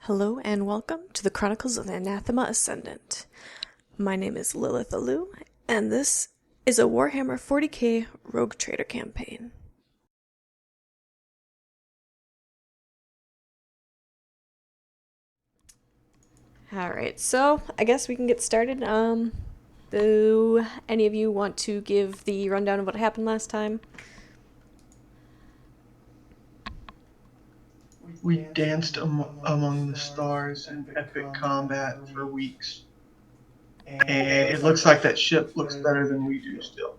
Hello and welcome to the Chronicles of the Anathaema Ascendant. My name is LilithAlu, and this is a Warhammer 40k Rogue Trader campaign. Alright, so I guess we can get started. Do any of you want to give the rundown of what happened last time? We danced among the stars in epic combat for weeks. And it looks like that ship looks better than we do still.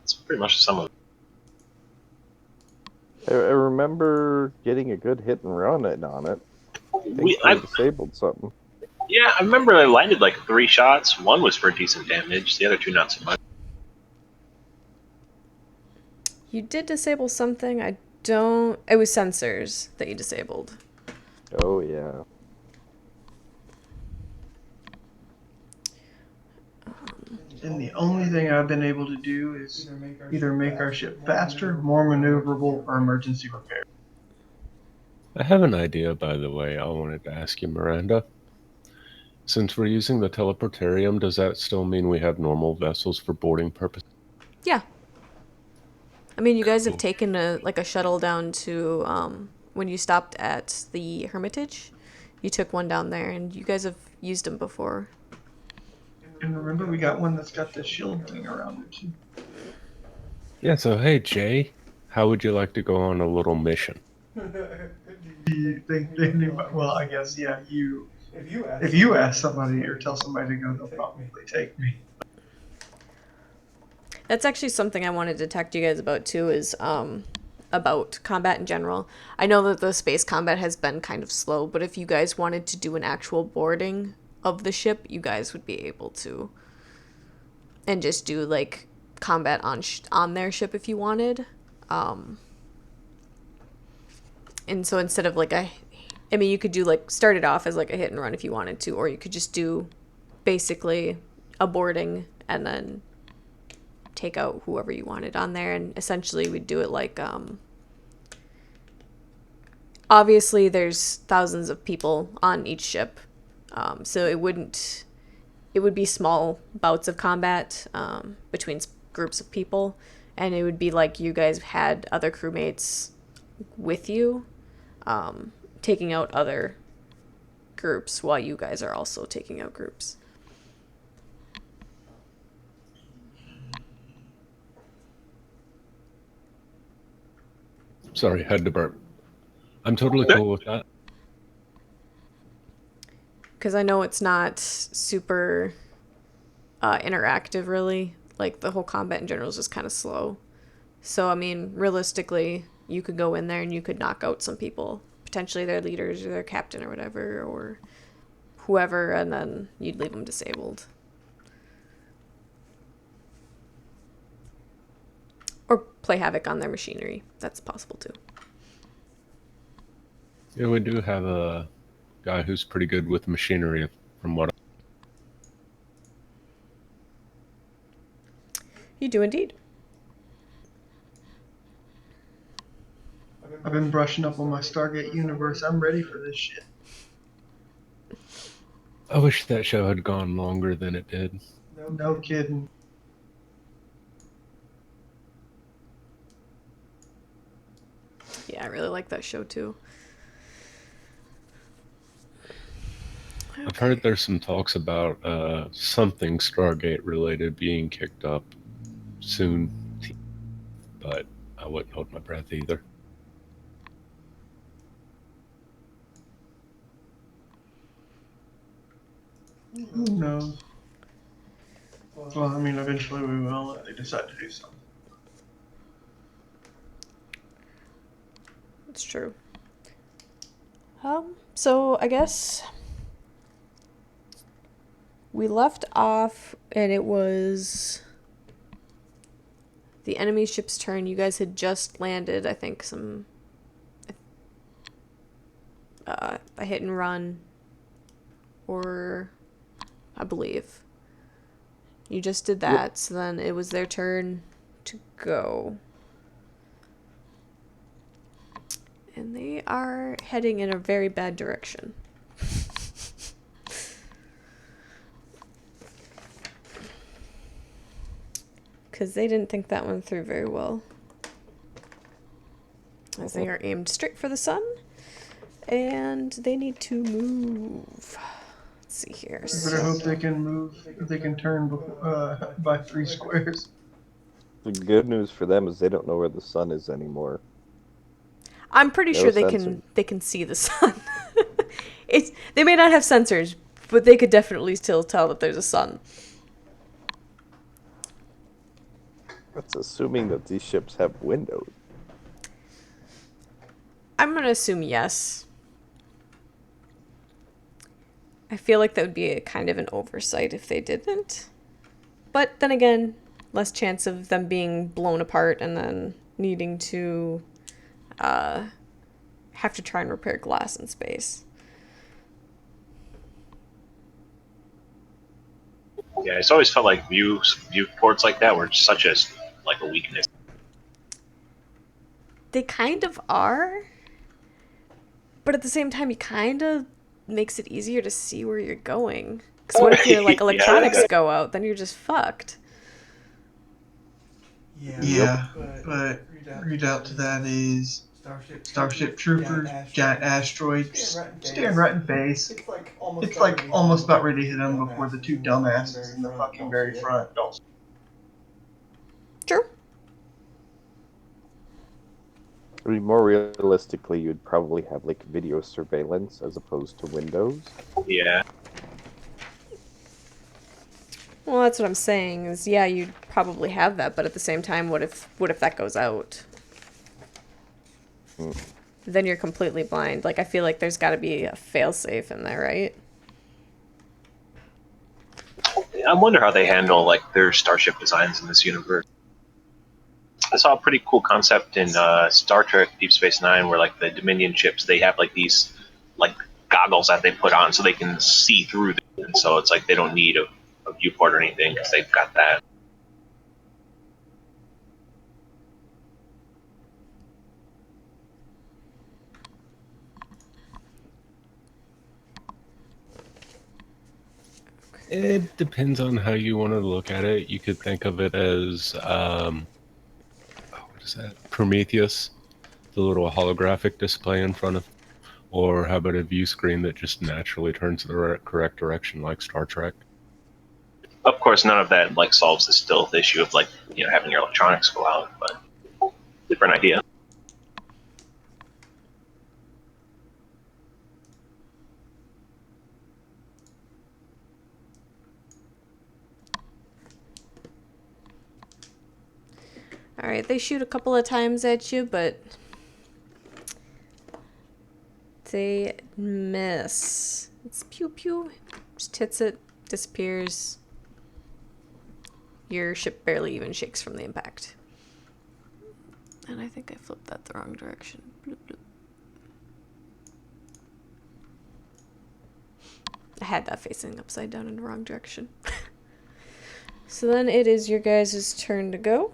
It's pretty much some of I remember getting a good hit and run on it. it. I disabled something. Yeah, I remember I landed like 3 shots. One was for decent damage, the other 2 not so much. You did disable something. It was sensors that you disabled. Oh, yeah. And the only thing I've been able to do is either make our ship faster, more maneuverable, or emergency repair. I have an idea, by the way, I wanted to ask you, Miranda. Since we're using the teleportarium, does that still mean we have normal vessels for boarding purposes? Yeah. I mean, you guys have taken a shuttle down to, when you stopped at the Hermitage, you took one down there, and you guys have used them before. And remember, we got one that's got the shield thing around it, too. Yeah, so hey, Jay, how would you like to go on a little mission? Well, I guess, yeah, you. If you ask somebody or tell somebody to go, they'll probably take me. That's actually something I wanted to talk to you guys about, too, is, about combat in general. I know that the space combat has been kind of slow, but if you guys wanted to do an actual boarding of the ship, you guys would be able to. And just do, like, combat on their ship if you wanted. And so instead of, like, you could do, like, start it off as, like, a hit and run if you wanted to, or you could just do basically a boarding and then take out whoever you wanted on there. And essentially we'd do it like, obviously there's thousands of people on each ship. So it would be small bouts of combat, between groups of people. And it would be like you guys had other crewmates with you, taking out other groups while you guys are also taking out groups. Sorry, had to burp. I'm totally cool with that. Because I know it's not super interactive, really. Like, the whole combat in general is just kind of slow. So, I mean, realistically, you could go in there and you could knock out some people. Potentially their leaders or their captain or whatever, or whoever, and then you'd leave them disabled. Or play havoc on their machinery. That's possible, too. Yeah, we do have a guy who's pretty good with machinery, from what You do indeed. I've been brushing up on my Stargate universe. I'm ready for this shit. I wish that show had gone longer than it did. No kidding. Yeah, I really like that show, too. I've heard there's some talks about something Stargate related being kicked up soon, but I wouldn't hold my breath either. Who knows? Well, I mean, eventually we will if they decide to do something. It's true. So I guess we left off and it was the enemy ship's turn. You guys had just landed, I think, a hit and run, or I believe you just did that. Yep. So then it was their turn to go. And they are heading in a very bad direction. Because they didn't think that one through very well. As they are aimed straight for the sun. And they need to move. Let's see here. I better hope they can move. They can turn by 3 squares. The good news for them is they don't know where the sun is anymore. I'm pretty No sure sensor. they can see the sun. They may not have sensors, but they could definitely still tell that there's a sun. That's assuming that these ships have windows. I'm gonna assume yes. I feel like that would be a kind of an oversight if they didn't. But then again, less chance of them being blown apart and then needing to have to try and repair glass in space. Yeah, it's always felt like viewports like that were such a weakness. They kind of are, but at the same time, it kind of makes it easier to see where you're going. Because what if your like electronics go out? Then you're just fucked. Yeah, but redoubt to that is Starship Troopers, giant asteroids, staring right in the face. It's like almost about ready to hit them before the 2 dumbasses in the fucking very front don't. True. I mean, more realistically, you'd probably have like video surveillance as opposed to windows. Yeah. Well, that's what I'm saying. Is yeah, you'd probably have that, but at the same time, what if that goes out? Then you're completely blind. Like I feel like there's got to be a failsafe in there, right? I wonder how they handle like their starship designs in this universe. I saw a pretty cool concept in Star Trek Deep Space Nine where like the Dominion ships, they have like these like goggles that they put on so they can see through them. And so it's like they don't need a viewport or anything because they've got that. It depends on how you want to look at it. You could think of it as, what is that? Prometheus, the little holographic display in front of, or how about a view screen that just naturally turns the correct direction, like Star Trek? Of course, none of that like solves the stealth issue of like having your electronics go out, but different idea. Alright, they shoot a couple of times at you, but they miss. It's pew pew. Just hits it, disappears. Your ship barely even shakes from the impact. And I think I flipped that the wrong direction. Bloop, bloop. I had that facing upside down in the wrong direction. So then it is your guys' turn to go.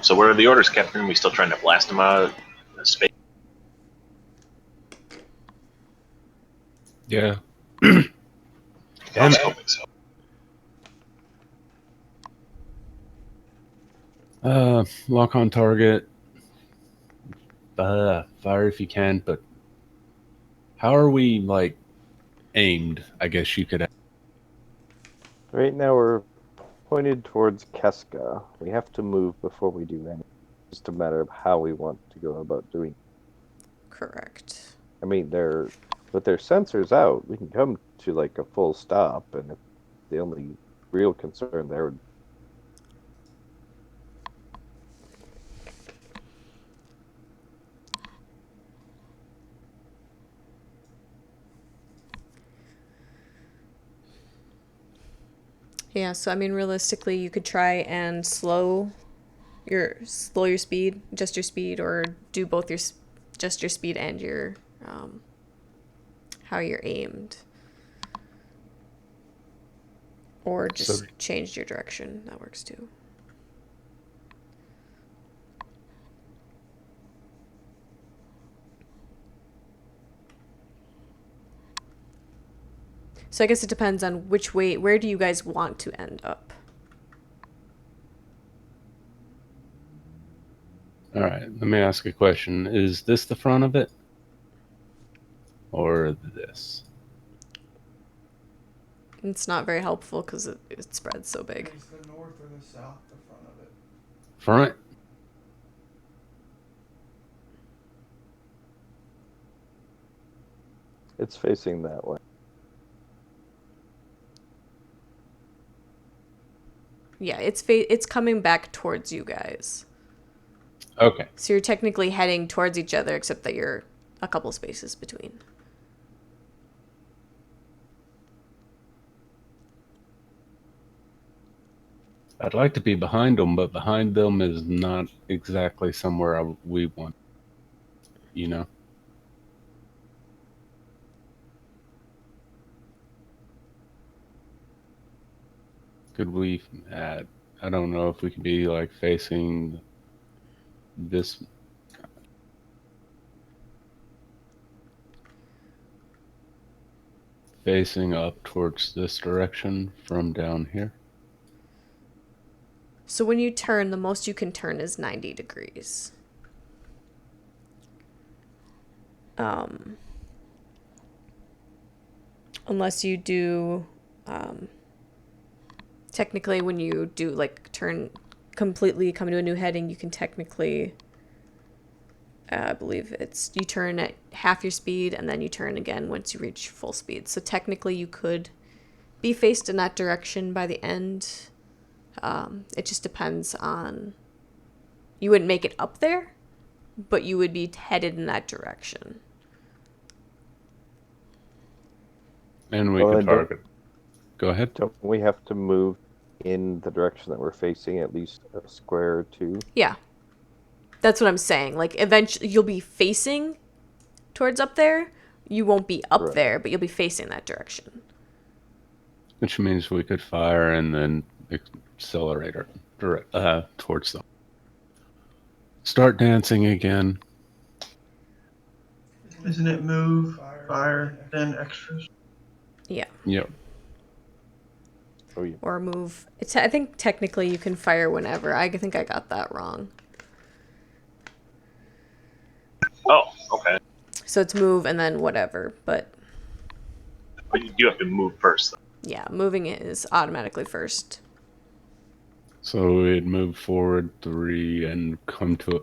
So what are the orders, Captain? We still trying to blast them out of space? Yeah. I was hoping so. Lock on target. Fire if you can, but how are we, like, aimed, I guess you could. Right now we're pointed towards Keska. We have to move before we do anything. It's just a matter of how we want to go about doing it. Correct. I mean, with their sensors out, we can come to like a full stop, and if the only real concern there would. Yeah, so I mean realistically you could try and slow your speed, adjust your speed, or do both just your speed and your how you're aimed. Or just So- change your direction. That works too. So I guess it depends on which way, where do you guys want to end up? All right, let me ask a question. Is this the front of it? Or this? It's not very helpful because it spreads so big. Is the north or the south the front of it? Front? It's facing that way. Yeah, it's coming back towards you guys. Okay. So you're technically heading towards each other, except that you're a couple spaces between. I'd like to be behind them, but behind them is not exactly somewhere we want. You know? Could we add, I don't know if we could be like facing this. Facing up towards this direction from down here. So when you turn, the most you can turn is 90 degrees. Unless you do, technically when you do like turn completely, come to a new heading, you can technically, I believe it's, you turn at half your speed and then you turn again once you reach full speed. So technically you could be faced in that direction by the end. It just depends on, you wouldn't make it up there, but you would be headed in that direction. And we Well, could target. Go ahead. Don't we have to move in the direction that we're facing at least a square or two? Yeah. That's what I'm saying. Like, eventually you'll be facing towards up there. You won't be up Right. there, but you'll be facing that direction. Which means we could fire and then accelerate towards them. Start dancing again. Isn't it move, fire, then extras? Yeah. Yep. Oh, yeah. Or move. I think technically you can fire whenever. I think I got that wrong. Oh, okay. So it's move and then whatever. But But you do have to move first, though. yeah, moving is automatically first. So we'd move forward 3 and come to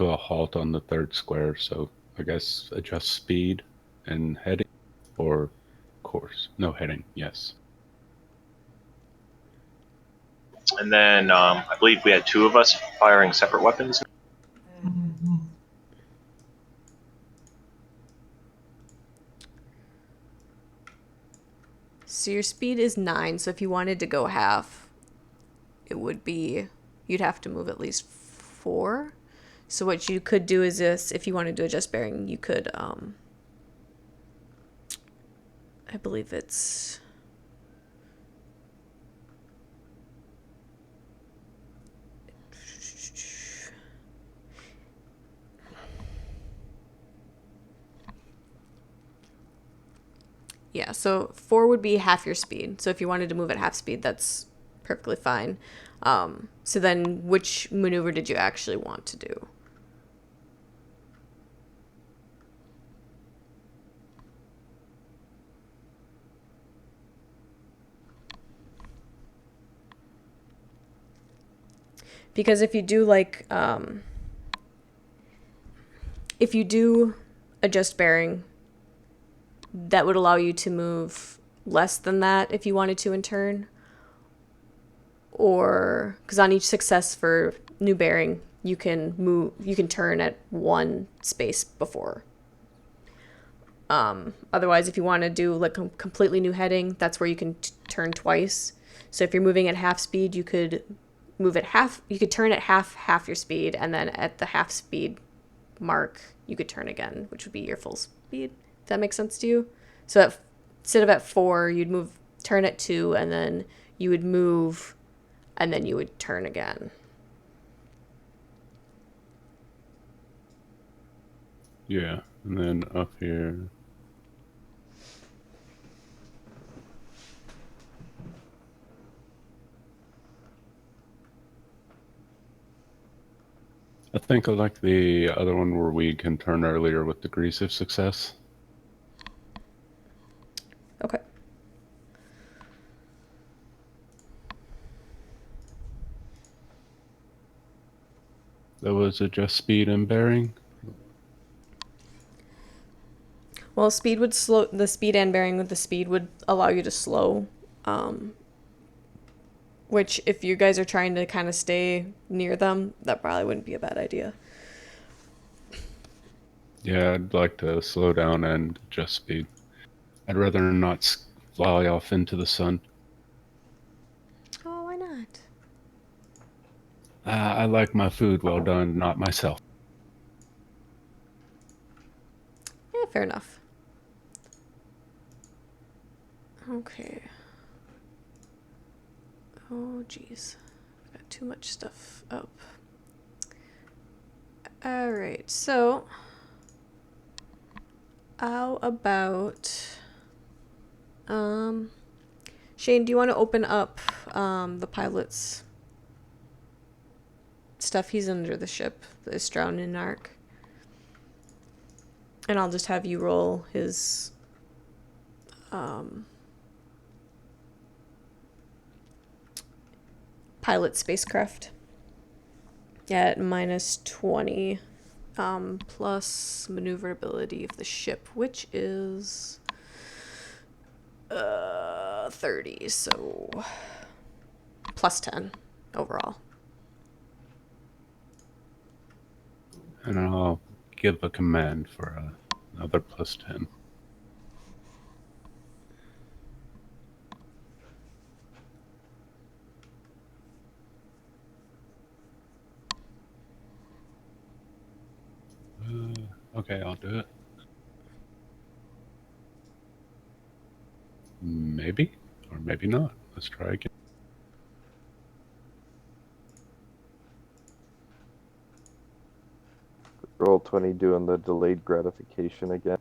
a halt on the third square. So I guess adjust speed and heading, or course. No, heading. Yes. And then I believe we had 2 of us firing separate weapons. Mm-hmm. So your speed is 9. So if you wanted to go half, it would be, you'd have to move at least 4. So what you could do is this, if you wanted to adjust bearing, you could, I believe it's, yeah, so 4 would be half your speed. So if you wanted to move at half speed, that's perfectly fine. So then which maneuver did you actually want to do? Because if you do like, if you do adjust bearing, that would allow you to move less than that if you wanted to in turn. Or, because on each success for new bearing, you can turn at 1 space before. Otherwise, if you want to do like a completely new heading, that's where you can turn twice. So if you're moving at half speed, you could move at half, you could turn at half your speed, and then at the half speed mark, you could turn again, which would be your full speed. Does that make sense to you? So instead of at 4, you'd turn at 2, and then you would move, and then you would turn again. Yeah, and then up here. I think I like the other one where we can turn earlier with degrees of success. Okay. That was adjust speed and bearing. Well, speed would slow, the speed and bearing with the speed would allow you to slow. Which, if you guys are trying to kind of stay near them, that probably wouldn't be a bad idea. Yeah, I'd like to slow down and adjust speed. I'd rather not fly off into the sun. Oh, why not? I like my food well done, not myself. Yeah, fair enough. Okay. Oh, geez. Got too much stuff up. Alright, so how about Shane, do you want to open up the pilot's stuff? He's under the ship, the Istrounin Ark. And I'll just have you roll his pilot spacecraft at minus 20 plus maneuverability of the ship, which is 30, so plus 10 overall. And I'll give a command for another plus 10. Okay, I'll do it. Maybe, or maybe not. Let's try again. Roll 20 doing the delayed gratification again.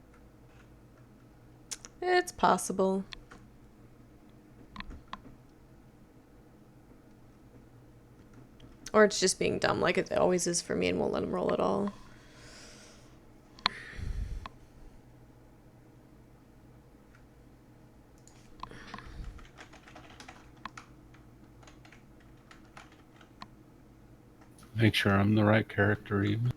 It's possible. Or it's just being dumb like it always is for me and won't let him roll at all. Make sure I'm the right character even.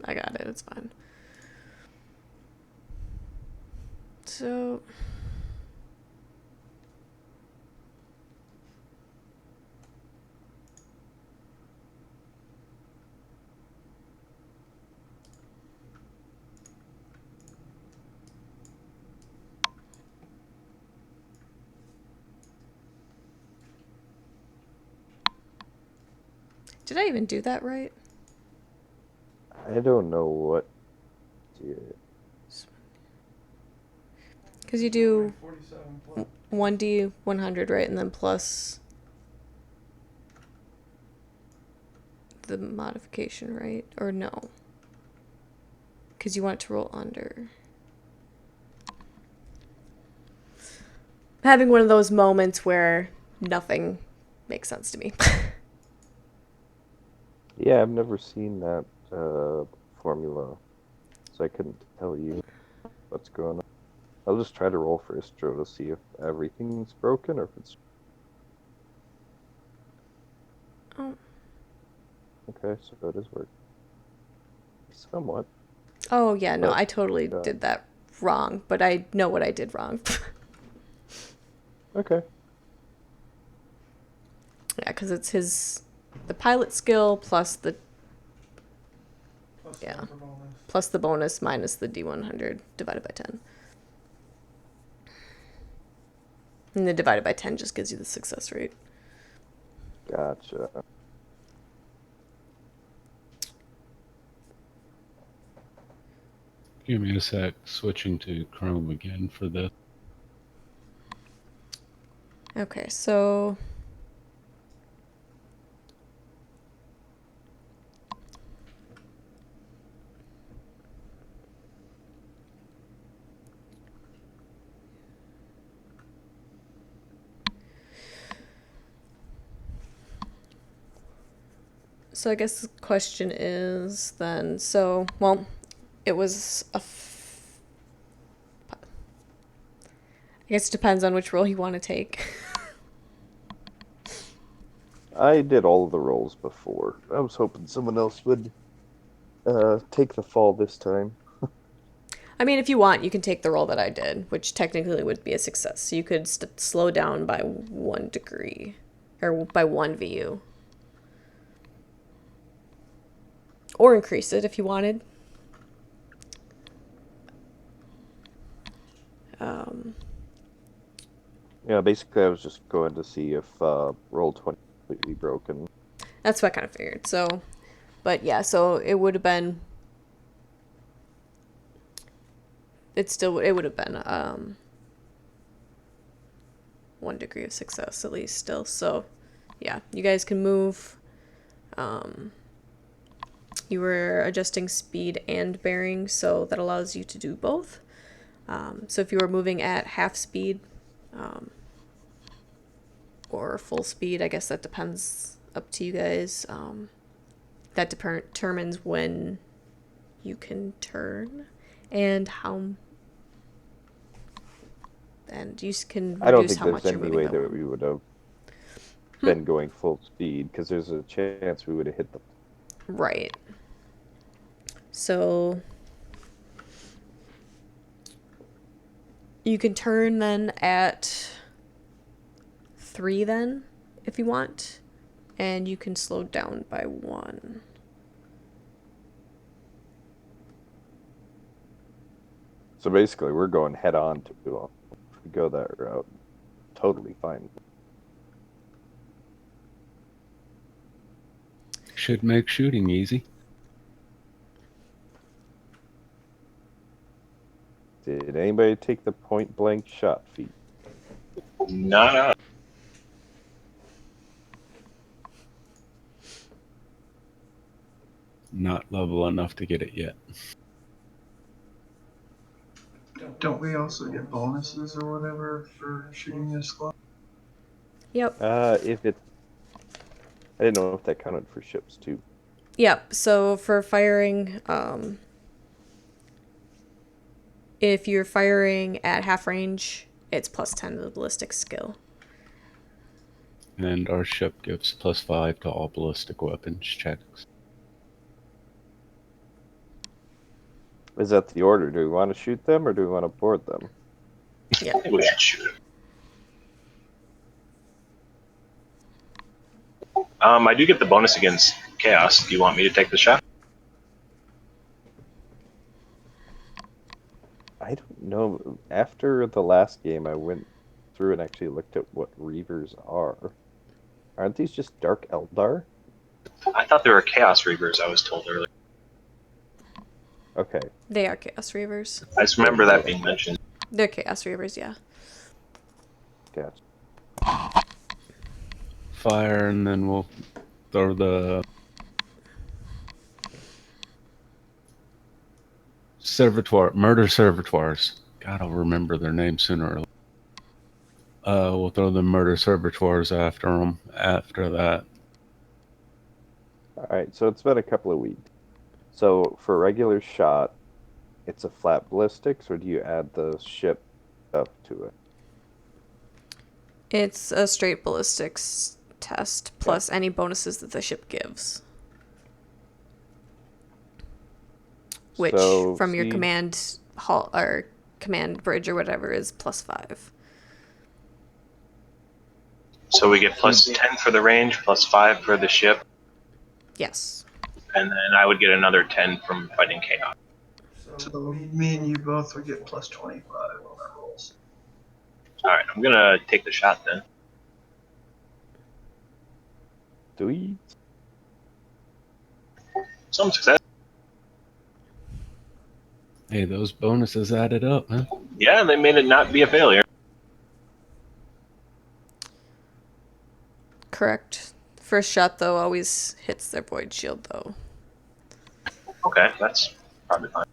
I got it, it's fine. So did I even do that right? I don't know what. Because you do 47 plus. 1d 100, right? And then plus the modification, right? Or no? Because you want it to roll under. Having one of those moments where nothing makes sense to me. Yeah, I've never seen that formula, so I couldn't tell you what's going on. I'll just try to roll first, Joe, to see if everything's broken or if it's... Oh. Okay, so it does work. Somewhat. Oh, yeah, no, But, I totally did that wrong, but I know what I did wrong. Okay. Yeah, because it's the pilot skill plus the, Plus yeah, number bonus. plus the bonus minus the D100 divided by 10. And then divided by 10 just gives you the success rate. Gotcha. Give me a sec. Switching to Chrome again for this. Okay, so I guess the question is then, so, well, it was I guess it depends on which role you want to take. I did all of the roles before. I was hoping someone else would take the fall this time. I mean, if you want, you can take the role that I did, which technically would be a success. So you could slow down by 1 degree, or by 1 VU. Or increase it if you wanted. Yeah, basically I was just going to see if roll 20 completely broken. That's what I kind of figured. So, but yeah, so it would have been. It would have been 1 degree of success at least still. So, yeah, you guys can move. You were adjusting speed and bearing, so that allows you to do both. So if you were moving at half speed or full speed, I guess that depends up to you guys. That determines when you can turn and how. And you can I don't reduce think how much there's you're any moving way by that one. we would have been going full speed, because there's a chance we would have hit the... Right. So you can turn then at 3 then, if you want. And you can slow down by 1. So basically we're going head on to if we go that route. Totally fine. Should make shooting easy. Did anybody take the point blank shot feat? No. Not level enough to get it yet. Don't we also get bonuses or whatever for shooting this club? Yep. If it... I didn't know if that counted for ships too. Yep. So for firing, if you're firing at half range, it's +10 to the ballistic skill. And our ship gives +5 to all ballistic weapons checks. Is that the order? Do we want to shoot them or do we want to board them? Yeah. I think we should shoot him. I do get the bonus against chaos. Do you want me to take the shot? I don't know. After the last game, I went through and actually looked at what Reavers are. Aren't these just Dark Eldar? I thought they were chaos reavers, I was told earlier. Okay. They are Chaos Reavers. I just remember that being mentioned. They're Chaos Reavers, yeah. Gotcha. Fire, and then we'll throw the murder servitors. God, I'll remember their name sooner or later. We'll throw the murder servitors after them after that. Alright, so it's been a couple of weeks. So for regular shot, it's a flat ballistics, or do you add the ship stuff to it? It's a straight ballistics test plus any bonuses that the ship gives. Which, So, from your command hall or command bridge or whatever, is +5. So we get +10 for the range, +5 for the ship, Yes. and then I would get another 10 from fighting chaos. So me and you both would get +25 on our rolls. Alright, I'm gonna take the shot then. Sweet. Some success. Hey, those bonuses added up, man. Yeah, they made it not be a failure. Correct. First shot, though, always hits their void shield, though. Okay, that's probably fine.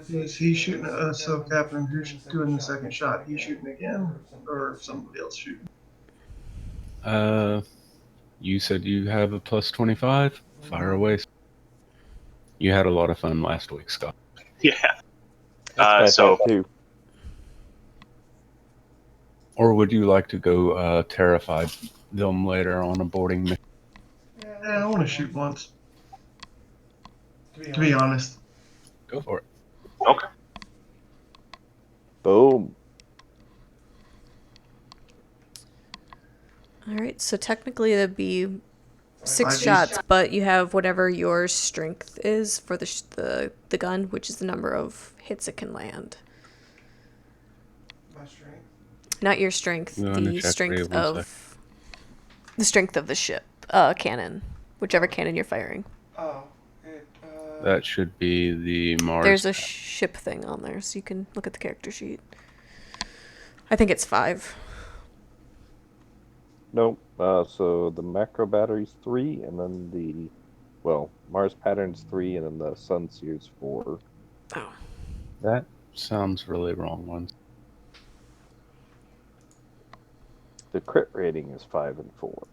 Is he shooting? So Captain, who's doing the second shot? He shooting again, or somebody else shooting? You said you have a plus 25? Fire away. You had a lot of fun last week, Scott. Yeah. That's So too. Or would you like to go terrify them later on a boarding mission? Yeah, I want to shoot once. To be honest. Go for it. okay. Boom. All right, so technically that'd be 6 5d6. shots, but you have whatever your strength is for the gun, which is the number of hits it can land. My strength. Not your strength, No, I'm gonna the check for you, strength one of the strength of the ship, cannon, whichever cannon you're firing. Oh, it. That should be the Mars. There's a ship thing on there, so you can look at the character sheet. I think it's 5. Nope. So the macro battery's 3, and then Mars pattern's 3, and then the Sun Seer's 4. Oh. That sounds really wrong. One. The crit rating is 5 and 4.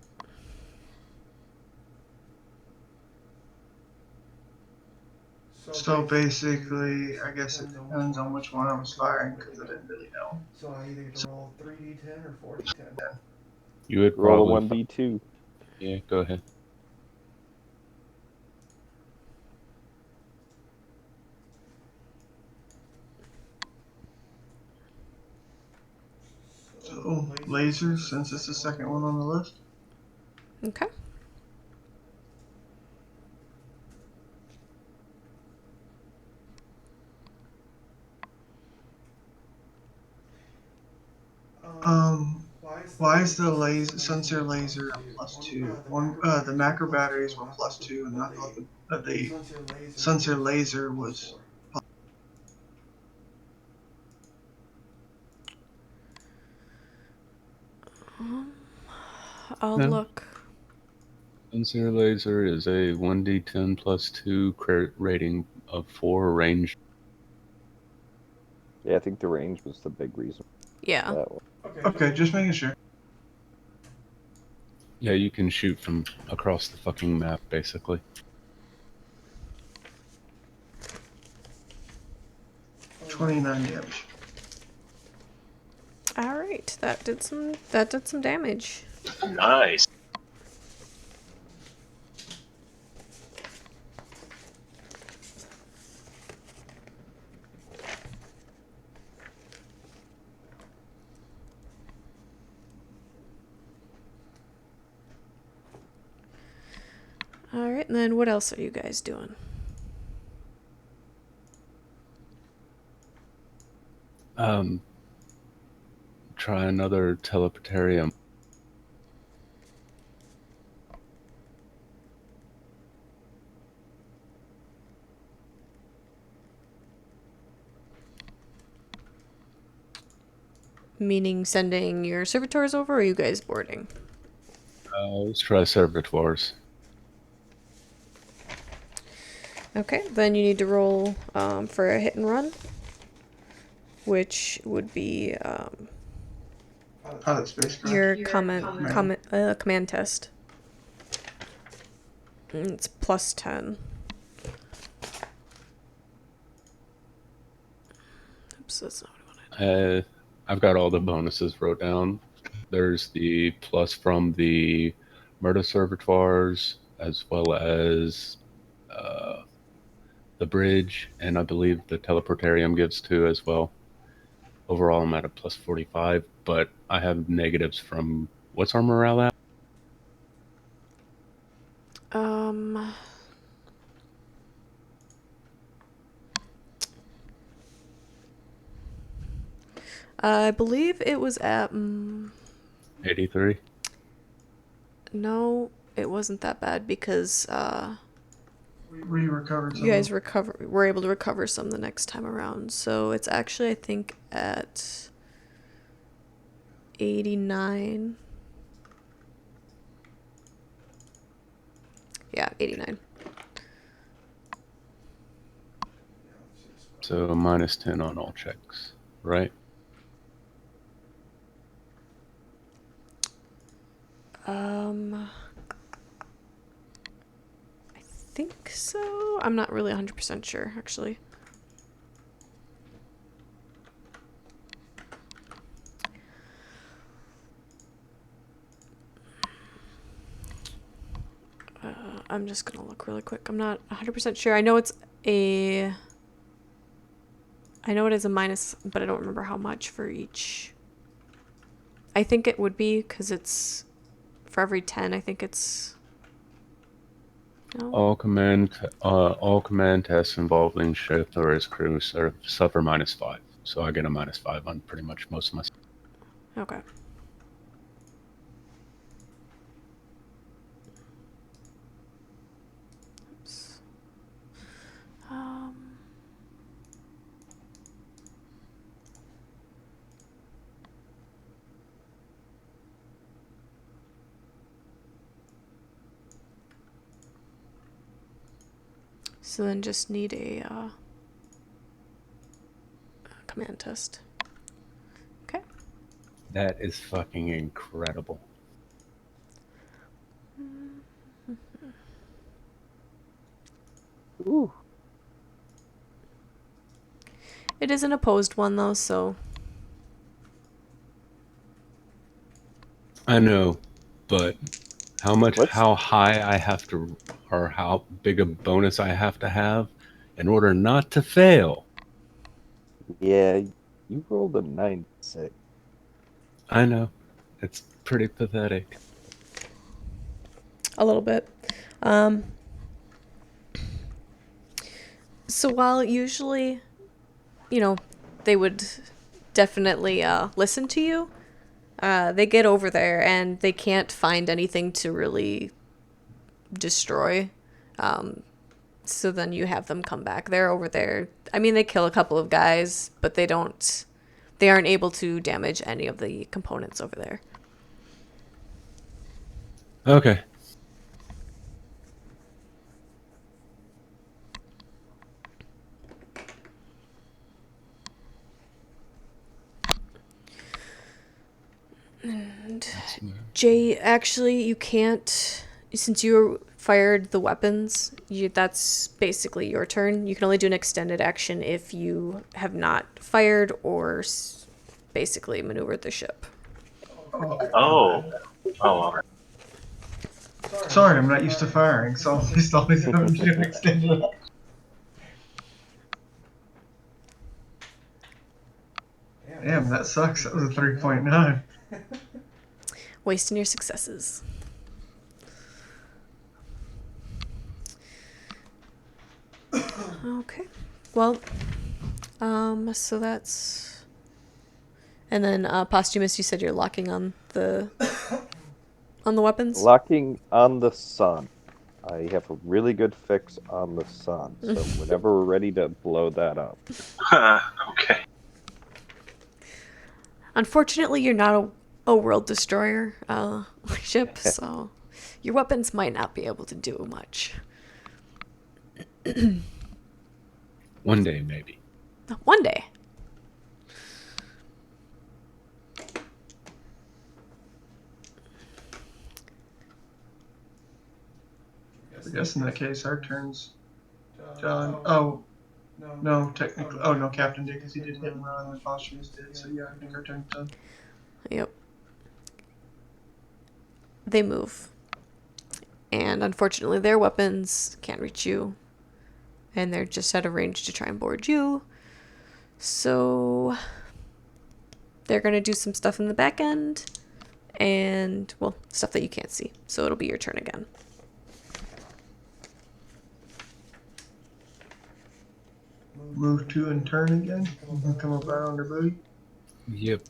So basically, I guess it depends on which one I was firing because I didn't really know. So I either get to roll 3d10 or 4d10. You would Roll a probably 1d2. Yeah, go ahead. So laser, since it's the second one on the list. Okay. Why is the laser sensor laser a +2? One, the macro batteries were +2, and I thought the sensor laser was. I'll No. look. Sincere Laser is a 1d10 plus 2 crit rating of 4 range. Yeah, I think the range was the big reason Yeah. for that one. Okay, just making sure. Yeah, you can shoot from across the fucking map, basically. $29 damage. All right, that did some damage. Nice. All right, and then what else are you guys doing? Try another teleportarium. Meaning sending your servitors over, or are you guys boarding? Let's try servitors. Okay, then you need to roll for a hit and run, which would be Pilot spacecraft. your command test. And it's +10. Oops, that's not what I wanted. I've got all the bonuses wrote down. There's the plus from the murder servitors, as well as the bridge, and I believe the teleportarium gives 2 as well. Overall, I'm at a plus 45, but I have negatives from... What's our morale at? I believe it was at 83. no, it wasn't that bad because We recovered some. you guys were able to recover some the next time around. So it's actually, I think, at 89. Yeah, 89. So minus 10 on all checks, right? I think so. I'm not really 100% sure, actually. I'm just gonna look really quick. I'm not 100% sure. I know it is a minus, but I don't remember how much for each. I think it would be because it's for every 10. I think it's no. All command tests involving ship or its crew suffer -5. So I get a -5 on pretty much most of my. Okay. Oops. So then just need a command test. Okay. That is fucking incredible. Ooh. It is an opposed one though, so I know, but Let's- how high I have to, or how big a bonus I have to have in order not to fail. Yeah, you rolled a 96. I know. It's pretty pathetic. a little bit. So while usually, they would definitely listen to you, they get over there and they can't find anything to really destroy. So then you have them come back. They're over there. I mean, they kill a couple of guys, but they aren't able to damage any of the components over there. Okay. And Jay, actually, you can't, since you fired the weapons, that's basically your turn. You can only do an extended action if you have not fired or basically maneuvered the ship. Oh. All right. Sorry, I'm not used to firing, so I'm just always having to do an extended. Damn, that sucks. That was a 3.9. Wasting your successes. Okay. Well, so that's... And then, Posthumous, you said you're locking on the weapons? Locking on the sun. I have a really good fix on the sun, so whenever we're ready to blow that up. Okay. Unfortunately, you're not a world destroyer ship, so your weapons might not be able to do much. One day, maybe. One day. I guess in that case, our turns. John. Oh, no, technically. Oh, no, Captain did because he did hit and run, and Posthumous did. So yeah, I think our turn's done. Yep. They move. And unfortunately, their weapons can't reach you. And they're just at a range to try and board you. So they're going to do some stuff in the back end. And, well, stuff that you can't see. So it'll be your turn again. Move to and turn again. And come up around our booty. Yep.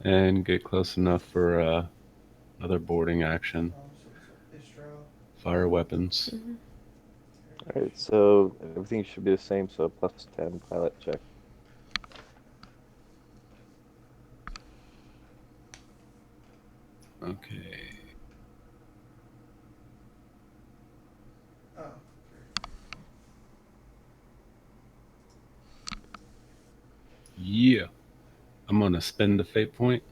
And get close enough for another boarding action. So Istro. Fire weapons. Mm-hmm. Alright, so everything should be the same, so plus 10 pilot check. Okay. Oh. Yeah. I'm gonna spend the fate point.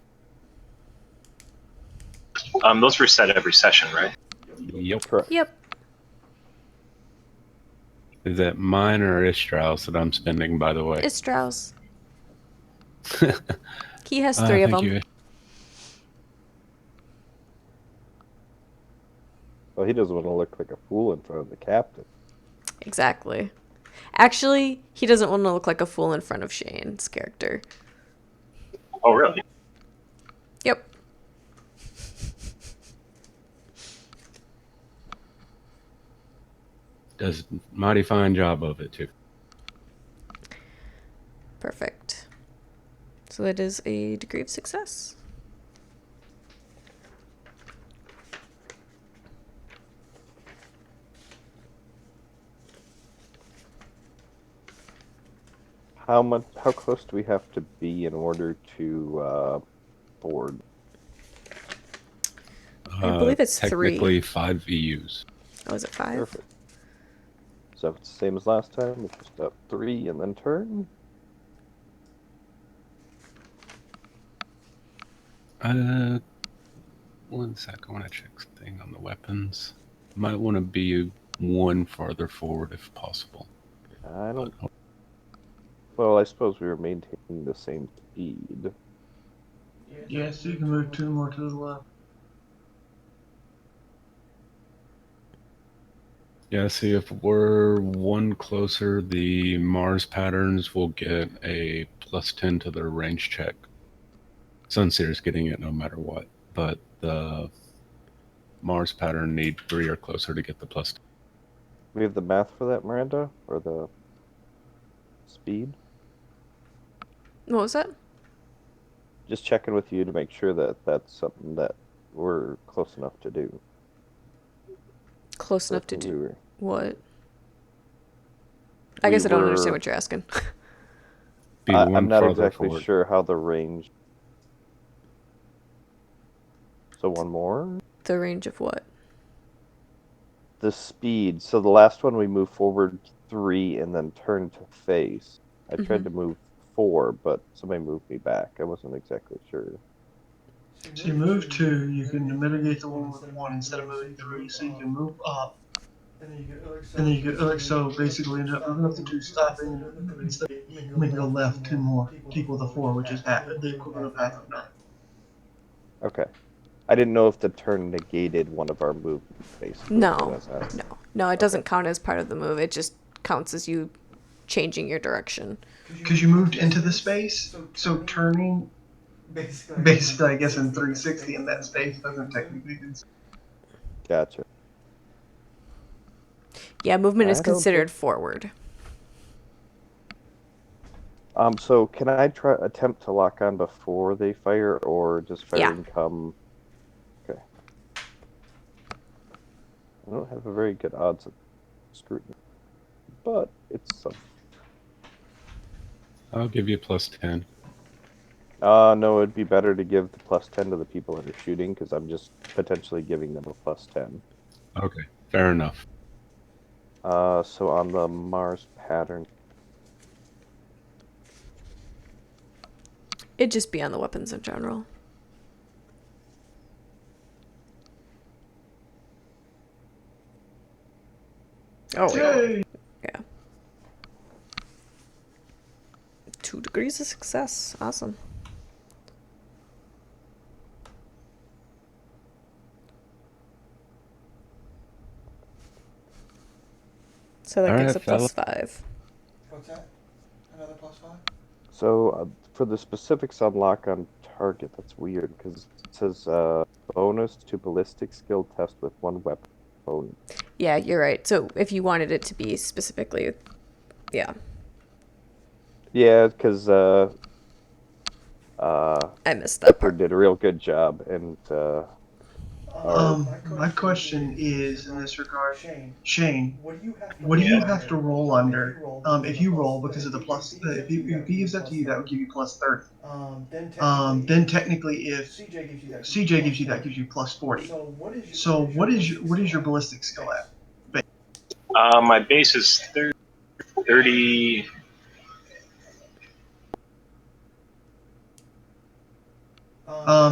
Those reset every session, right? Yep. Correct. Yep. Is that mine or Istrauss that I'm spending, by the way? It's Strauss. He has 3 of Thank them. you. Well, he doesn't want to look like a fool in front of the captain. Exactly. Actually, he doesn't want to look like a fool in front of Shane's character. Oh, really? Yep. Does a mighty fine job of it, too. Perfect. So that is a degree of success. How close do we have to be in order to board? I believe it's technically 3. 5 VUs. Oh, is it 5? Perfect. So if it's the same as last time, we'll just up 3 and then turn. One sec. I want to check something on the weapons. Might want to be 1 farther forward if possible. I don't. Well, I suppose we were maintaining the same speed. Yeah, so you can move 2 more to the left. Yeah, see, if we're 1 closer, the Mars patterns will get a plus 10 to their range check. Sunseer's getting it no matter what, but the Mars pattern need 3 or closer to get the plus 10. We have the math for that, Miranda, or the speed. What was that? Just checking with you to make sure that that's something that we're close enough to do. Close enough to That's do what we were- what? I We guess I don't were- understand what you're asking. Be 1 I'm not farther exactly forward. sure how the range. So 1 more. The range of what? The speed. So the last one we moved forward 3 and then turned to face. I tried to move 4, but somebody moved me back. I wasn't exactly sure. So you move 2, you can mitigate the one with 1 instead of moving 3, so you can move up. And And then you get, like, so basically end up moving up to 2, stopping, and instead you can go left 2 more, to equal the 4, which is the equivalent of half of 9. Okay. I didn't know if the turn negated one of our movements, basically. is what I No. was asking. No, it doesn't count as part of the move. It just counts as you changing your direction. Because you moved into the space, so turning, basically, I guess, in 360 in that space doesn't technically consider. Gotcha. Yeah, movement I is don't considered forward. So can I attempt to lock on before they fire, or just firing come? Okay. I don't have a very good odds of scrutiny, but it's some. I'll give you plus 10. No, it'd be better to give the plus 10 to the people that are shooting, because I'm just potentially giving them a plus 10. Okay, fair enough. So on the Mars pattern, It'd just be on the weapons in general. Oh, Yay! yeah. 2 degrees of success. Awesome. So that All gives right, a plus 5. What's that? Another +5? so for the specifics on lock on target, that's weird, because it says bonus to ballistic skill test with 1 weapon. Yeah, you're right. So if you wanted it to be specifically, yeah, Yeah, because I missed that Pepper part. did a real good job, and My question is in this regard, Shane, Shane, what do you have to what do roll you under? have to roll under? If you roll because of the Plus, plus, if he gives that to you, that would give you plus 30. Then Then technically, if CJ gives you that, gives you plus 40. So what is your ballistic skill at? My base is 30.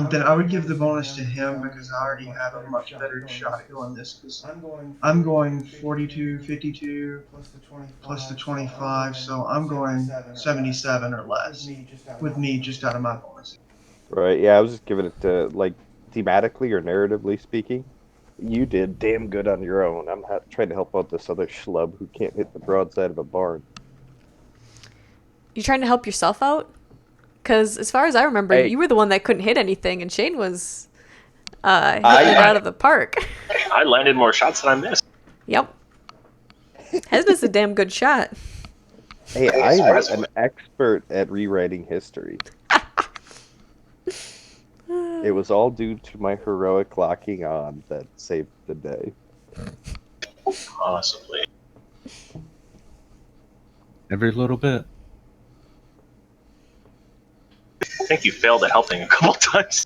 Then I would give the bonus to him because I already have a much better shot at going this. Because I'm going 42, 52 plus the 25, so I'm going 77 or less with me just out of my bonus. right, yeah, I was just giving it to, like, thematically or narratively speaking. You did damn good on your own. I'm not trying to help out this other schlub who can't hit the broadside of a barn. You trying to help yourself out? Because as far as I remember, Hey. you were the one that couldn't hit anything, and Shane was hitting I- it out of the park. I landed more shots than I missed. Yep. Hesba's a damn good shot. Hey, I'm an expert at rewriting history. It was all due to my heroic locking on that saved the day. Possibly. Every little bit. I think you failed at helping a couple times.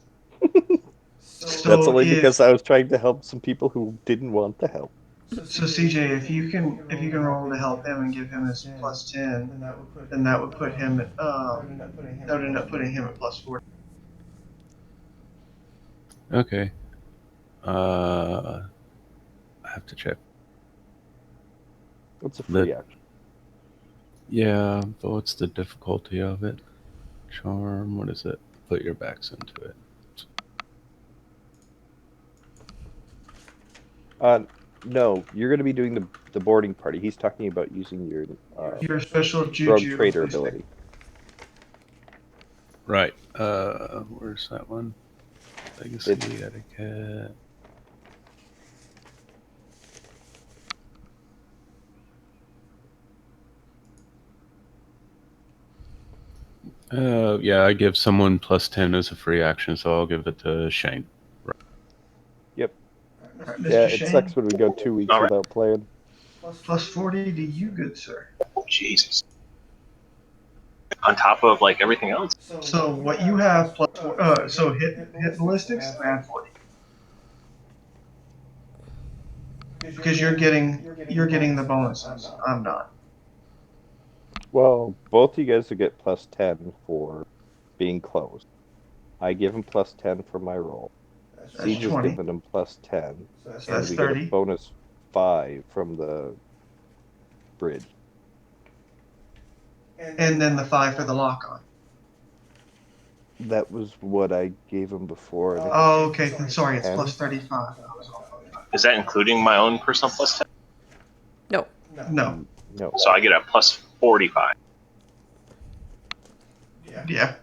So That's only if- because I was trying to help some people who didn't want the help. So CJ, if you can roll to help him and give him his plus 10, then that would put him at that would end up putting him at plus 40. Okay. I have to check. It's a free Lit- action. Yeah, but what's the difficulty of it? Charm, what is it? Put your backs into it. No, you're going to be doing the boarding party. He's talking about using your Your special rogue juju trader ballistic. ability. Right. Where's that one? Legacy, It's- etiquette. Yeah, I give someone plus 10 as a free action, so I'll give it to Shane. Yep. Alright, Mr. Yeah, Shane, it sucks when we go 2 weeks All right. without playing. plus 40 to you, good sir. Jesus. On top of like everything else. So what you have plus so hit ballistics and add 40 because you're getting the bonuses. I'm not. Well, both of you guys will get plus 10 for being close. I give him plus 10 for my roll. That's Siege is 20. giving him plus 10. So And that's we get a 30. bonus 5 from the bridge. And then the 5 for the lock on. That was what I gave him before. I think Oh, okay. Then sorry, it's 10. plus 35. I was off on that. Is that including my own personal plus 10? No. No. No. So I get a plus 45. Yeah.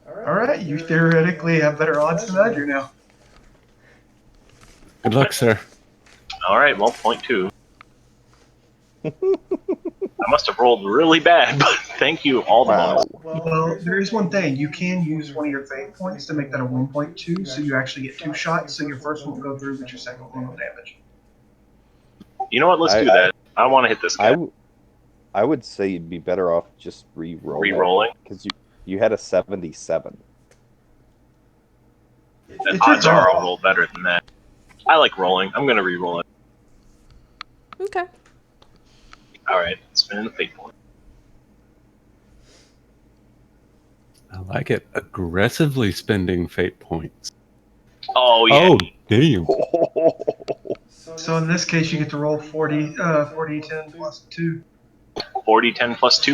All right. You theoretically have better odds than I do now. Good luck, sir. All right, well, point 2. I must have rolled really bad, but thank you all the Wow. bonus. Well, there is one thing. You can use one of your fate points to make that a 1.2, so you actually get 2 shots. So your first won't go through, but your second one will damage. You know what? Let's do that. I want to hit this guy. I would say you'd be better off just re-rolling. Re-rolling? Because you had a 77. The It's your odds are call. I'll roll better than that. I like rolling. I'm going to re-roll it. Okay. All right, spinning the fate point. I like it. Aggressively spending fate points. Oh, yeah. Oh, damn. So in this case, you get to roll 40, 10 plus 2. 40, 10 plus 2.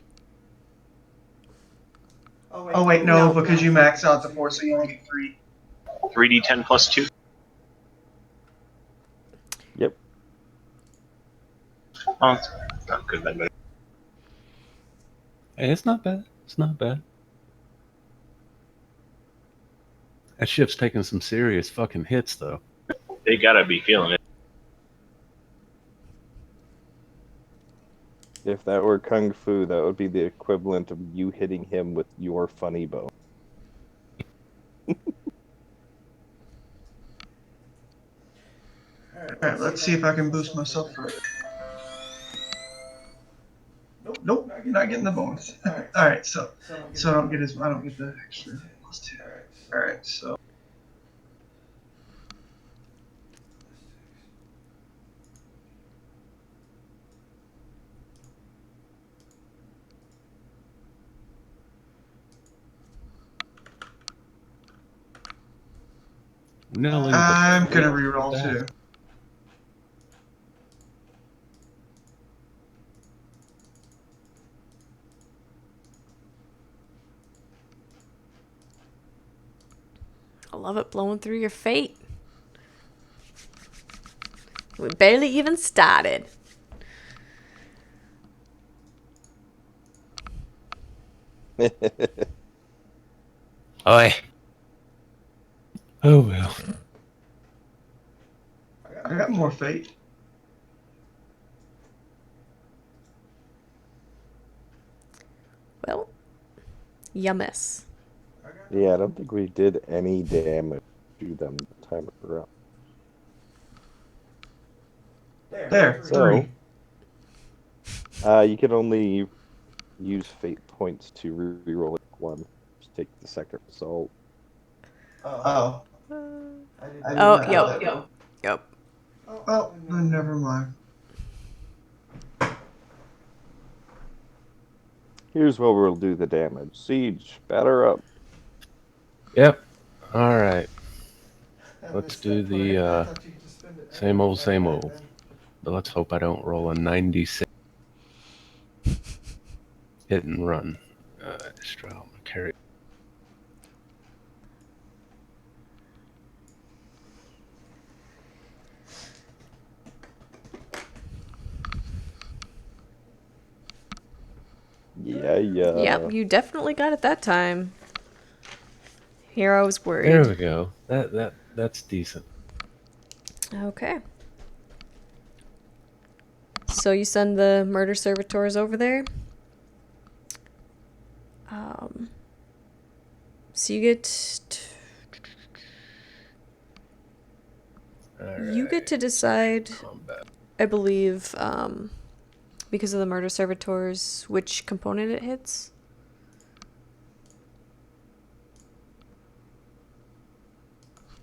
Oh wait, no, because you max out the 4, so you only get 3. 3d10 plus 2. Yep. Oh, it's not good, but Hey, it's not bad. It's not bad. That ship's taking some serious fucking hits, though. They gotta be feeling it. If that were kung fu, that would be the equivalent of you hitting him with your funny bone. Alright, let's see if I can boost myself further. Nope, you're not getting the bonus. Alright, so I don't get the extra +2. Alright, so Nelly, I'm gonna reroll that. too. I love it blowing through your fate. We barely even started. Oi. Oh well. I got more fate. Well, you miss. Yeah, I don't think we did any damage to them the time around. There, So, 3. you can only use fate points to reroll one. Just take the second result. Oh. I did Oh, not yep. have that. Yep. Well, then never mind. Here's where we'll do the damage. Siege, batter up. Yep. All right. Let's do the same old, same old. But let's hope I don't roll a 96 hit and run. Straw, carry. Yeah. Yep, you definitely got it that time. Here I was worried. There we go. That's decent. Okay. So you send the murder servitors over there. So you get you get to decide, Combat. I believe, because of the murder servitors, which component it hits.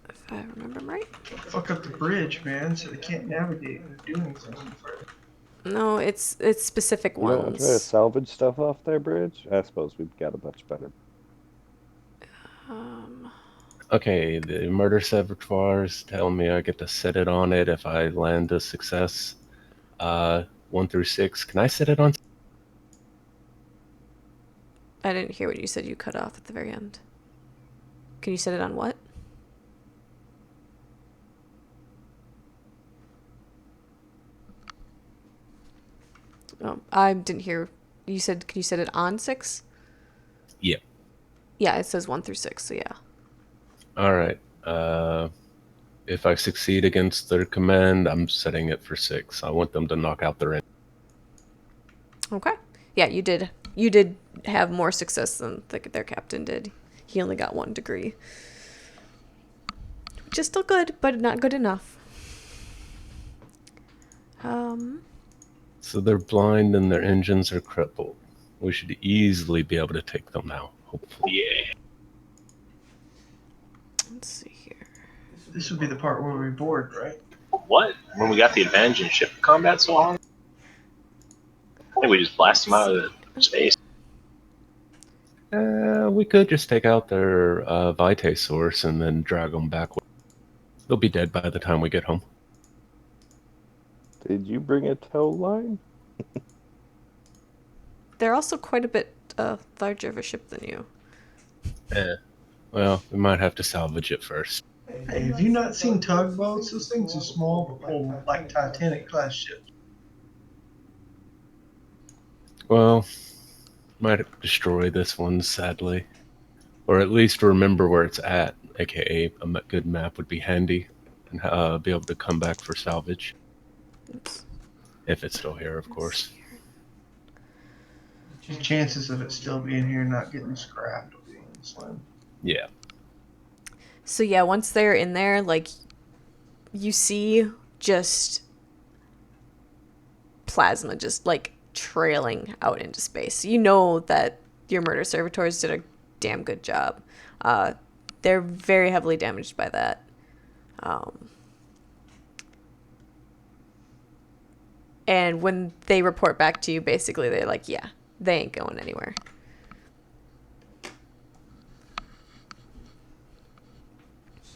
If I remember right. Fuck up the bridge, man, so they can't navigate when they're doing something further. No, it's specific You don't want to try to ones. salvage stuff off their bridge? I suppose we've got a much better. Okay, the murder servitors tell me I get to set it on it if I land a success. 1 through 6. Can I set it on? I didn't hear what you said. You cut off at the very end. Can you set it on what? Oh, I didn't hear. You said, can you set it on 6? Yeah. Yeah, it says 1 through 6, so yeah. All right. If I succeed against their command, I'm setting it for 6. I want them to knock out their end. Okay. Yeah, you did. You did have more success than their captain did. He only got 1 degree. Which is still good, but not good enough. So they're blind and their engines are crippled. We should easily be able to take them now, hopefully. Yeah. Let's see here. This would be the part where we board, right? What? When we got the advantage in ship combat so long? I think we just blast them out of the space. We could just take out their Vitae source and then drag them back. They'll be dead by the time we get home. Did you bring a tow line? They're also quite a bit larger of a ship than you. Well, we might have to salvage it first. Hey, have you not seen tugboats? Those things are small but pull like Titanic class ships. Well, might destroy this one, sadly. Or at least remember where it's at, aka a good map would be handy. and be able to come back for salvage. Oops. If it's still here, of course. The chances of it still being here and not getting scrapped will be slim. Yeah. So yeah, once they're in there, like, you see just plasma just like trailing out into space. You know that your murder servitors did a damn good job. They're very heavily damaged by that. And when they report back to you, basically they're like, yeah, they ain't going anywhere.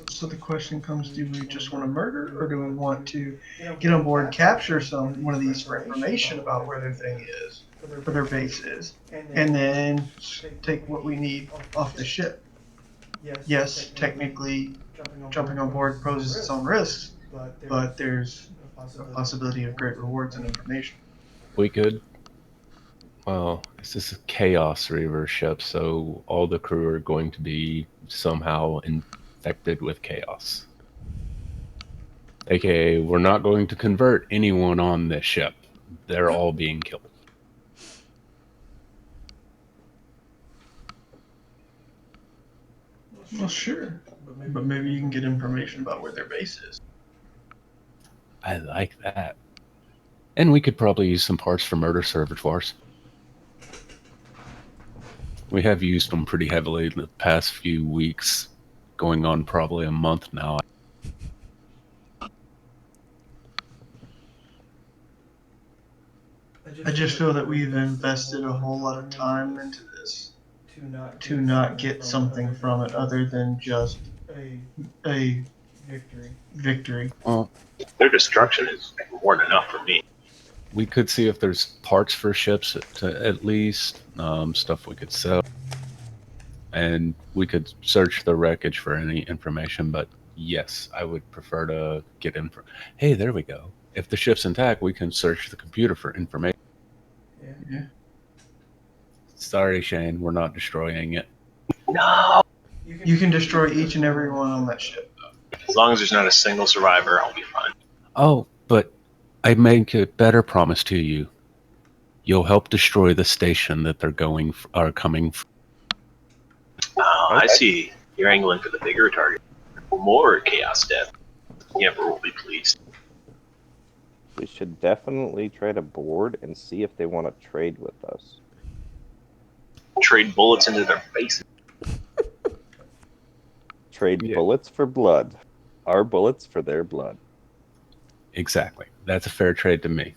So the question comes, do we just want to murder, or do we want to get on board and capture one of these for information about where their thing is, where their base is, and then take what we need off the ship? Yes, technically, jumping on board poses its own risks, but there's a possibility of great rewards and information. We could. Well, this is a Chaos Reaver ship, so all the crew are going to be somehow infected with chaos. AKA, we're not going to convert anyone on this ship. They're all being killed. Well, sure, but maybe you can get information about where their base is. I like that. And we could probably use some parts for murder servitors. We have used them pretty heavily in the past few weeks, going on probably a month now. I just feel that we've invested a whole lot of time into this to not get something from it other than just a victory. Well, Their destruction is more than enough for me. we could see if there's parts for ships at least, stuff we could sell. And we could search the wreckage for any information, but yes, I would prefer to get info. Hey, there we go. If the ship's intact, we can search the computer for information. Yeah. Sorry, Shane, we're not destroying it. No! You can destroy each and every one on that ship. As long as there's not a single survivor, I'll be fine. Oh, but I make a better promise to you. You'll help destroy the station that they're coming from. Oh, Okay. I see. You're angling for the bigger target. More chaos death. The Emperor will be pleased. We should definitely try to board and see if they want to trade with us. Trade bullets into their faces. Trade Yeah. bullets for blood. Our bullets for their blood. Exactly. That's a fair trade to me.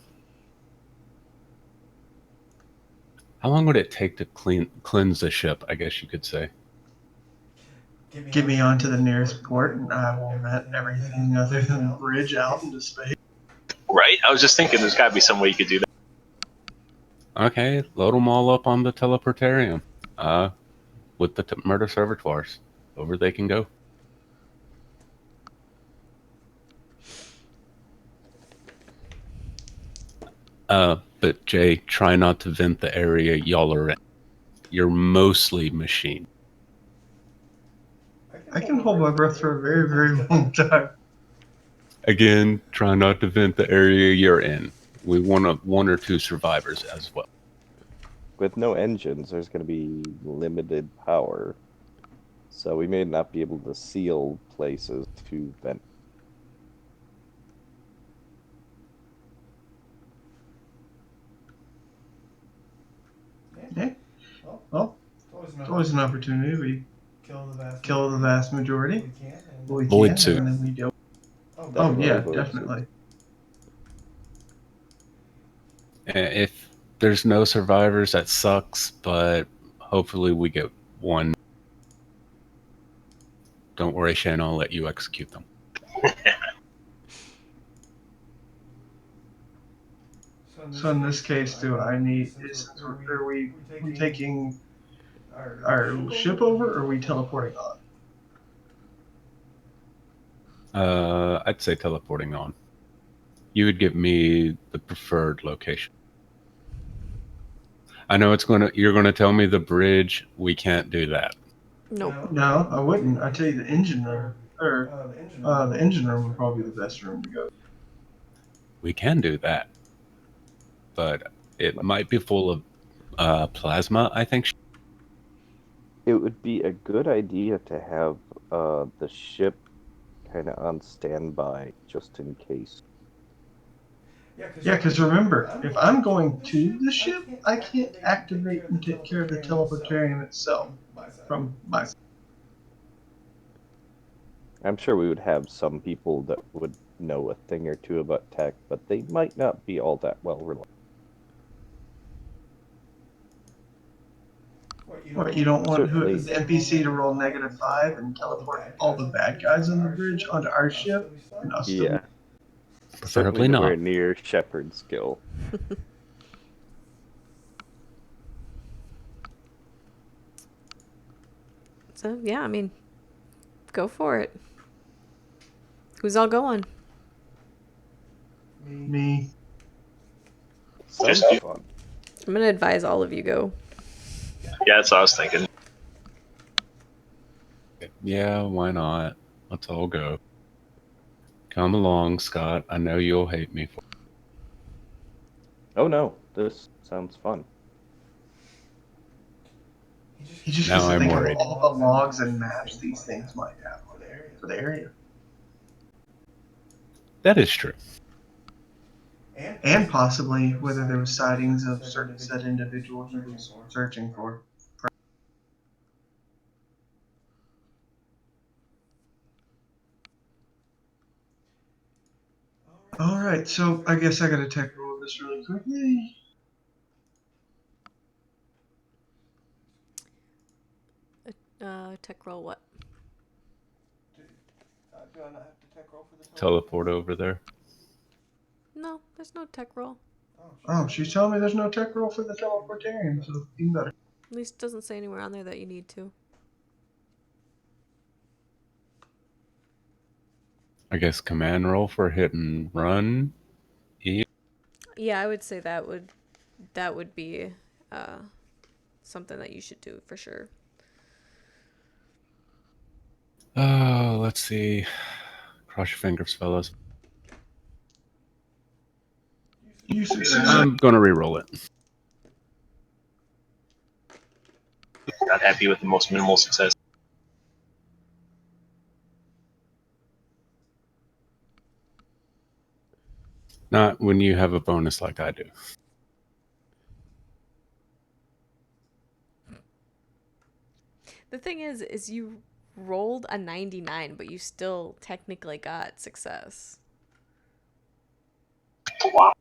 How long would it take to cleanse the ship, I guess you could say? Get me onto the nearest port, and I will net everything other than the bridge out into space. Right? I was just thinking there's gotta be some way you could do that. Okay, load them all up on the teleportarium. With the murder servitors. Over they can go. But Jay, try not to vent the area y'all are in. You're mostly machine. I can hold my breath for a very, very long time. Again, try not to vent the area you're in. We want one or two survivors as well. With no engines, there's going to be limited power. So we may not be able to seal places to vent. Yeah. Well, it's always an opportunity. We kill the vast majority. We Void can, suit. and then we do. Oh Definitely yeah, void suit. definitely. If there's no survivors, that sucks, but hopefully we get one. Don't worry, Shane, I'll let you execute them. So in this case, are we taking our ship over, or are we teleporting on? I'd say teleporting on. You would give me the preferred location. I know you're gonna tell me the bridge. We can't do that. Nope. No, I wouldn't. I tell you the engine room. or the engine room would probably be the best room to go. We can do that, but it might be full of plasma, I think. It would be a good idea to have the ship kind of on standby just in case. Yeah, because remember, if I'm going to the ship, I can't activate and take care of the teleportarium itself from my side. I'm sure we would have some people that would know a thing or two about tech, but they might not be all that well reliable. What, you don't want Certainly. the NPC to roll -5 and teleport all the bad guys on the bridge onto our ship? And us still. Yeah, Preferably certainly nowhere not. near Shepard's skill. So yeah, I mean, go for it. Who's all going? Me. Sounds Just you. fun. I'm gonna advise all of you go. Yeah, that's what I was thinking. Yeah, why not? Let's all go. Come along, Scott. I know you'll hate me for Oh no, this sounds fun. He just Now gets to I'm think worried. of all the logs and maps these things might have for the area. That is true. And possibly whether there were sightings of certain said individual he was searching for. Alright, so I guess I gotta tech roll this really quickly. Tech roll what? Do I not have to tech roll for the Teleport over there. No, there's no tech roll. Oh, she's telling me there's no tech roll for the teleportarium, so even better. At least it doesn't say anywhere on there that you need to. I guess command roll for hit and run. Yeah, I would say that would be something that you should do for sure. Oh, let's see. Cross your fingers, fellas. You succeed. I'm gonna re-roll it. Not happy with the most minimal success. Not when you have a bonus like I do. The thing is you rolled a 99, but you still technically got success. Wow.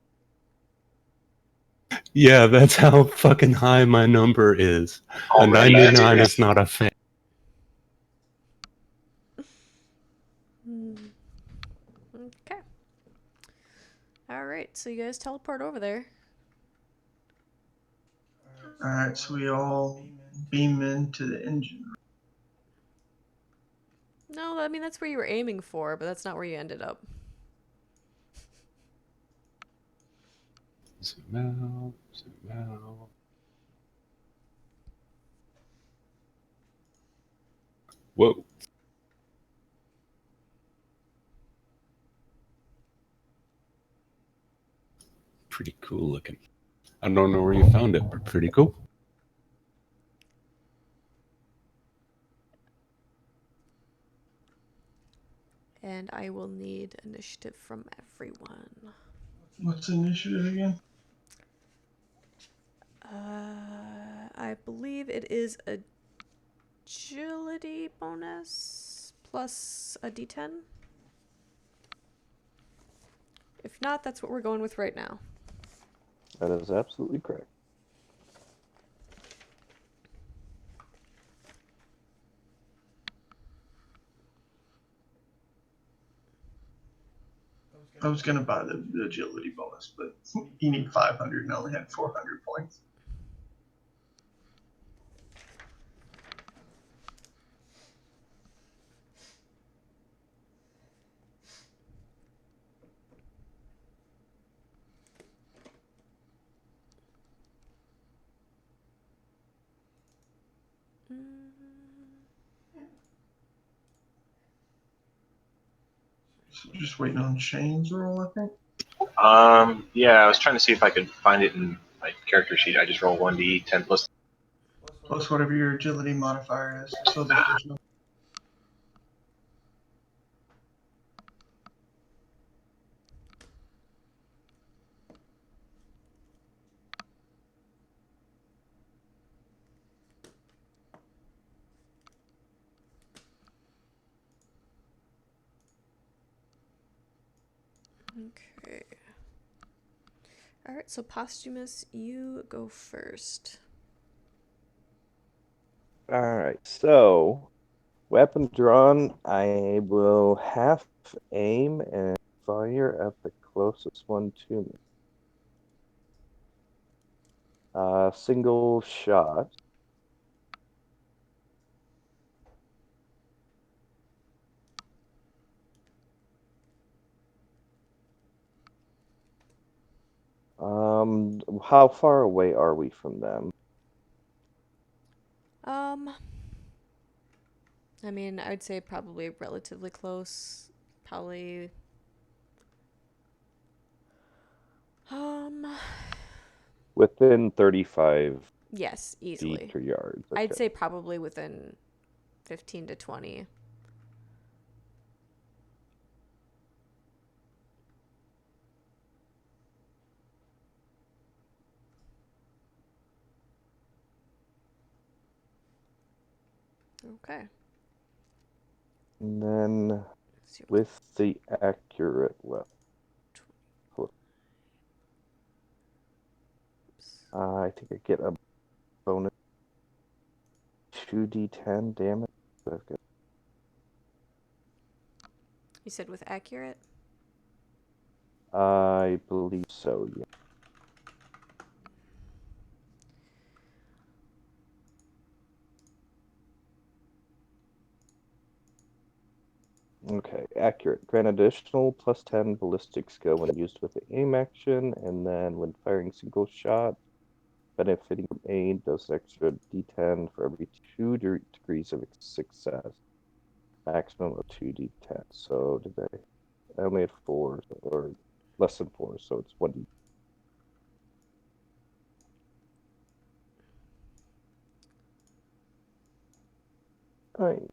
Yeah, that's how fucking high my number is. A Already 99 that's is not a fan. Okay. All right, so you guys teleport over there. Alright, so we all beam into the engine. No, I mean that's where you were aiming for, but that's not where you ended up. Zoom out, zoom out. Whoa. Pretty cool looking. I don't know where you found it, but pretty cool. And I will need initiative from everyone. What's initiative again? I believe it is agility bonus plus a d10. If not, that's what we're going with right now. That is absolutely correct. I was gonna buy the agility bonus, but you need 500 and I only had 400 points. So just waiting on Shane's roll, I think. Yeah, I was trying to see if I could find it in my character sheet. I just roll 1d10 plus. Plus whatever your agility modifier is. So the first one. Okay. All right, so Posthumous, you go first. Alright, so weapon drawn, I will half aim and fire at the closest one to me. Single shot. How far away are we from them? I mean, I would say probably relatively close. Probably, um, Within 35 yes, feet easily. or yards. I'd Okay. say probably within 15 to 20. Okay. And then Let's see what with the accurate weapon, I think I get a bonus 2d10 damage. Okay. you said with accurate? I believe so, yeah. Okay, accurate. Grant additional plus 10 ballistic skill when used with the aim action, and then when firing single shot, benefiting from aid, does extra d10 for every 2 degrees of success. Maximum of 2d10. So did I only had 4, or less than 4, so it's 1d. Alright.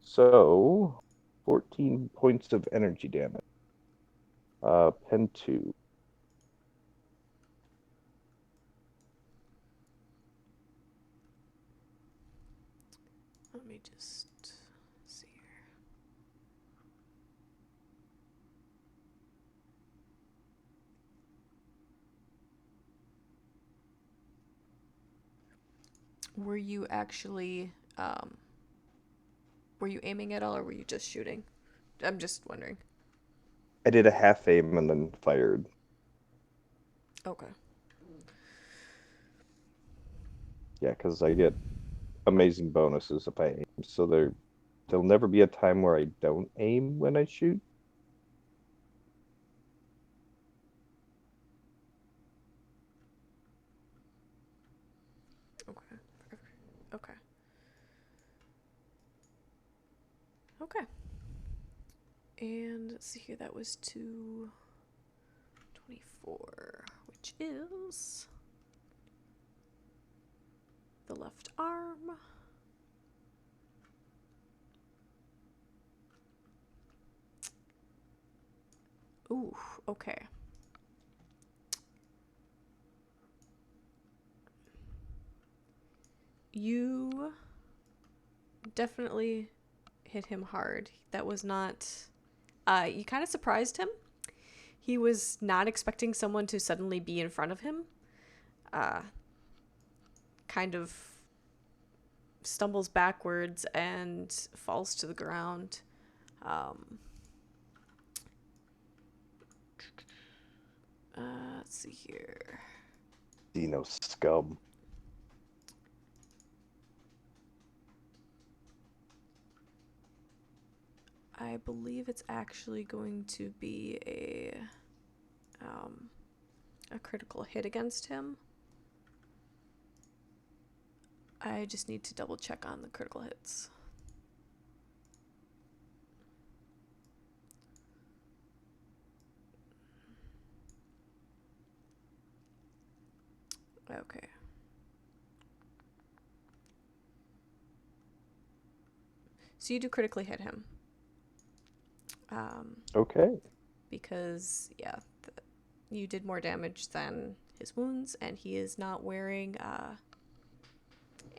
So 14 points of energy damage. Pen 2. Let me just see here. Were you actually, were you aiming at all or were you just shooting? I'm just wondering. I did a half aim and then fired. Okay. Yeah, because I get amazing bonuses if I aim. So there'll never be a time where I don't aim when I shoot. Okay. Okay. Okay. And let's see here, that was 224, which is the left arm. Ooh, okay. You definitely hit him hard. That was not... you kind of surprised him. He was not expecting someone to suddenly be in front of him. Kind of stumbles backwards and falls to the ground. Let's see here. Dino scum. I believe it's actually going to be a critical hit against him. I just need to double check on the critical hits. Okay. So you do critically hit him. Okay. Because, yeah, you did more damage than his wounds, and he is not wearing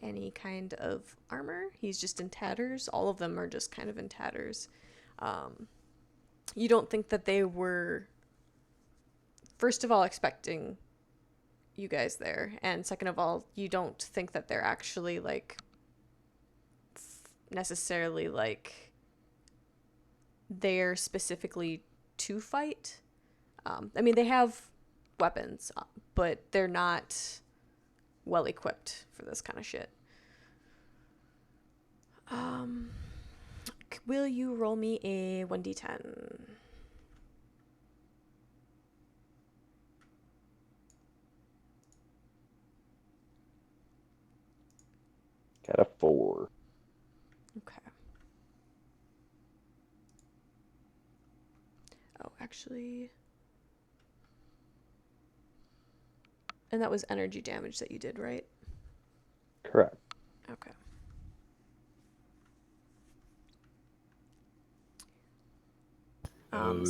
any kind of armor. He's just in tatters. All of them are just kind of in tatters. You don't think that they were, first of all, expecting you guys there, and second of all, you don't think that they're actually, like, necessarily, like, there specifically to fight. I mean, they have weapons, but they're not well equipped for this kind of shit. Will you roll me a 1d10? Got a 4. Okay. Oh, actually... And that was energy damage that you did, right? Correct. Okay.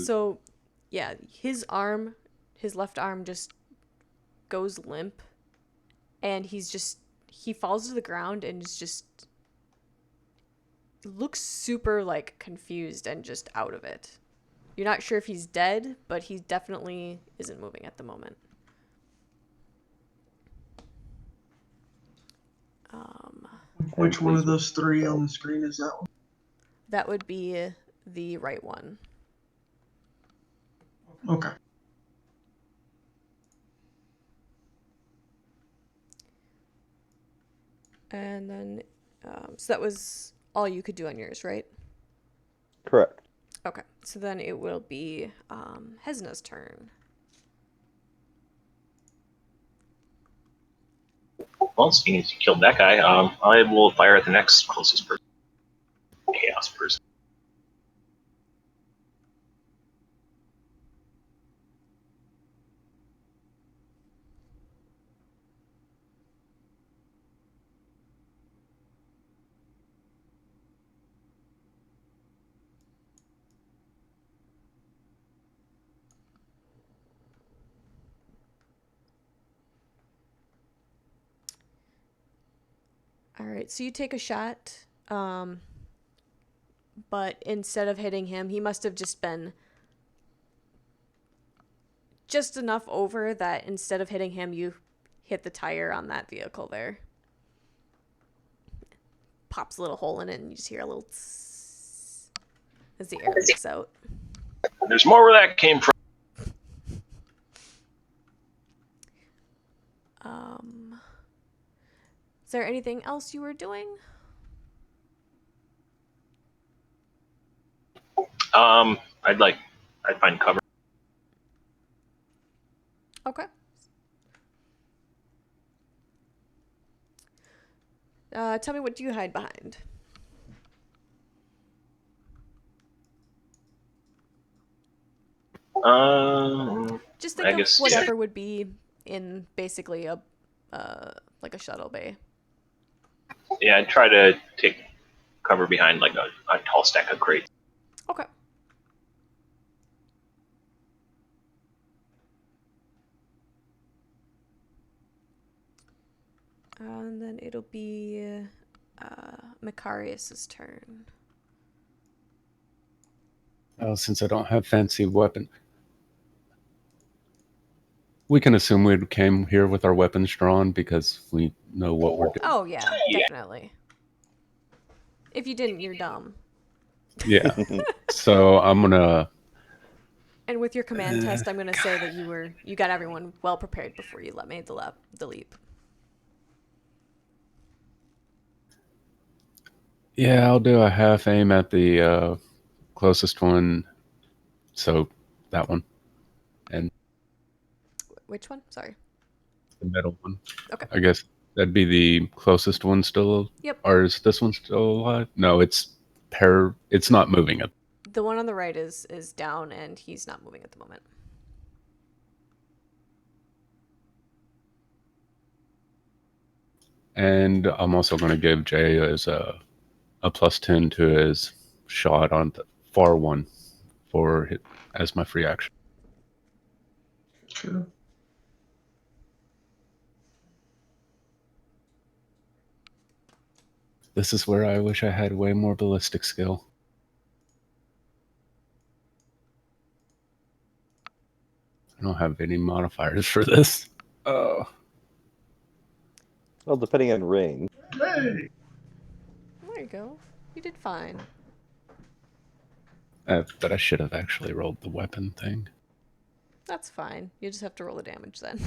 So, yeah, his left arm just goes limp, and he falls to the ground and is just looks super, like, confused and just out of it. You're not sure if he's dead, but he definitely isn't moving at the moment. Which one of those three on the screen is that one? That would be the right one. Okay. And then, so that was all you could do on yours, right? Correct. Okay, so then it will be Hesna's turn. Well, seeing as you killed that guy, I will fire at the next closest person. Chaos person. All right, so you take a shot, but instead of hitting him, he must have just been just enough over that instead of hitting him, you hit the tire on that vehicle there. Pops a little hole in it, and you just hear a little tss as the air leaks out. There's more where that came from. Is there anything else you were doing? I'd find cover. Okay. Tell me, what do you hide behind? Just think of whatever would be in basically a like a shuttle bay. Yeah, I'd try to take cover behind like a tall stack of crates. Okay. And then it'll be Macarius's turn. Oh, since I don't have fancy weapon, we can assume we came here with our weapons drawn because we know what we're doing. Oh yeah, definitely. If you didn't, you're dumb. Yeah. So I'm gonna. And with your command test, I'm gonna say that you got everyone well prepared before you made the leap. Yeah, I'll do a half aim at the closest one. So that one. And Which one? Sorry. the middle one. Okay. I guess that'd be the closest one still. Yep. Or is this one still alive? No, it's not moving. The one on the right is down, and he's not moving at the moment. And I'm also going to give Jay as a +10 to his shot on the far one as my free action. True. This is where I wish I had way more ballistic skill. I don't have any modifiers for this. Oh. Well, depending on range. Hey! There you go. You did fine. But I should have actually rolled the weapon thing. That's fine. You just have to roll the damage then.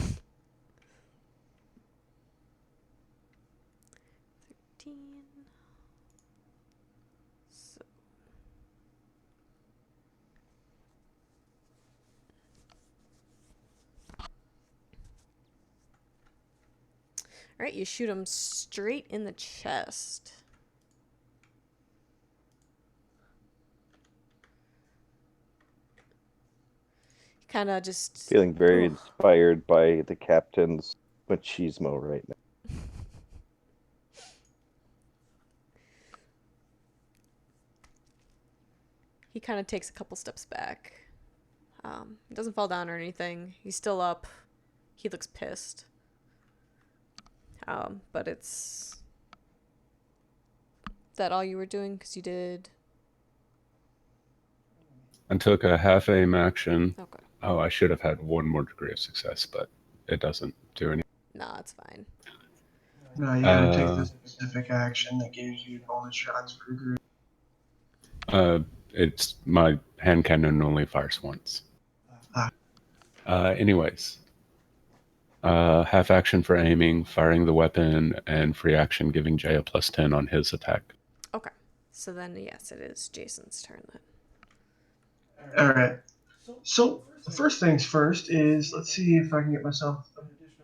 13. So. Alright, you shoot him straight in the chest. Kind of just Feeling very inspired by the captain's machismo right now. He kind of takes a couple steps back. He doesn't fall down or anything. He's still up. He looks pissed. But it's... Is that all you were doing? Because you did... I took a half aim action. Okay. Oh, I should have had one more degree of success, but it doesn't do anything. Nah, it's fine. No, you gotta take the specific action that gives you bonus shots per group. It's my hand cannon only fires once. Anyways. Half action for aiming, firing the weapon, and free action giving Jay a +10 on his attack. Okay. So then, yes, it is Jason's turn then. Alright. So, the first things first is, let's see if I can get myself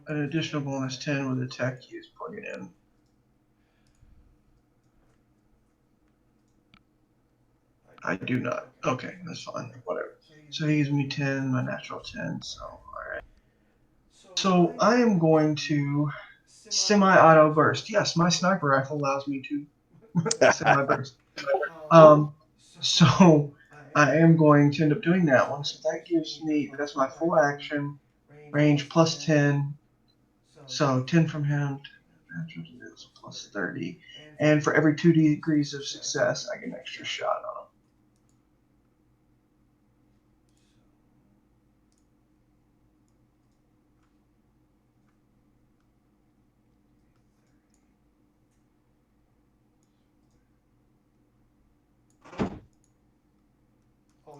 an additional bonus 10 with a tech use plug it in. I do not. Okay, that's fine. Whatever. So he gives me 10, my natural 10, so alright. So I am going to semi-auto burst. Yes, my sniper rifle allows me to semi-burst. So I am going to end up doing that one. So that gives me, that's my full action, range +10. So 10 from him, +30. And for every 2 degrees of success, I get an extra shot on him.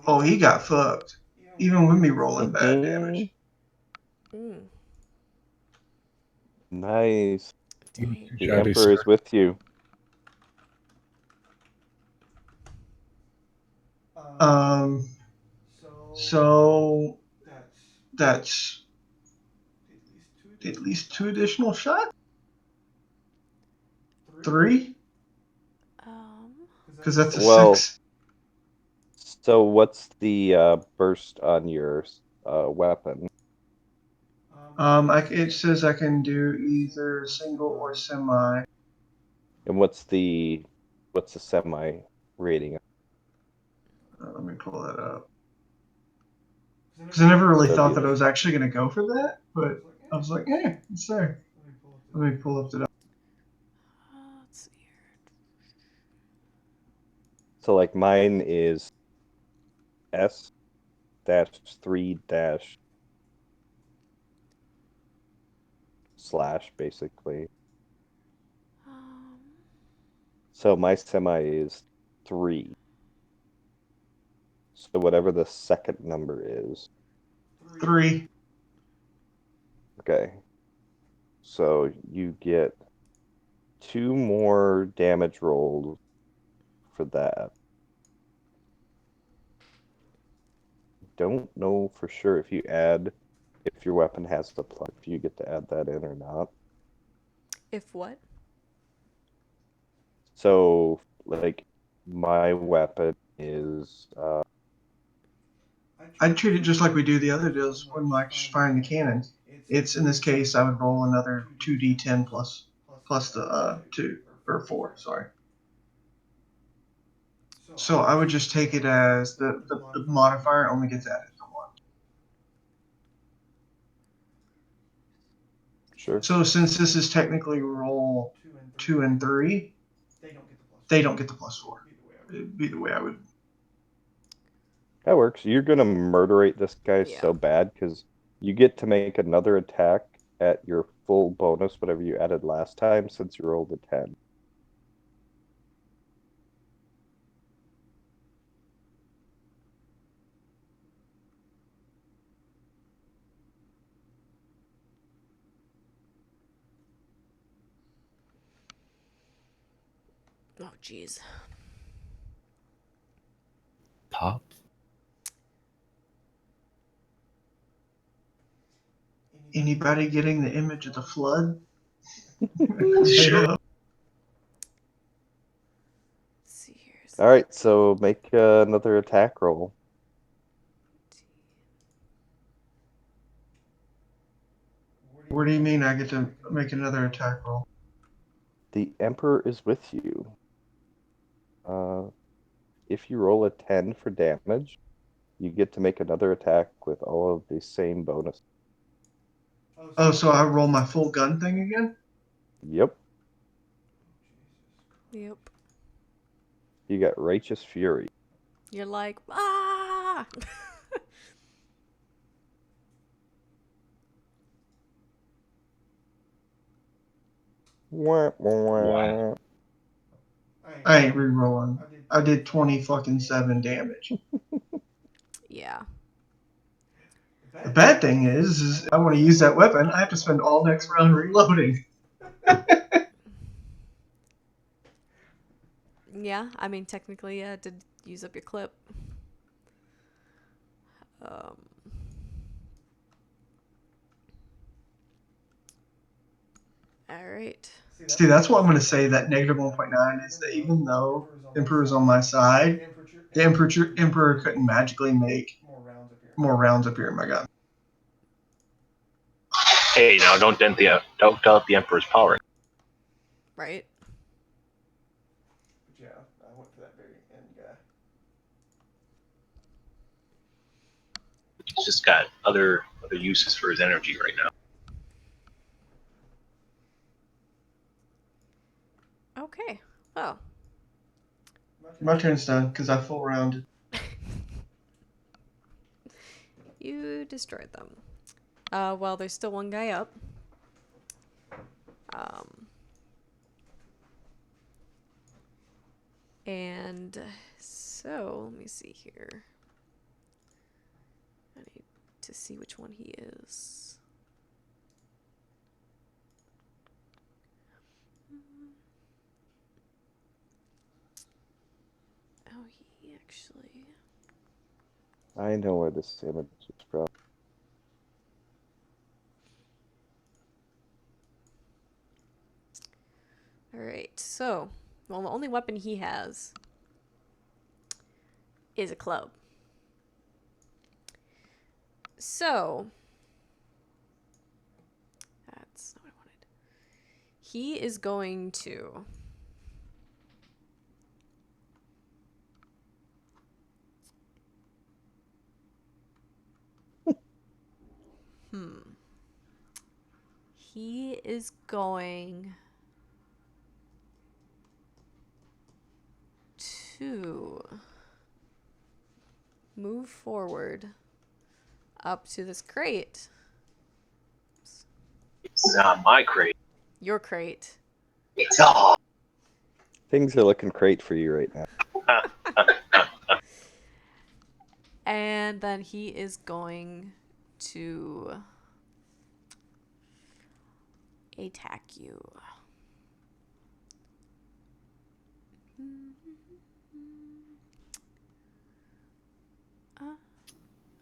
Oh, he got fucked. Even with me rolling bad damage. Nice. Dang. The Emperor is with you. So that's at least 2 additional shots? 3? Because that's a 6. So what's the burst on your weapon? It says I can do either single or semi. And what's the semi rating? Let me pull that up. Because I never really thought that I was actually going to go for that, but I was like, hey, it's there. Let me pull up the. Let's see here. So like mine is S-3- / basically. So my semi is 3. So whatever the second number is. 3. Okay. So you get 2 more damage rolls for that. Don't know for sure if your weapon has the plug, if you get to add that in or not. If what? So, like, my weapon is... I'd treat it just like we do the other deals when like firing the cannons. It's, in this case, I would roll another 2d10 plus plus the 2 or 4. Sorry. So I would just take it as the modifier only gets added to 1. Sure. So since this is technically roll 2 and 3, they don't get the plus 4. It'd be the way I would. That works. You're gonna murderate this guy so bad because you get to make another attack at your full bonus, whatever you added last time, since you rolled a 10. Oh, jeez. Pop. Anybody getting the image of the flood? Sure. Let's see here. All right, so make another attack roll. What do you mean I get to make another attack roll? The Emperor is with you. If you roll a 10 for damage, you get to make another attack with all of the same bonus. Oh, so I roll my full gun thing again? Yep. Yep. You got Righteous Fury. You're like, ah! Wah, wah. Wow. I ain't re-rolling. I did 20 fucking 7 damage. Yeah. The bad thing is I want to use that weapon. I have to spend all next round reloading. Yeah, I mean, technically, yeah, it did use up your clip. Alright. See, that's what I'm going to say. That negative 1.9 is that even though Emperor's on my side, the Emperor couldn't magically make more rounds appear in my gun. Hey, now don't dent the Emperor's power. Right? Yeah, I went for that very end guy. He's just got other uses for his energy right now. Okay. Well. My turn's done because I full rounded. You destroyed them. Well, there's still one guy up. And so, let me see here. I need to see which one he is. Oh, he actually... I know where this image is from. Alright, so, well, the only weapon he has is a club. So, that's not what I wanted. He is going to... He is going to move forward up to this crate. It's not my crate. Your crate. It's all. Things are looking great for you right now. And then he is going to attack you.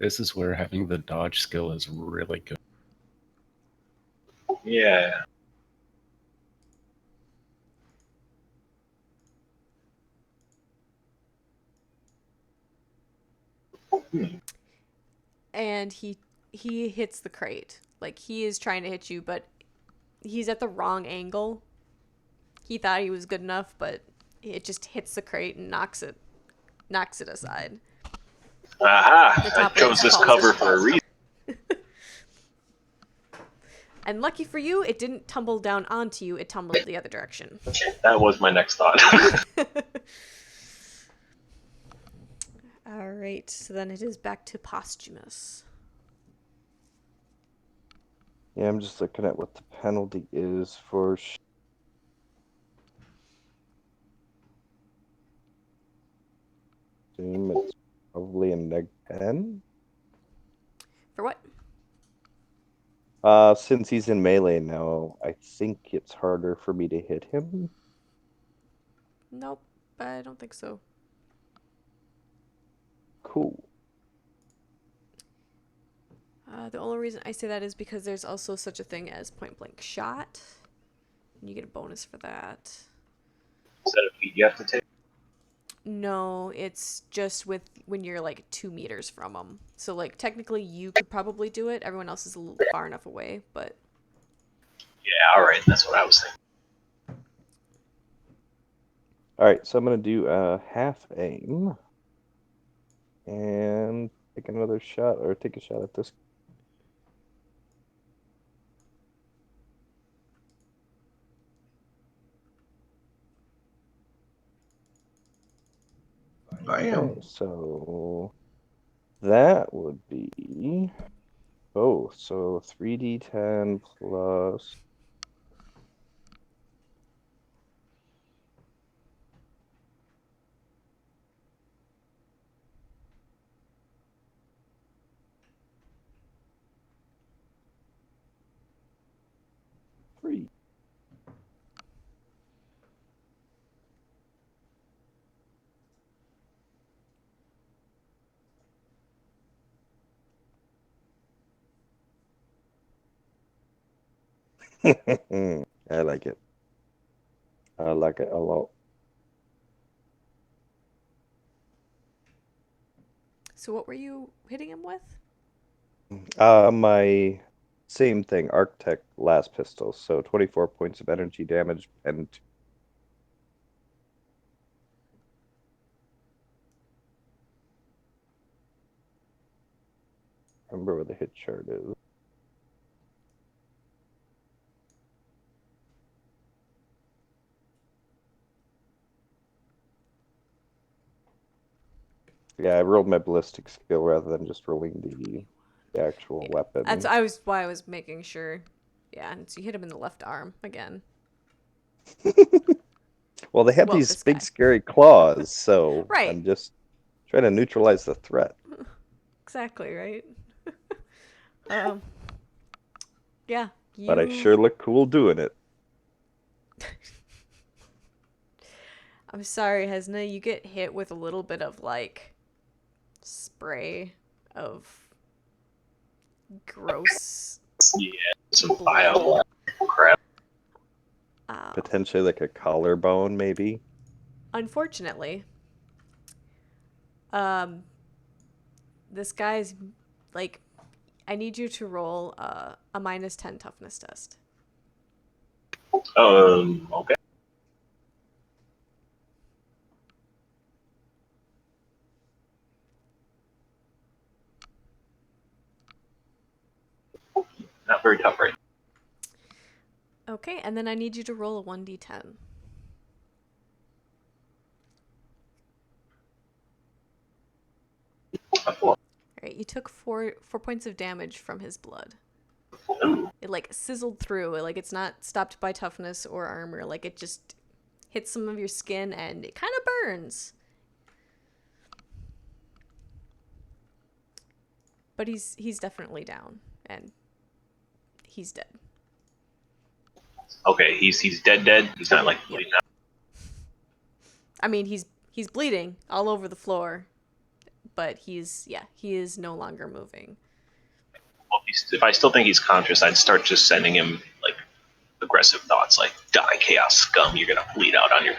This is where having the dodge skill is really good. Yeah. And he hits the crate. Like, he is trying to hit you, but he's at the wrong angle. He thought he was good enough, but it just hits the crate and knocks it aside. Aha! The I top chose layer this falls cover into for a reason. And lucky for you, it didn't tumble down onto you, it tumbled the other direction. That was my next thought. Alright, so then it is back to Posthumous. Yeah, I'm just looking at what the penalty is for. Assume it's probably a neg 10. For what? Since he's in melee now, I think it's harder for me to hit him. Nope, I don't think so. Cool. The only reason I say that is because there's also such a thing as point blank shot. And you get a bonus for that. Is that a feat you have to take? No, it's just with when you're like 2 meters from them. So like technically you could probably do it. Everyone else is a little far enough away, but Yeah, alright, that's what I was thinking. Alright, so I'm going to do a half aim. And take another shot, or take a shot at this. Bam. Okay, so that would be... Oh, so 3d10 plus... Three. I like it. I like it a lot. so what were you hitting him with? My same thing, Architect last pistol. So 24 points of energy damage and remember where the hit chart is. Yeah, I rolled my ballistic skill rather than just rolling the actual weapon. That's why I was making sure. Yeah, and so you hit him in the left arm again. Well, they have Well, these this big guy. scary claws, so Right. I'm just trying to neutralize the threat. Exactly, right? Yeah, But I sure look cool doing it. I'm sorry, Hesna, you get hit with a little bit of like spray of gross Yeah, some blood. bio crap. Potentially like a collarbone, maybe. Unfortunately, this guy's like, I need you to roll a -10 toughness test. Okay. Not very tough, right? Okay, and then I need you to roll a 1d10. All right, you took four points of damage from his blood. It like sizzled through. Like it's not stopped by toughness or armor. Like it just hits some of your skin and it kind of burns. But he's definitely down and he's dead. Okay, he's dead. He's not like bleeding out. I mean, he's bleeding all over the floor, but he is no longer moving. Well, if I still think he's conscious, I'd start just sending him like aggressive thoughts, like "Die, chaos scum! You're gonna bleed out on your.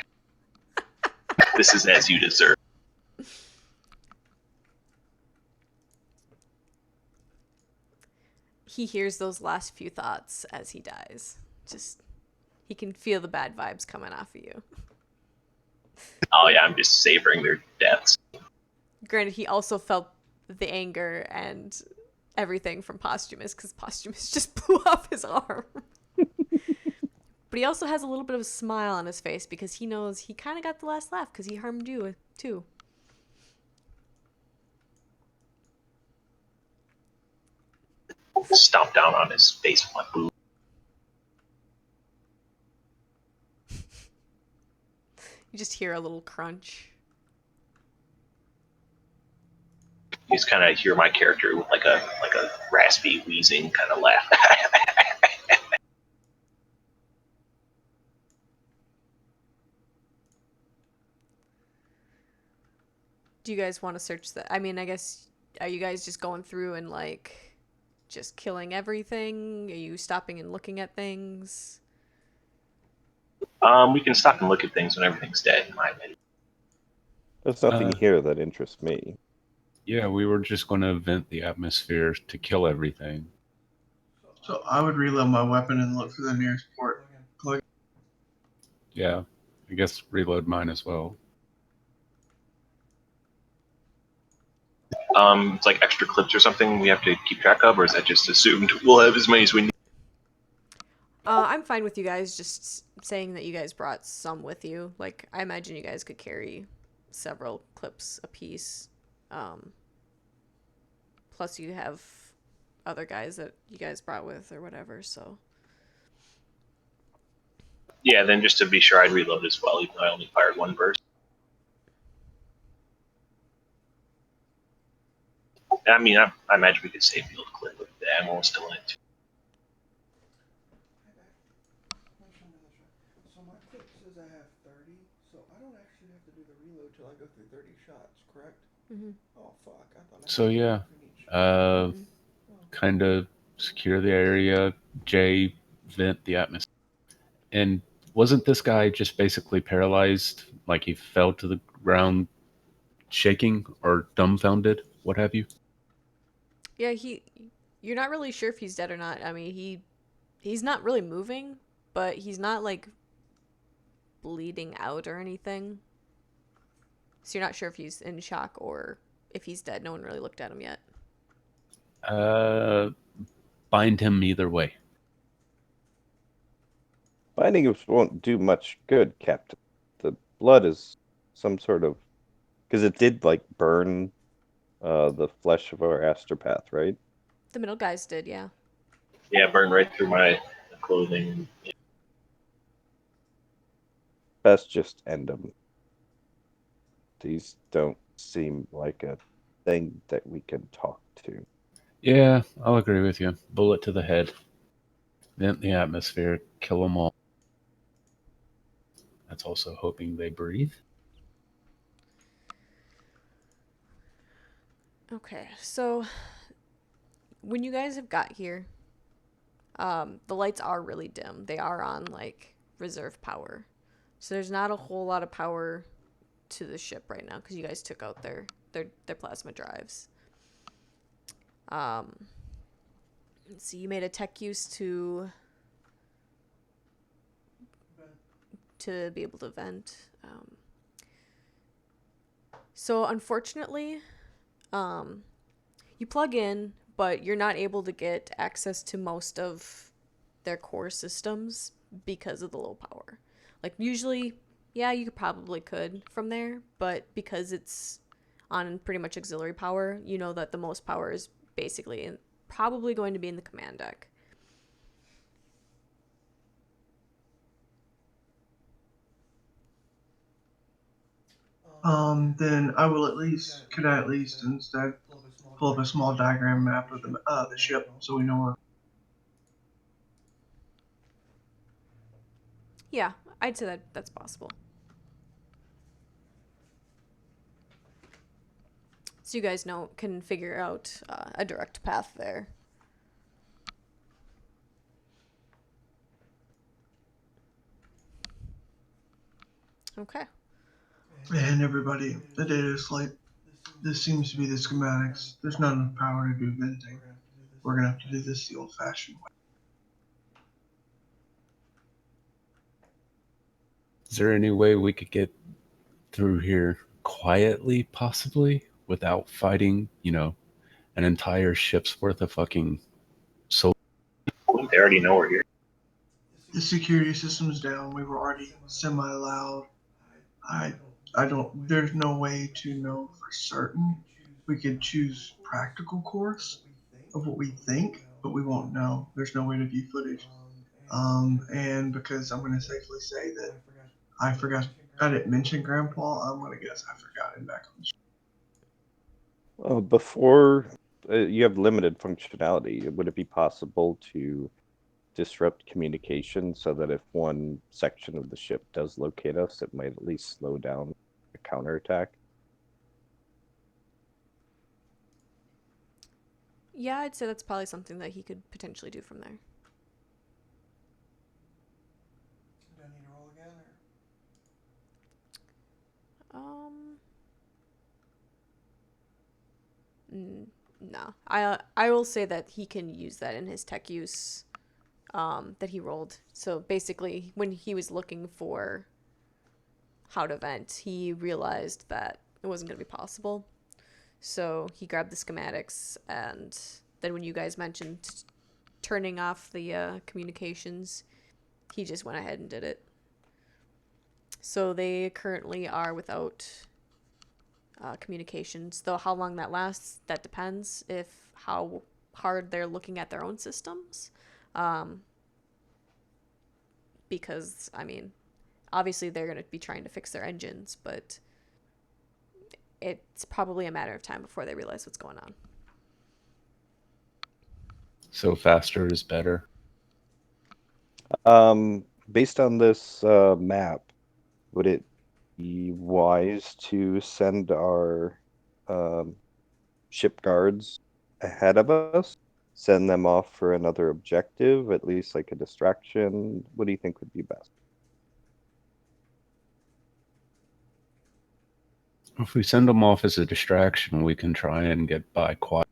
This is as you deserve." He hears those last few thoughts as he dies. Just He can feel the bad vibes coming off of you. Oh yeah, I'm just savoring their deaths. Granted, he also felt the anger and everything from Posthumous, because Posthumous just blew off his arm. But he also has a little bit of a smile on his face because he knows he kind of got the last laugh because he harmed you too. Stomp down on his face with my boot. You just hear a little crunch. You just kind of hear my character with like a raspy, wheezing kind of laugh. Do you guys want to search that? I mean, I guess, are you guys just going through and like just killing everything? Are you stopping and looking at things? We can stop and look at things when everything's dead, in my opinion. There's nothing here that interests me. Yeah, we were just going to vent the atmosphere to kill everything. So I would reload my weapon and look for the nearest port. Click. Yeah, I guess reload mine as well. It's like extra clips or something we have to keep track of, or is that just assumed we'll have as many as we need? I'm fine with you guys just saying that you guys brought some with you. Like, I imagine you guys could carry several clips apiece. Plus you have other guys that you guys brought with or whatever, so. Yeah, then just to be sure, I'd reload as well, even though I only fired one burst. I mean, I imagine we could save the old clip with the ammo still in it. So my clip says I have 30, so I don't actually have to do the reload till I go through 30 shots, correct? Mm-hmm. Oh fuck! I thought I So yeah, kind of secure the area, J, vent the atmosphere. And wasn't this guy just basically paralyzed, like he fell to the ground shaking or dumbfounded, what have you? Yeah, you're not really sure if he's dead or not. I mean, he's not really moving, but he's not like bleeding out or anything. So you're not sure if he's in shock or if he's dead. No one really looked at him yet. Bind him either way. Binding us won't do much good, Captain. The blood is some sort of... Because it did, like, burn the flesh of our astropath, right? The middle guys did, yeah. Yeah, burn right through my clothing. Best just end them. These don't seem like a thing that we can talk to. Yeah, I'll agree with you. Bullet to the head. Vent the atmosphere. Kill them all. That's also hoping they breathe. Okay, so when you guys have got here, the lights are really dim. They are on like reserve power, so there's not a whole lot of power to the ship right now because you guys took out their plasma drives. Let's see, you made a tech use to be able to vent. So unfortunately, you plug in, but you're not able to get access to most of their core systems because of the low power. Like usually, yeah, you probably could from there, but because it's on pretty much auxiliary power, you know that the most power is basically probably going to be in the command deck. Then I will could I at least instead pull up a small diagram map of the ship so we know where. Yeah, I'd say that's possible. So you guys can figure out a direct path there. Okay. And everybody, the data is like, this seems to be the schematics. There's not enough power to do venting. We're gonna have to do this the old-fashioned way. Is there any way we could get through here quietly, possibly, without fighting, an entire ship's worth of fucking soldiers? They already know we're here. The security system's down. We were already semi-loud. I don't. There's no way to know for certain. We could choose practical course of what we think, but we won't know. There's no way to view footage. And because I'm going to safely say that I forgot, I didn't mention Grandpa. I'm going to guess I forgot him back on the ship. Before you have limited functionality, would it be possible to disrupt communication so that if one section of the ship does locate us, it might at least slow down a counterattack? Yeah, I'd say that's probably something that he could potentially do from there. Do I need to roll again, No. I will say that he can use that in his tech use that he rolled. So basically, when he was looking for how to vent, he realized that it wasn't going to be possible. So he grabbed the schematics, and then when you guys mentioned turning off the communications, he just went ahead and did it. So they currently are without communications, though how long that lasts, that depends if how hard they're looking at their own systems. Because, I mean, obviously they're going to be trying to fix their engines, but it's probably a matter of time before they realize what's going on. So faster is better. Based on this map, would it be wise to send our ship guards ahead of us? Send them off for another objective, at least like a distraction? What do you think would be best? If we send them off as a distraction, we can try and get by quiet.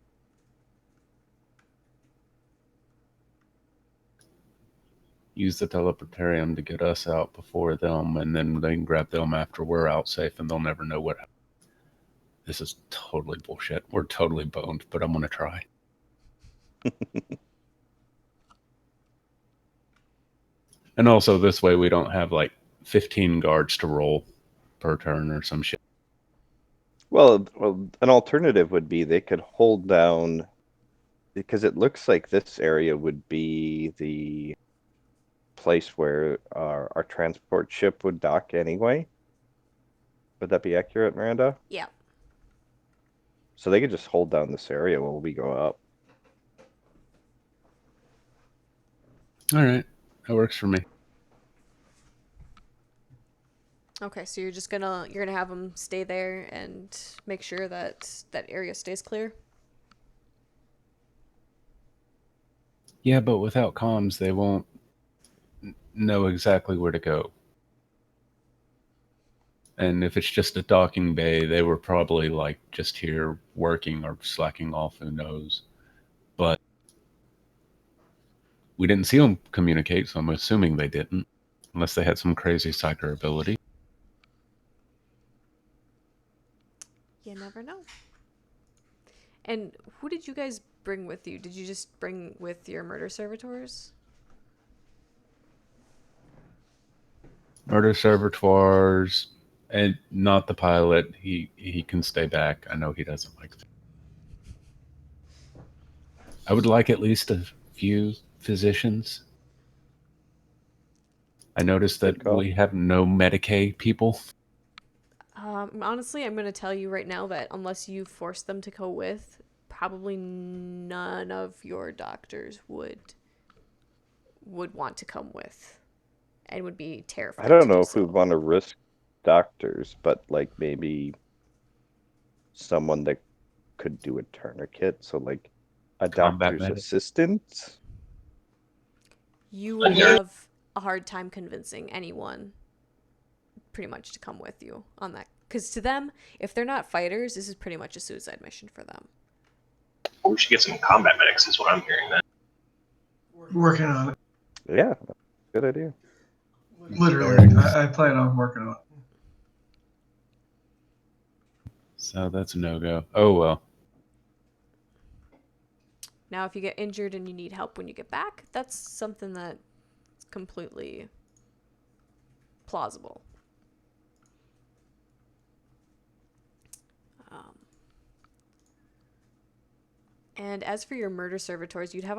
Use the teleportarium to get us out before them, and then they can grab them after we're out safe, and they'll never know what happened. This is totally bullshit. We're totally boned, but I'm going to try. And also, this way we don't have like 15 guards to roll per turn or some shit. Well, an alternative would be they could hold down, because it looks like this area would be the place where our transport ship would dock anyway. Would that be accurate, Miranda? Yeah. So they could just hold down this area while we go up. All right. That works for me. Okay, so you're gonna have them stay there and make sure that that area stays clear. Yeah, but without comms, they won't know exactly where to go. And if it's just a docking bay, they were probably like just here working or slacking off, who knows. But we didn't see them communicate, so I'm assuming they didn't, unless they had some crazy psyker ability. You never know. And who did you guys bring with you? Did you just bring with your murder servitors? Murder servitors, and not the pilot. He can stay back. I know he doesn't like that. I would like at least a few physicians. I noticed that we have no Medicaid people. Honestly, I'm going to tell you right now that unless you force them to go with, probably none of your doctors would want to come with and would be terrified. I don't know do if so. we want to risk doctors, but like maybe someone that could do a tourniquet. So like a Combat doctor's medic. assistant. You would have a hard time convincing anyone pretty much to come with you on that. Because to them, if they're not fighters, this is pretty much a suicide mission for them. We should get some combat medics, is what I'm hearing then. Working on it. Yeah, good idea. Literally, I plan on working on it. So that's a no-go. Oh, well. Now, if you get injured and you need help when you get back, that's something that's completely plausible. And as for your murder servitors, you'd have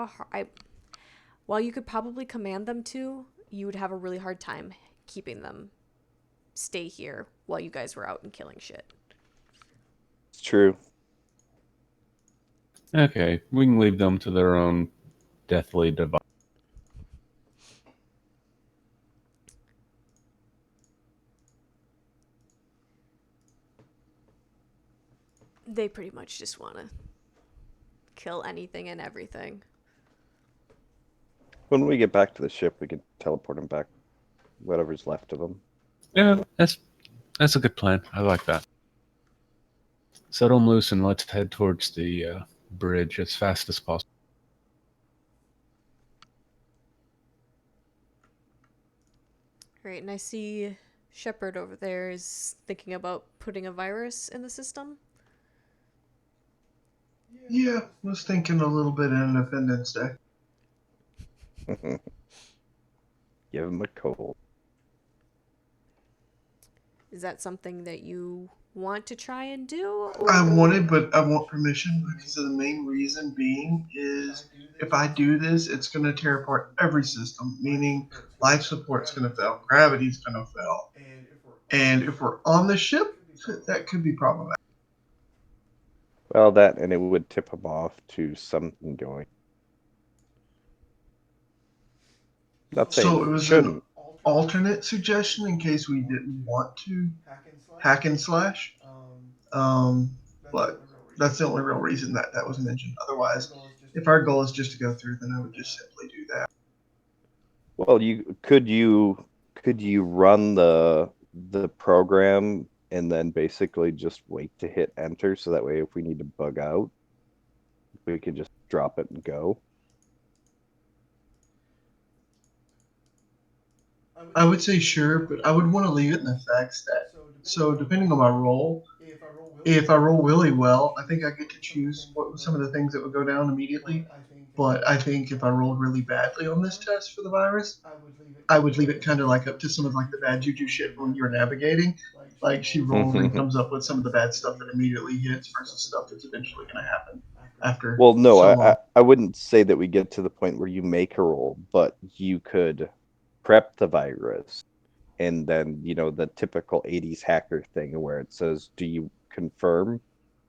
while you could probably command them to, you would have a really hard time keeping them stay here while you guys were out and killing shit. It's true. Okay, we can leave them to their own deathly device. They pretty much just want to kill anything and everything. When we get back to the ship, we can teleport them back, whatever's left of them. Yeah, that's a good plan. I like that. Set them loose and let's head towards the bridge as fast as possible. Right, and I see Shepard over there is thinking about putting a virus in the system. Yeah, I was thinking a little bit of Independence Day. Give them a cold. Is that something that you want to try and do? Or... I wanted, but I want permission because of the main reason being is if I do this, it's going to tear apart every system, meaning life support's going to fail, gravity's going to fail. And if we're on the ship, that could be problematic. Well, that, and it would tip them off to something going. Not saying So it was an alternate suggestion in case we didn't want to hack and slash. But that's the only real reason that was mentioned. Otherwise, if our goal is just to go through, then I would just simply do that. Well, could you run the program and then basically just wait to hit enter, so that way if we need to bug out, we can just drop it and go. I would say sure, but I would want to leave it in the facts that, so depending on my role, if I roll really well, I think I get to choose what some of the things that would go down immediately. But I think if I rolled really badly on this test for the virus, I would leave it kind of like up to some of like the bad juju shit when you're navigating. Like she rolls and comes up with some of the bad stuff that immediately hits versus stuff that's eventually going to happen after. Well, no, so I wouldn't say that we get to the point where you make a roll, but you could prep the virus, and then, the typical 80s hacker thing where it says, do you confirm?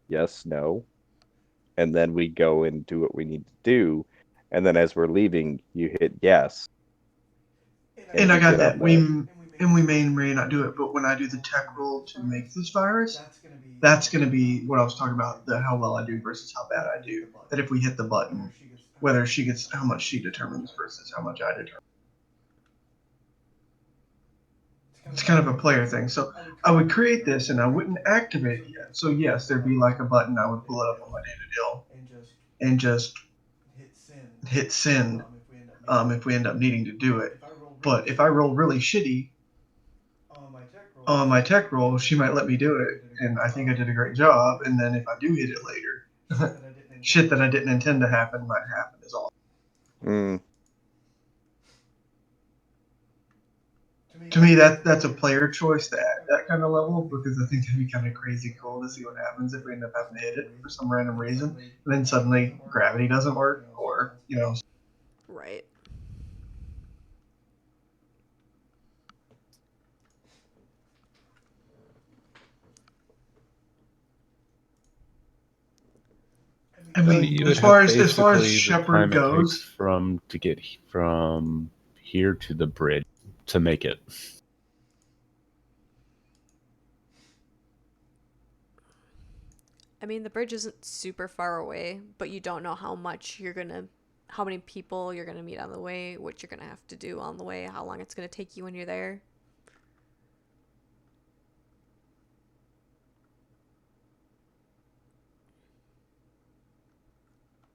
Yes, no. And then we go and do what we need to do. And then as we're leaving, you hit yes. And I got that. We may or may not do it, but when I do the tech roll to make this virus, that's going to be what I was talking about, how well I do versus how bad I do. That if we hit the button, whether she gets how much she determines versus how much I determine. It's kind of a player thing. So I would create this and I wouldn't activate it yet. So yes, there'd be like a button. I would pull it up on my data deal and just hit send if we end up needing to do it. But if I roll really shitty on my tech roll, she might let me do it, and I think I did a great job. And then if I do hit it later, shit that I didn't intend to happen might happen is all. To me, that's a player choice to add that kind of level, because I think it'd be kind of crazy cool to see what happens if we end up having to hit it for some random reason, and then suddenly gravity doesn't work, or Right. I mean, as far as Shepard goes, to get from here to the bridge to make it. I mean, the bridge isn't super far away, but you don't know how many people you're gonna meet on the way, what you're gonna have to do on the way, how long it's gonna take you when you're there.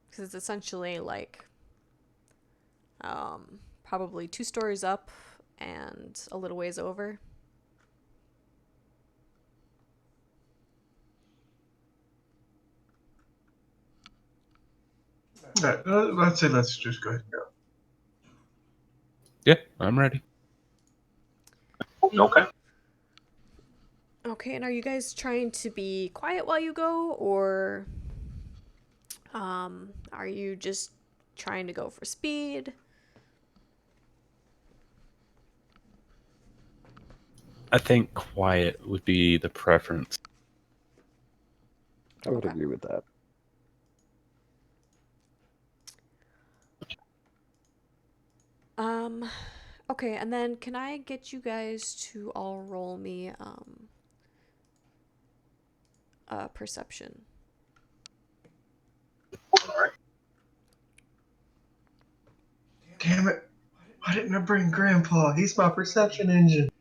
Because it's essentially like probably 2 stories up and a little ways over. Alright, let's just go ahead and go. Yeah, I'm ready. Okay. Okay, and are you guys trying to be quiet while you go, or are you just trying to go for speed? I think quiet would be the preference. I would Okay. agree with that. Okay, and then can I get you guys to all roll me perception? All right. Damn it! Why didn't I bring Grandpa? He's my perception engine.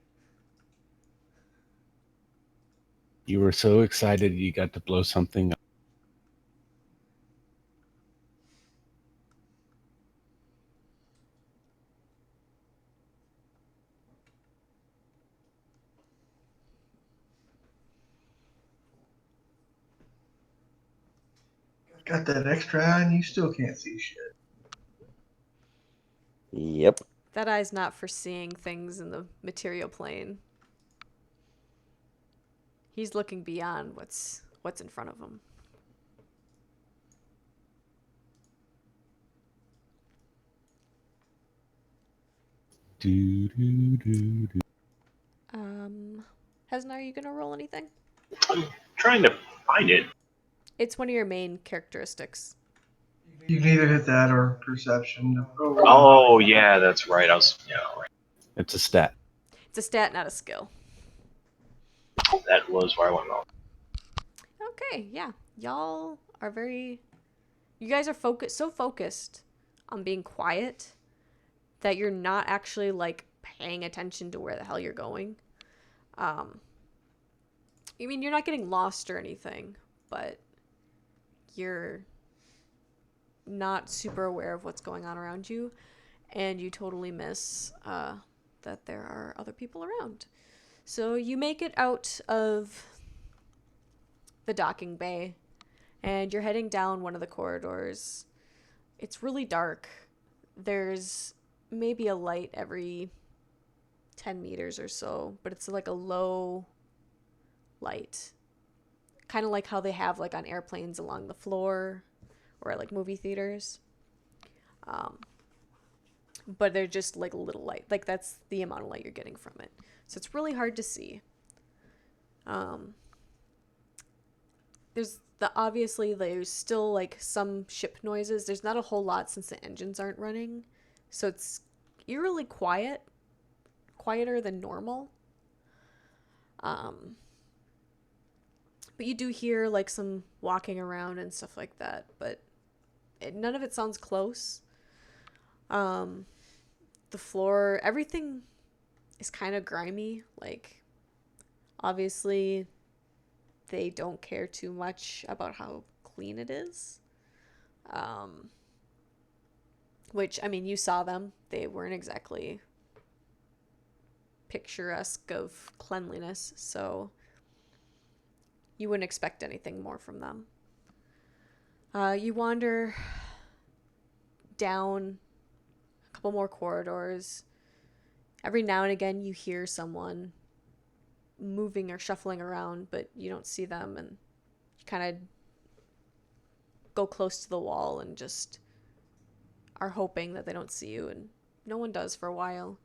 You were so excited you got to blow something up. Got that extra eye and you still can't see shit. Yep. That eye's not for seeing things in the material plane. He's looking beyond what's in front of him. Do, do, do, do. Hesna, are you gonna roll anything? I'm trying to find it. It's one of your main characteristics. You can either hit that or perception. Oh, yeah, that's right. Right. It's a stat. It's a stat, not a skill. That was where I went wrong. Okay, yeah. Y'all are very... You guys are so focused on being quiet that you're not actually, like, paying attention to where the hell you're going. I mean, you're not getting lost or anything, but you're not super aware of what's going on around you, and you totally miss that there are other people around. So you make it out of the docking bay, and you're heading down one of the corridors. It's really dark. There's maybe a light every 10 meters or so, but it's like a low light. Kind of like how they have like on airplanes along the floor or at like movie theaters. But they're just like a little light. Like that's the amount of light you're getting from it. So it's really hard to see. There's still like some ship noises. There's not a whole lot since the engines aren't running. So it's eerily quiet. Quieter than normal. But you do hear like some walking around and stuff like that, but none of it sounds close. The floor, everything is kind of grimy. Like, obviously, they don't care too much about how clean it is. Which, I mean, you saw them. They weren't exactly picturesque of cleanliness, so you wouldn't expect anything more from them. You wander down a couple more corridors. Every now and again you hear someone moving or shuffling around, but you don't see them, and you kind of go close to the wall and just are hoping that they don't see you, and no one does for a while.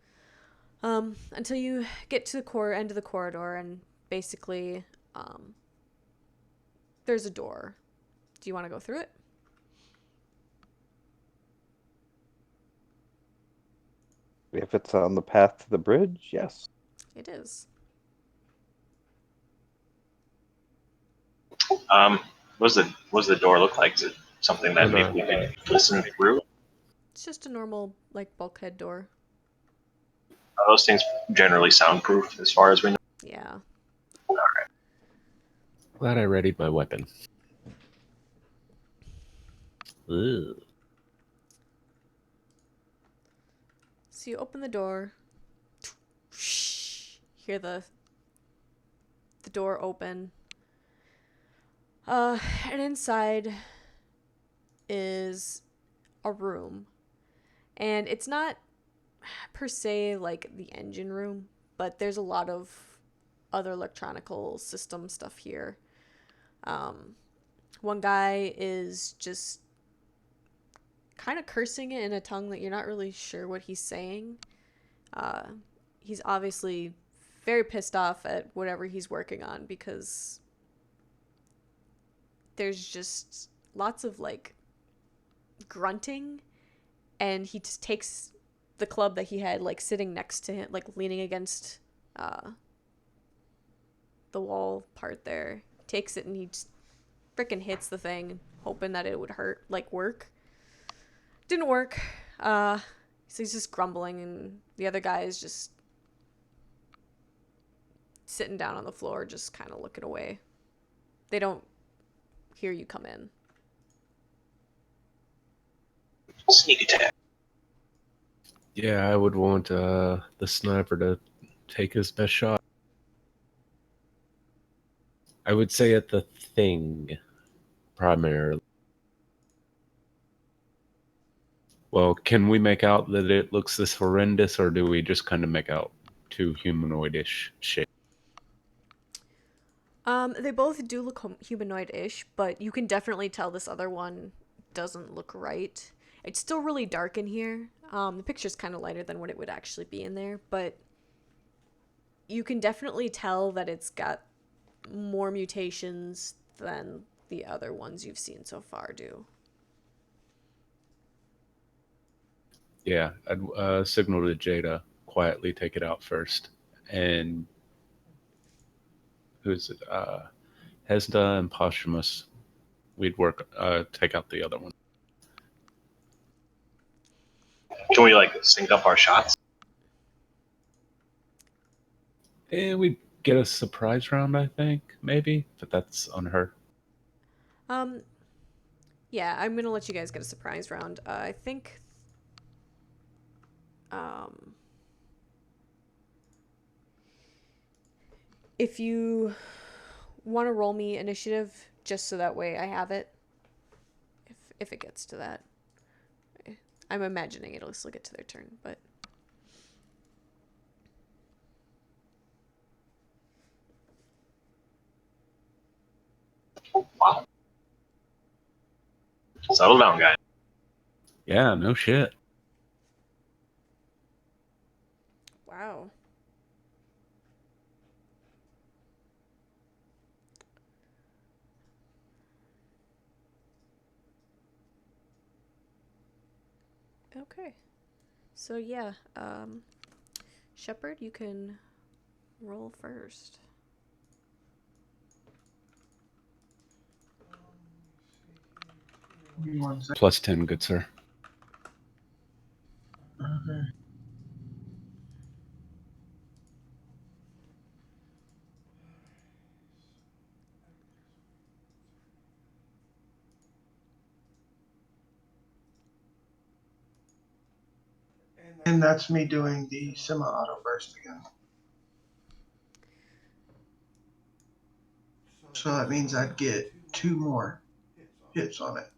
Until you get to the end of the corridor, and basically there's a door. Do you want to go through it? If it's on the path to the bridge, yes. It is. What does the door look like? Is it something that maybe we could listen through? It's just a normal, like, bulkhead door. Are those things generally soundproof as far as we know? Yeah. All right. Glad I readied my weapon. Ugh. So you open the door. hear the door open. And inside is a room. And it's not per se like the engine room, but there's a lot of other electronical system stuff here. One guy is just kind of cursing it in a tongue that you're not really sure what he's saying. He's obviously very pissed off at whatever he's working on, because there's just lots of like grunting, and he just takes the club that he had like sitting next to him, like leaning against the wall part there, takes it and he just freaking hits the thing, hoping that it would work. Didn't work. So he's just grumbling, and the other guy is just sitting down on the floor, just kind of looking away. They don't hear you come in. Sneak attack. Yeah, I would want the sniper to take his best shot. I would say at the thing, primarily. Well, can we make out that it looks this horrendous, or do we just kind of make out two humanoid-ish shapes? They both do look humanoid-ish, but you can definitely tell this other one doesn't look right. It's still really dark in here. The picture's kind of lighter than what it would actually be in there, but you can definitely tell that it's got more mutations than the other ones you've seen so far do. Yeah, I'd signal to Jada, quietly take it out first. And who's it? Hesda and Posthumous. We'd take out the other one. Can we like sync up our shots? And we'd get a surprise round, I think, maybe, but that's on her. Yeah, I'm gonna let you guys get a surprise round. I think, if you want to roll me initiative, just so that way I have it, if it gets to that. I'm imagining it'll still get to their turn, but... Wow. Settle down, guys. Yeah, no shit. Wow. Okay. So yeah, Shepard, you can roll first. One second. Plus 10, good sir. Okay. And that's me doing the semi-auto burst again. So that means I'd get 2 more hits on it.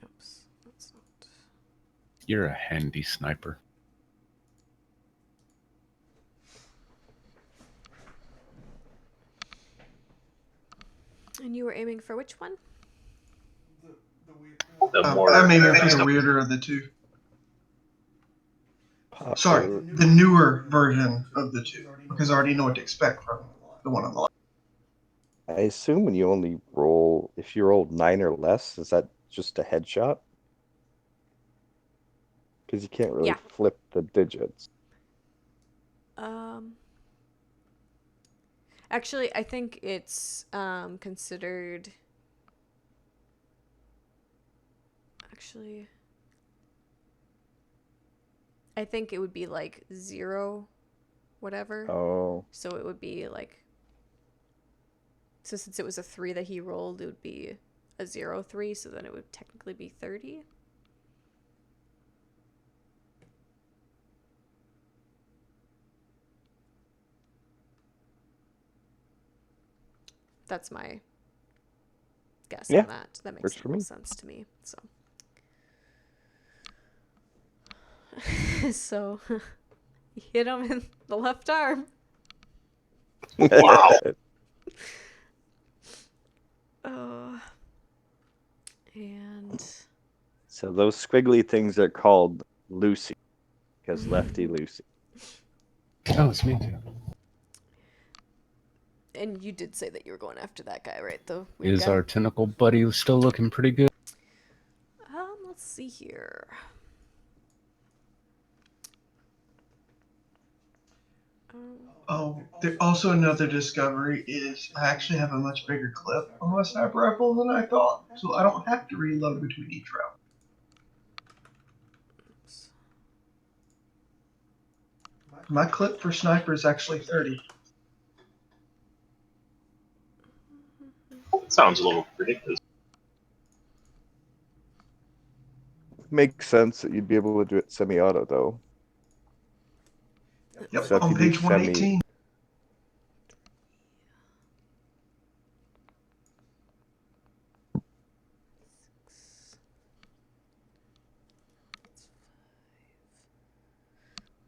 Oops, that's not... You're a handy sniper. And you were aiming for which one? I'm aiming for the weirder of the two. Sorry, Popper. the newer version of the two, because I already know what to expect from the one on the left. I assume when you only roll, if you rolled 9 or less, is that just a headshot? Because you can't really Yeah. flip the digits. Actually, I think it's considered... Actually, I think it would be like 0 whatever. Oh. So it would be like... So since it was a 3 that he rolled, it would be a 0-3, so then it would technically be 30. That's my guess Yeah, on that. That makes works the for most me. sense to me. So, so you hit him in the left arm. Wow. Oh, and So those squiggly things are called Lucy, because Lefty Lucy. Oh, it's me too. and you did say that you were going after that guy, right? The weird Is guy. our tentacle buddy still looking pretty good? Let's see here. Oh, there also another discovery is I actually have a much bigger clip on my sniper rifle than I thought, so I don't have to reload between each round. My clip for sniper is actually 30. Sounds a little ridiculous. Makes sense that you'd be able to do it semi-auto, though. Yep, So if on you do page 118.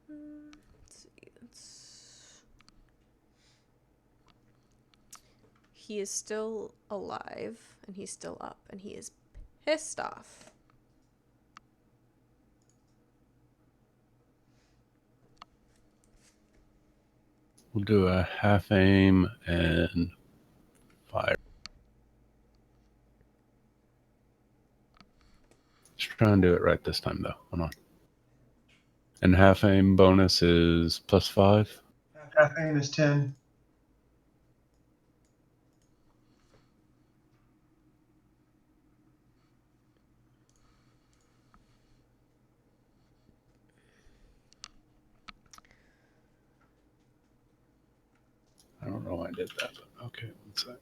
Let's see. He is still alive, and he's still up, and he is pissed off. We'll do a half aim and fire. Let's try and do it right this time, though. Hold on. And half aim bonus is +5. Half aim is 10. I don't know why I did that, but okay, one sec.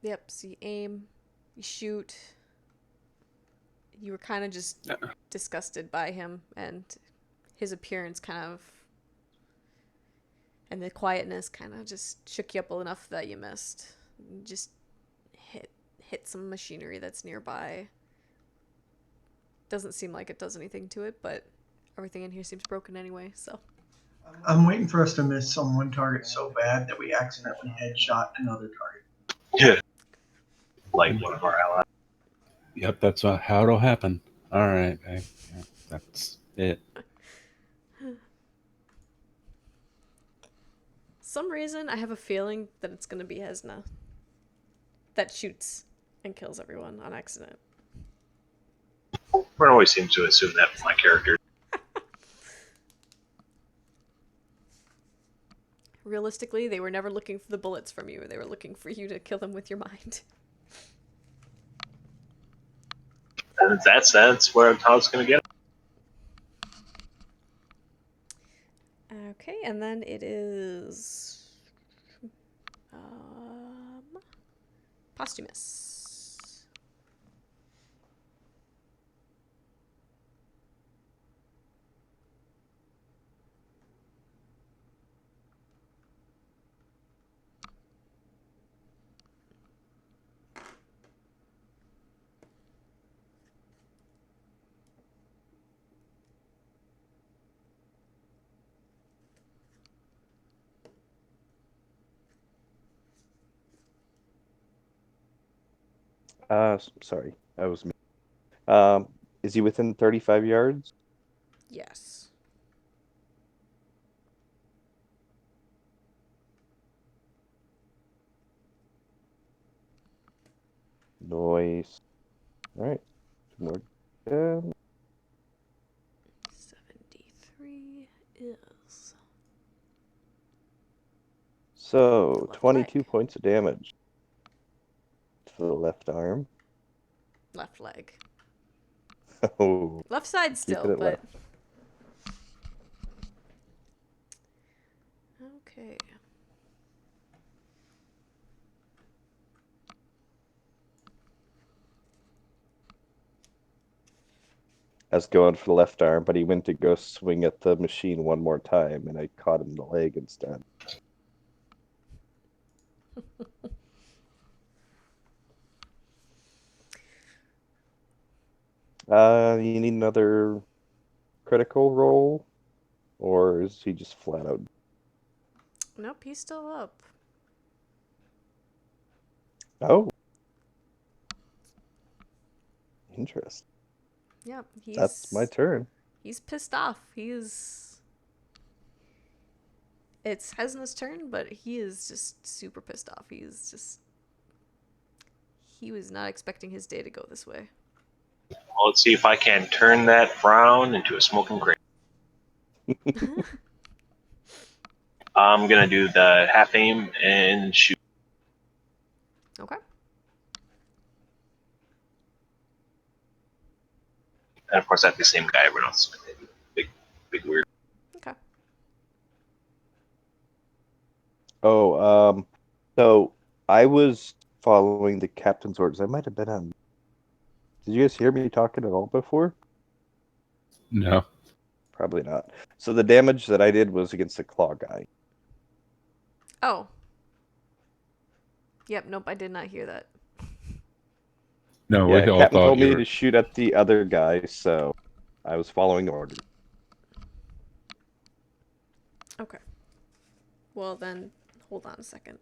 Yep, so you aim, you shoot. You were kind of just disgusted by him and his appearance and the quietness kind of just shook you up enough that you missed. You just hit some machinery that's nearby. Doesn't seem like it does anything to it, but everything in here seems broken anyway, so. I'm waiting for us to miss some one target so bad that we accidentally headshot another target. Yeah. Like one of our allies. Yep, that's how it'll happen. All right, yeah, that's it. Some reason I have a feeling that it's gonna be Hesna that shoots and kills everyone on accident. Everyone always seems to assume that for my character. Realistically, they were never looking for the bullets from you. They were looking for you to kill them with your mind. And in that sense, where how it's going to get it. Okay, and then it is posthumous. Sorry, that was me. Is he within 35 yards? Yes. Noise. All right. Two more. 73 is So left 22 leg. points of damage to the left arm. Left leg. Oh, Left side keep still, it at but... left. Okay. I was going for the left arm, but he went to go swing at the machine one more time, and I caught him in the leg instead. You need another critical roll, or is he just flat out? Nope, he's still up. Oh, interesting. Yep, That's my turn. He's pissed off. It's Hesna's turn, but he is just super pissed off. He was not expecting his day to go this way. Well, let's see if I can turn that frown into a smoking grape. I'm gonna do the half aim and shoot. Okay. And of course, that's the same guy everyone else. Big weird. Okay. Oh, so I was following the captain's orders. I might have been on. Did you guys hear me talking at all before? No. Probably not. So the damage that I did was against the claw guy. Oh. Yep, nope, I did not hear that. No, Yeah, we all Captain thought told you me were... to shoot at the other guy, so I was following orders. Okay. Well then, hold on a second.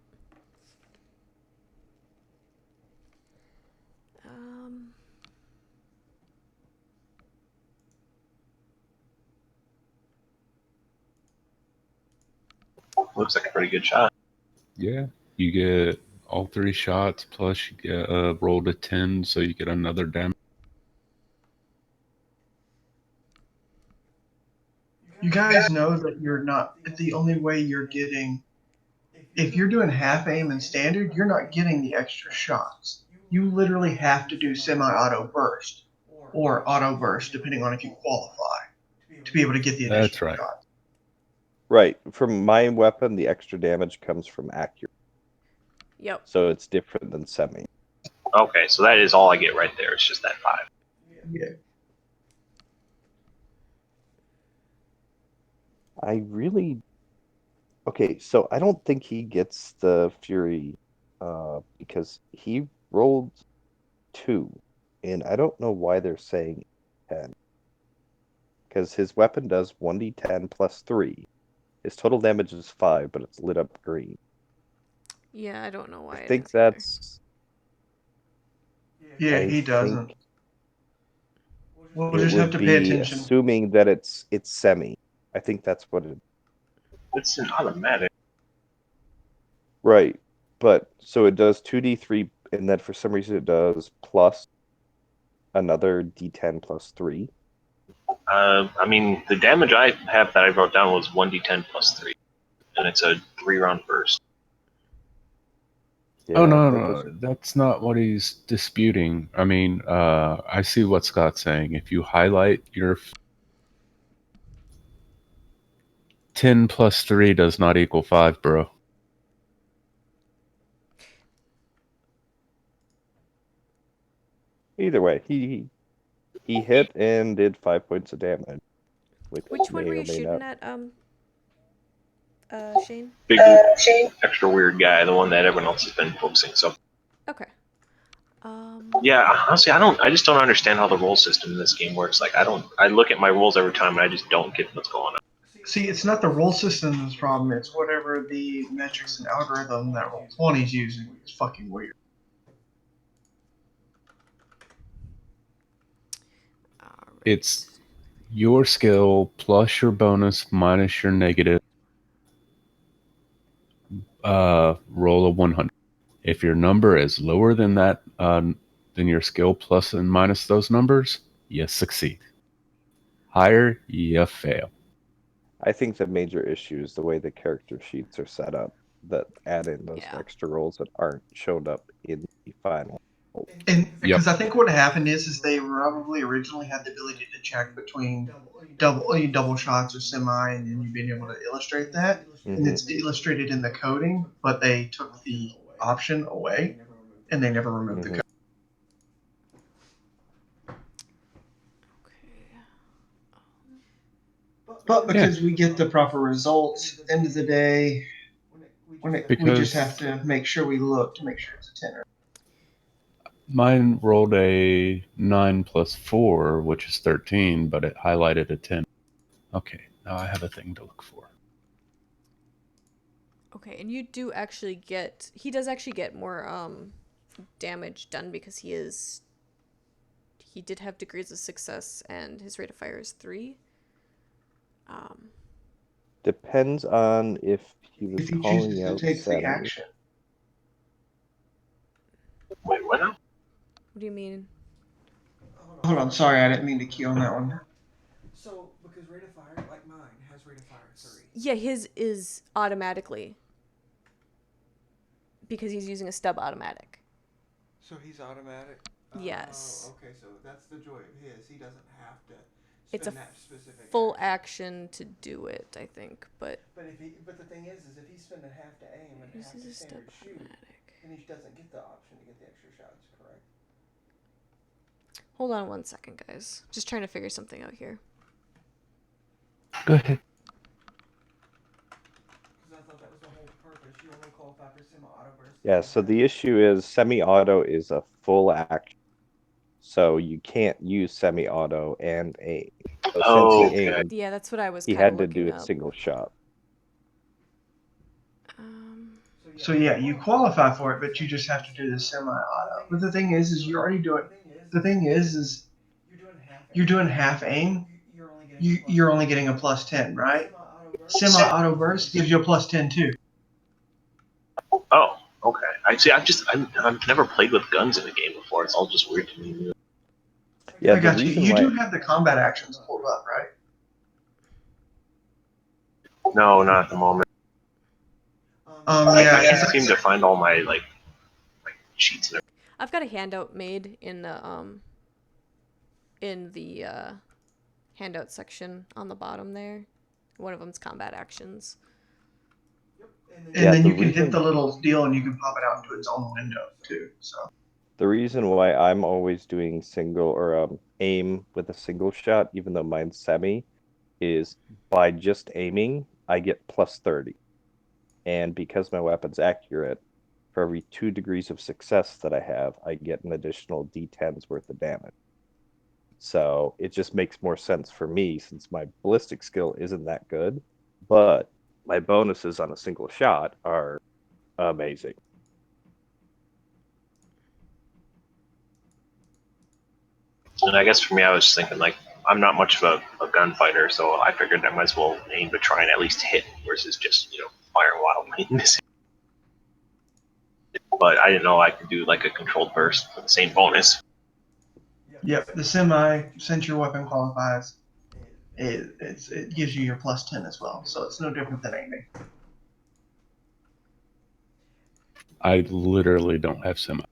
Looks like a pretty good shot. Yeah, you get all 3 shots, plus you get rolled a 10, so you get another damage. You guys know that you're not the only way you're getting. If you're doing half aim and standard, you're not getting the extra shots. You literally have to do semi-auto burst or auto burst, depending on if you qualify, to be able to get the additional That's right. shots. Right. From my weapon, the extra damage comes from accurate. Yep. So it's different than semi. Okay, so that is all I get right there. It's just that 5. Yeah. I really... Okay, so I don't think he gets the Fury because he rolled 2, and I don't know why they're saying 10. Because his weapon does 1d10 plus 3. His total damage is 5, but it's lit up green. Yeah, I don't know why I it think is either. that's... Yeah, I he doesn't. think We'll it just have would to pay be attention. assuming that it's semi. I think that's what it... It's an automatic. Right. But so it does 2d3, and then for some reason it does plus another d10 plus 3. I mean, the damage I have that I wrote down was 1d10 plus 3. And it's a 3-round burst. Yeah, Oh, no, that no, doesn't... that's not what he's disputing. I mean, I see what Scott's saying. If you highlight your 10 plus 3 does not equal 5, bro. Either way, he hit and did 5 points of damage, which Which one may were or you may shooting not... at, Shane? Big, extra weird guy, the one that everyone else has been focusing. So Okay. yeah, honestly, I just don't understand how the roll system in this game works. Like, I look at my rolls every time and I just don't get what's going on. See, it's not the roll system's problem. It's whatever the metrics and algorithm that Roll20's using is fucking weird. It's your skill plus your bonus minus your negative. Roll a 100. If your number is lower than that, than your skill plus and minus those numbers, you succeed. Higher, you fail. I think the major issue is the way the character sheets are set up that add in those Yeah. extra rolls that aren't showed up in the final. And Yep. because I think what happened is they probably originally had the ability to check between double shots or semi, and then you being able to illustrate that, and it's illustrated in the coding, but they took the option away, and they never removed the code. Okay. But because we get the proper results, end of the day, we just have to make sure we look to make sure it's a 10 or Mine rolled a 9 plus 4, which is 13, but it highlighted a 10. Okay, now I have a thing to look for. Okay, and you do actually get... He does actually get more damage done because he did have degrees of success and his rate of fire is 3. Depends on if he was if he calling chooses to out take the Sammy. action. Wait, what now? What do you mean? Hold on, sorry, I didn't mean to key on that one. So, because rate of fire, like mine, has rate of fire 3. Yeah, his is automatically. Because he's using a stub automatic. So he's automatic? Yes. Oh, okay, so that's the joy of his. He doesn't have to spend It's a that specific full action to do it, I think, but... But the thing is if he's spending half to aim and half to standard shoot, then he doesn't get the option to get the extra shots, correct? Hold on one second, guys. Just trying to figure something out here. Go ahead. Because I thought that was the whole purpose. You only qualify for semi-auto burst. Yeah, so the issue is semi-auto is a full action. So you can't use semi-auto and aim. So Oh, since he okay. aimed, Yeah, that's what I was he kind of had to looking do it up. single shot. So yeah, you qualify for it, but you just have to do the semi-auto. But the thing is you're already doing. The thing is you're doing half aim. You're only getting a plus 10, right? Semi-auto burst gives you a plus 10 too. Oh, okay. I've never played with guns in a game before. It's all just weird to me. Yeah, I got the you. reason You why do have the combat actions pulled up, right? No, not at the moment. Yeah, I can't seem to find all my like sheets and everything. I've got a handout made in the handout section on the bottom there. One of them's combat actions. and Yeah, then the you can hit reason- the little deal and you can pop it out into its own window too. So the reason why I'm always doing single or aim with a single shot, even though mine's semi, is by just aiming, I get plus 30. And because my weapon's accurate, for every 2 degrees of success that I have, I get an additional d10's worth of damage. So it just makes more sense for me since my ballistic skill isn't that good, but my bonuses on a single shot are amazing. And I guess for me, I was just thinking like I'm not much of a gunfighter, so I figured I might as well aim to try and at least hit versus just fire wildly and missing. But I didn't know I could do like a controlled burst with the same bonus. yep, the semi, since your weapon qualifies, it gives you your plus 10 as well. So it's no different than aiming. I literally don't have semi.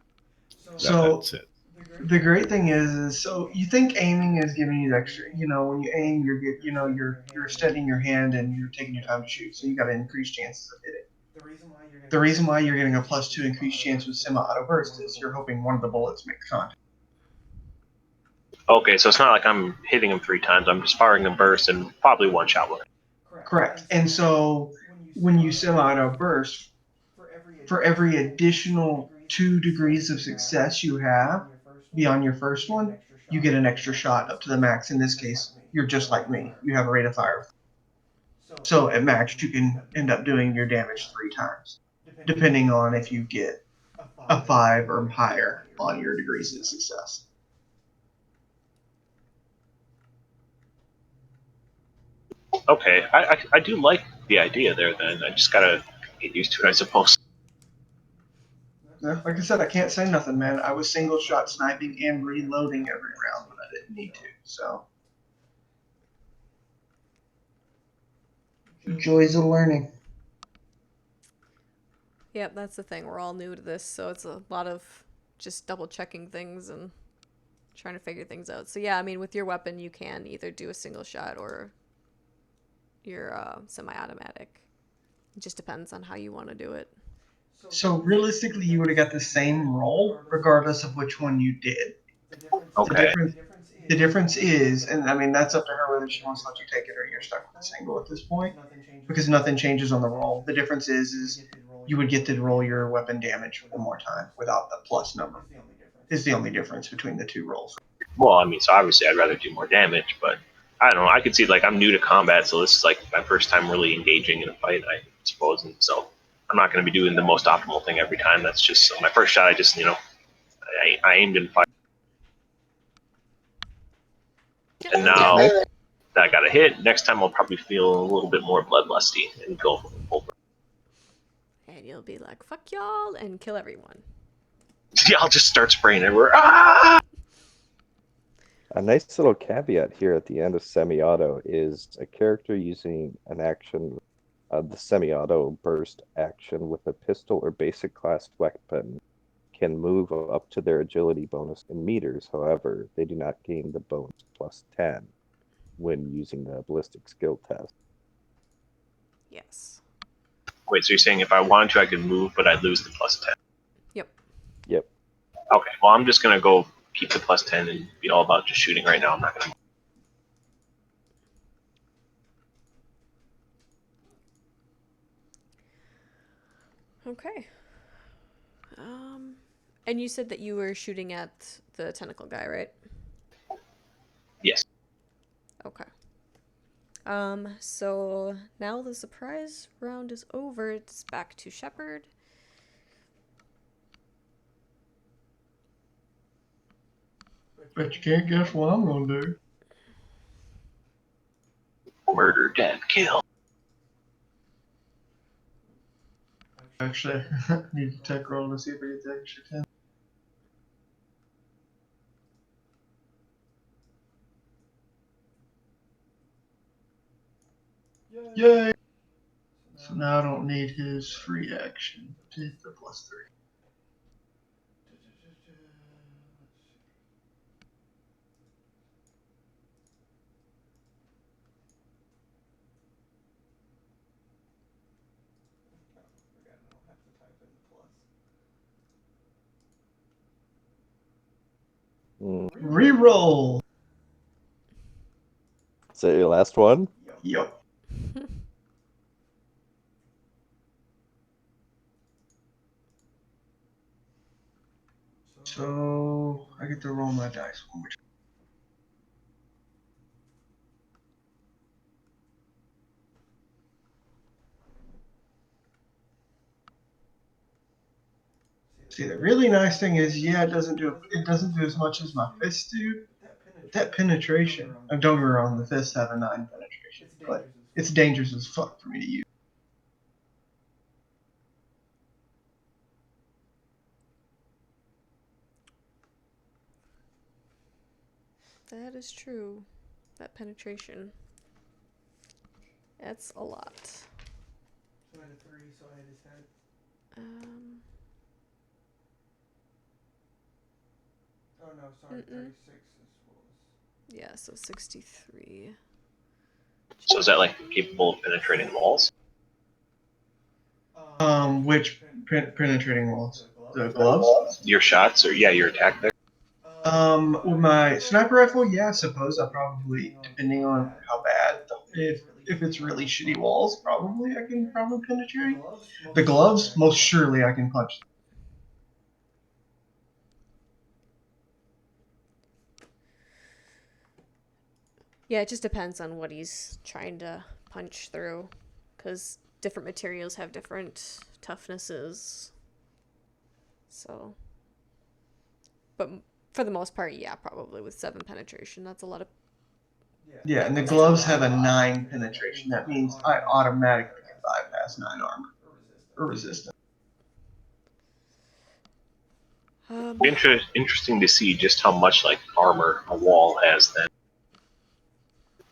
So That's it. the great thing is so you think aiming is giving you the extra. When you aim, you're steadying your hand and you're taking your time to shoot. So you got to increase chances of hitting. The reason why you're getting a plus 2 increased chance with semi-auto burst is you're hoping one of the bullets makes contact. Okay, so it's not like I'm hitting him 3 times. I'm just firing a burst and probably one shot with it. Correct. And so when you semi-auto burst, for every additional 2 degrees of success you have beyond your first one, you get an extra shot up to the max. In this case, you're just like me. You have a rate of fire. So at max, you can end up doing your damage 3 times, depending on if you get a 5 or higher on your degrees of success. Okay, I do like the idea there. Then I just gotta get used to it, I suppose. Yeah, like I said, I can't say nothing, man. I was single shot sniping and reloading every round when I didn't need to. So joys of learning. Yep, that's the thing. We're all new to this, so it's a lot of just double checking things and trying to figure things out. So yeah, I mean, with your weapon, you can either do a single shot or your semi-automatic. It just depends on how you want to do it. So realistically, you would have got the same roll regardless of which one you did. Okay. The difference is, and I mean that's up to her whether she wants to let you take it or you're stuck with a single at this point, because nothing changes on the roll. The difference is you would get to roll your weapon damage one more time without the plus number. Is the only difference between the two rolls. Well, I mean, so obviously I'd rather do more damage, but I don't know. I could see, like, I'm new to combat, so this is like my first time really engaging in a fight, I suppose, and so I'm not going to be doing the most optimal thing every time. That's just my first shot. I just, I aimed and fired, and now that I got a hit, next time I'll probably feel a little bit more bloodlusty and go full. And you'll be like, fuck y'all, and kill everyone. Yeah, I'll just start spraying everywhere. Ah! A nice little caveat here at the end of semi-auto is a character using an action, the semi-auto burst action with a pistol or basic class weapon can move up to their agility bonus in meters. However, they do not gain the bonus plus 10 when using the ballistic skill test. Yes. Wait, so you're saying if I wanted to, I could move, but I'd lose the plus 10? Yep. Yep. Okay, well, I'm just going to go keep the plus 10 and be all about just shooting right now. I'm not going to. Okay. And you said that you were shooting at the tentacle guy, right? Yes. Okay. So now the surprise round is over. It's back to Shepard. But you can't guess what I'm going to do. Murder, death, kill. Actually, need to tech roll to see if I get the extra 10. Yay! So now I don't need his free action to hit the plus 3. Reroll! Is that your last one? Yup. So I get to roll my dice one more time. See, the really nice thing is, yeah, it doesn't do as much as my fists do. But that penetration, don't get me wrong, the fists have a 9 penetration, but it's dangerous as fuck for me to use. That is true. That penetration. That's a lot. So I had a 3, so I hit his head. Oh no, sorry, 36 is what was. Yeah, so 63. So is that like capable of penetrating walls? Which penetrating walls? The gloves? Your shots, or your attack there? With my sniper rifle, yeah, I suppose I probably, depending on how bad, if it's really shitty walls, probably I can probably penetrate. The gloves, most surely I can punch. Yeah, it just depends on what he's trying to punch through, because different materials have different toughnesses. So, but for the most part, yeah, probably with 7 penetration, that's a lot of. Yeah, and the gloves have a 9 penetration. That means I automatically can bypass 9 armor or resistance. Interesting to see just how much like armor a wall has then,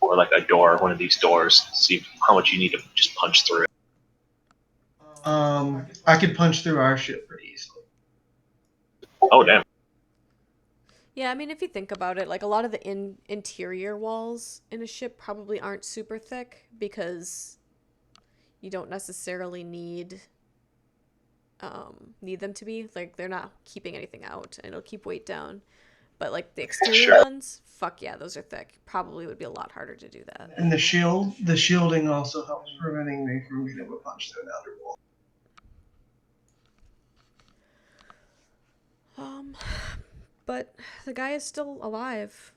or like a door, one of these doors. See how much you need to just punch through it. I could punch through our ship pretty easily. Oh damn. Yeah, I mean, if you think about it, like a lot of the interior walls in a ship probably aren't super thick because you don't necessarily need them to be. Like, they're not keeping anything out, and it'll keep weight down. But like the exterior Sure. ones, fuck yeah, those are thick. Probably would be a lot harder to do that. And the shielding also helps preventing me from being able to punch through an outer wall. But the guy is still alive.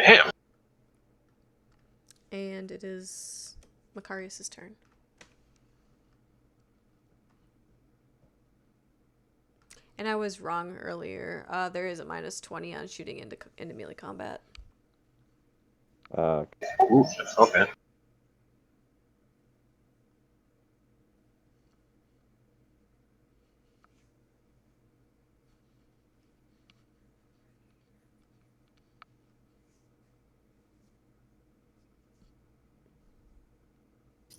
Damn. And it is Macarius' turn. And I was wrong earlier. There is a -20 on shooting into melee combat. Ooh, okay.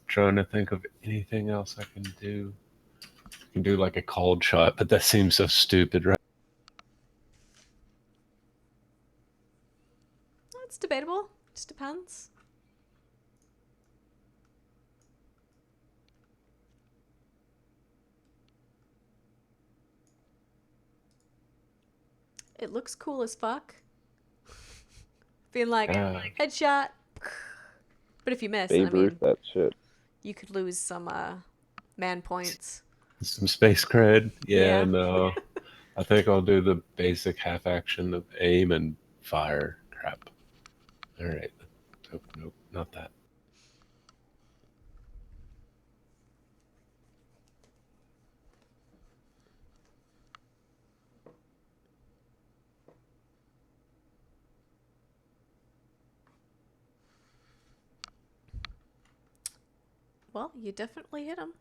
Trying to think of anything else I can do. I can do like a cold shot, but that seems so stupid, right? It's debatable. Just depends. It looks cool as fuck. Being like, headshot. But if you miss, Babe Ruth that shit. you could lose some man points. Some space cred. Yeah. No. I think I'll do the basic half action of aim and fire. Crap. Alright. Nope, not that. Well, you definitely hit him.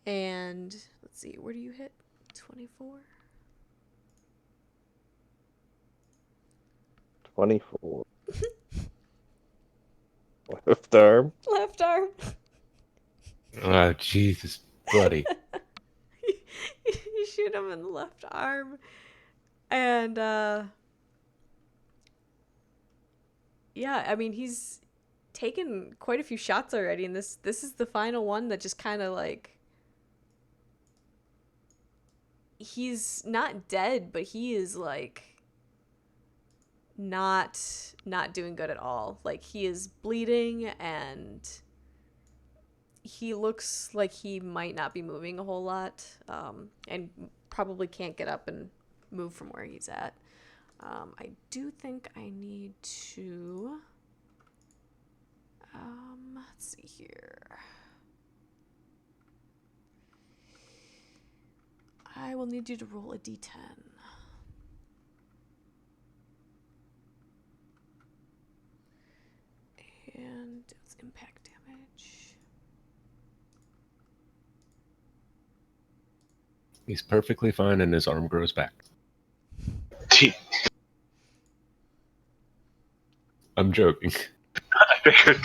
And let's see, where do you hit? 24? 24. Left arm. Left arm. Oh, Jesus, buddy. You shoot him in the left arm. And, yeah, I mean, he's taken quite a few shots already, and this is the final one that just kind of, like... He's not dead, but he is, like... not doing good at all. Like, he is bleeding, and he looks like he might not be moving a whole lot, and probably can't get up and move from where he's at. I do think I need to let's see here. I will need you to roll a d10. And it's impact damage. He's perfectly fine and his arm grows back. I'm joking. I figured.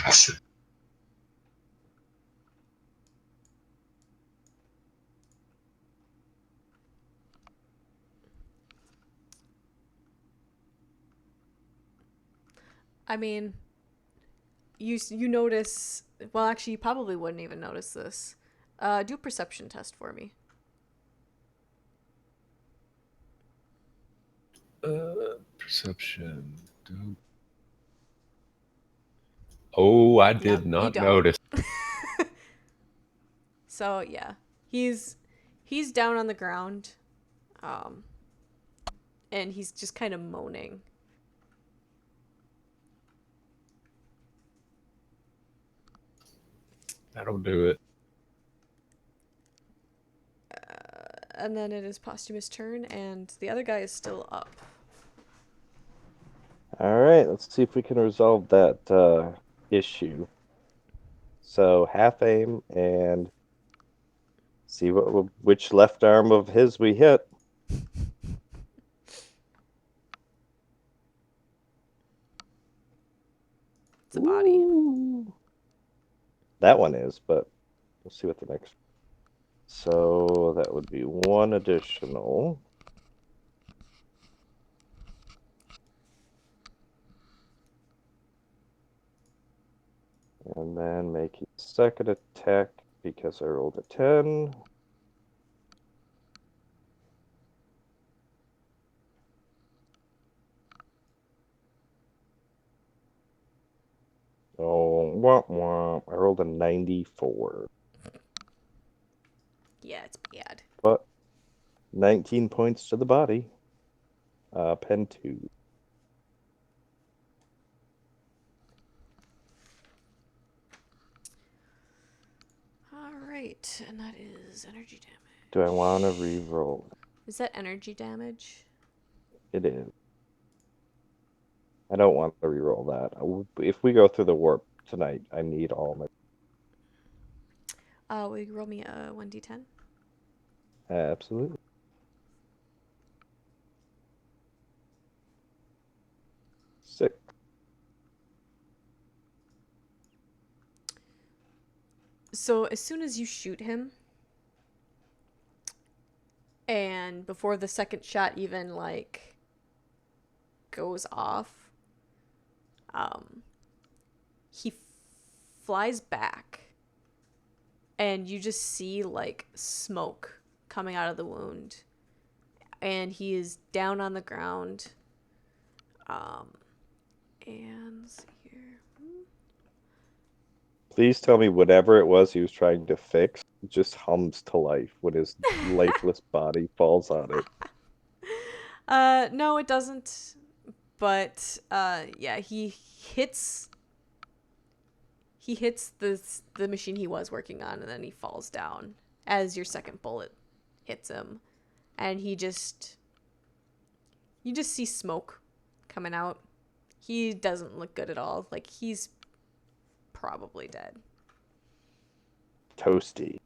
I mean, you notice... Well, actually, you probably wouldn't even notice this. Do a perception test for me. Perception. Oh, I did Nope, you not don't. notice. So yeah, he's down on the ground, and he's just kind of moaning. That'll do it. And then it is Posthumous' turn, and the other guy is still up. Alright, let's see if we can resolve that issue. So half aim and see which left arm of his we hit. It's a body. Ooh. That one is, but we'll see what the next. So that would be one additional. And then make a second attack because I rolled a 10. Womp womp. I rolled a 94. Yeah, it's bad. But 19 points to the body. Pen 2. Alright, and that is energy damage. Do I want to re-roll? Is that energy damage? It is. I don't want to re-roll that. If we go through the warp tonight, I need all my... Will you roll me a 1d10? Absolutely. Sick. So as soon as you shoot him, and before the second shot even like goes off, he flies back, and you just see like smoke coming out of the wound, and he is down on the ground. And let's see here. Please tell me whatever it was he was trying to fix just hums to life when his lifeless body falls on it. No, it doesn't. But yeah, he hits the machine he was working on, and then he falls down as your second bullet hits him, and you just see smoke coming out. He doesn't look good at all. Like, he's probably dead. Toasty.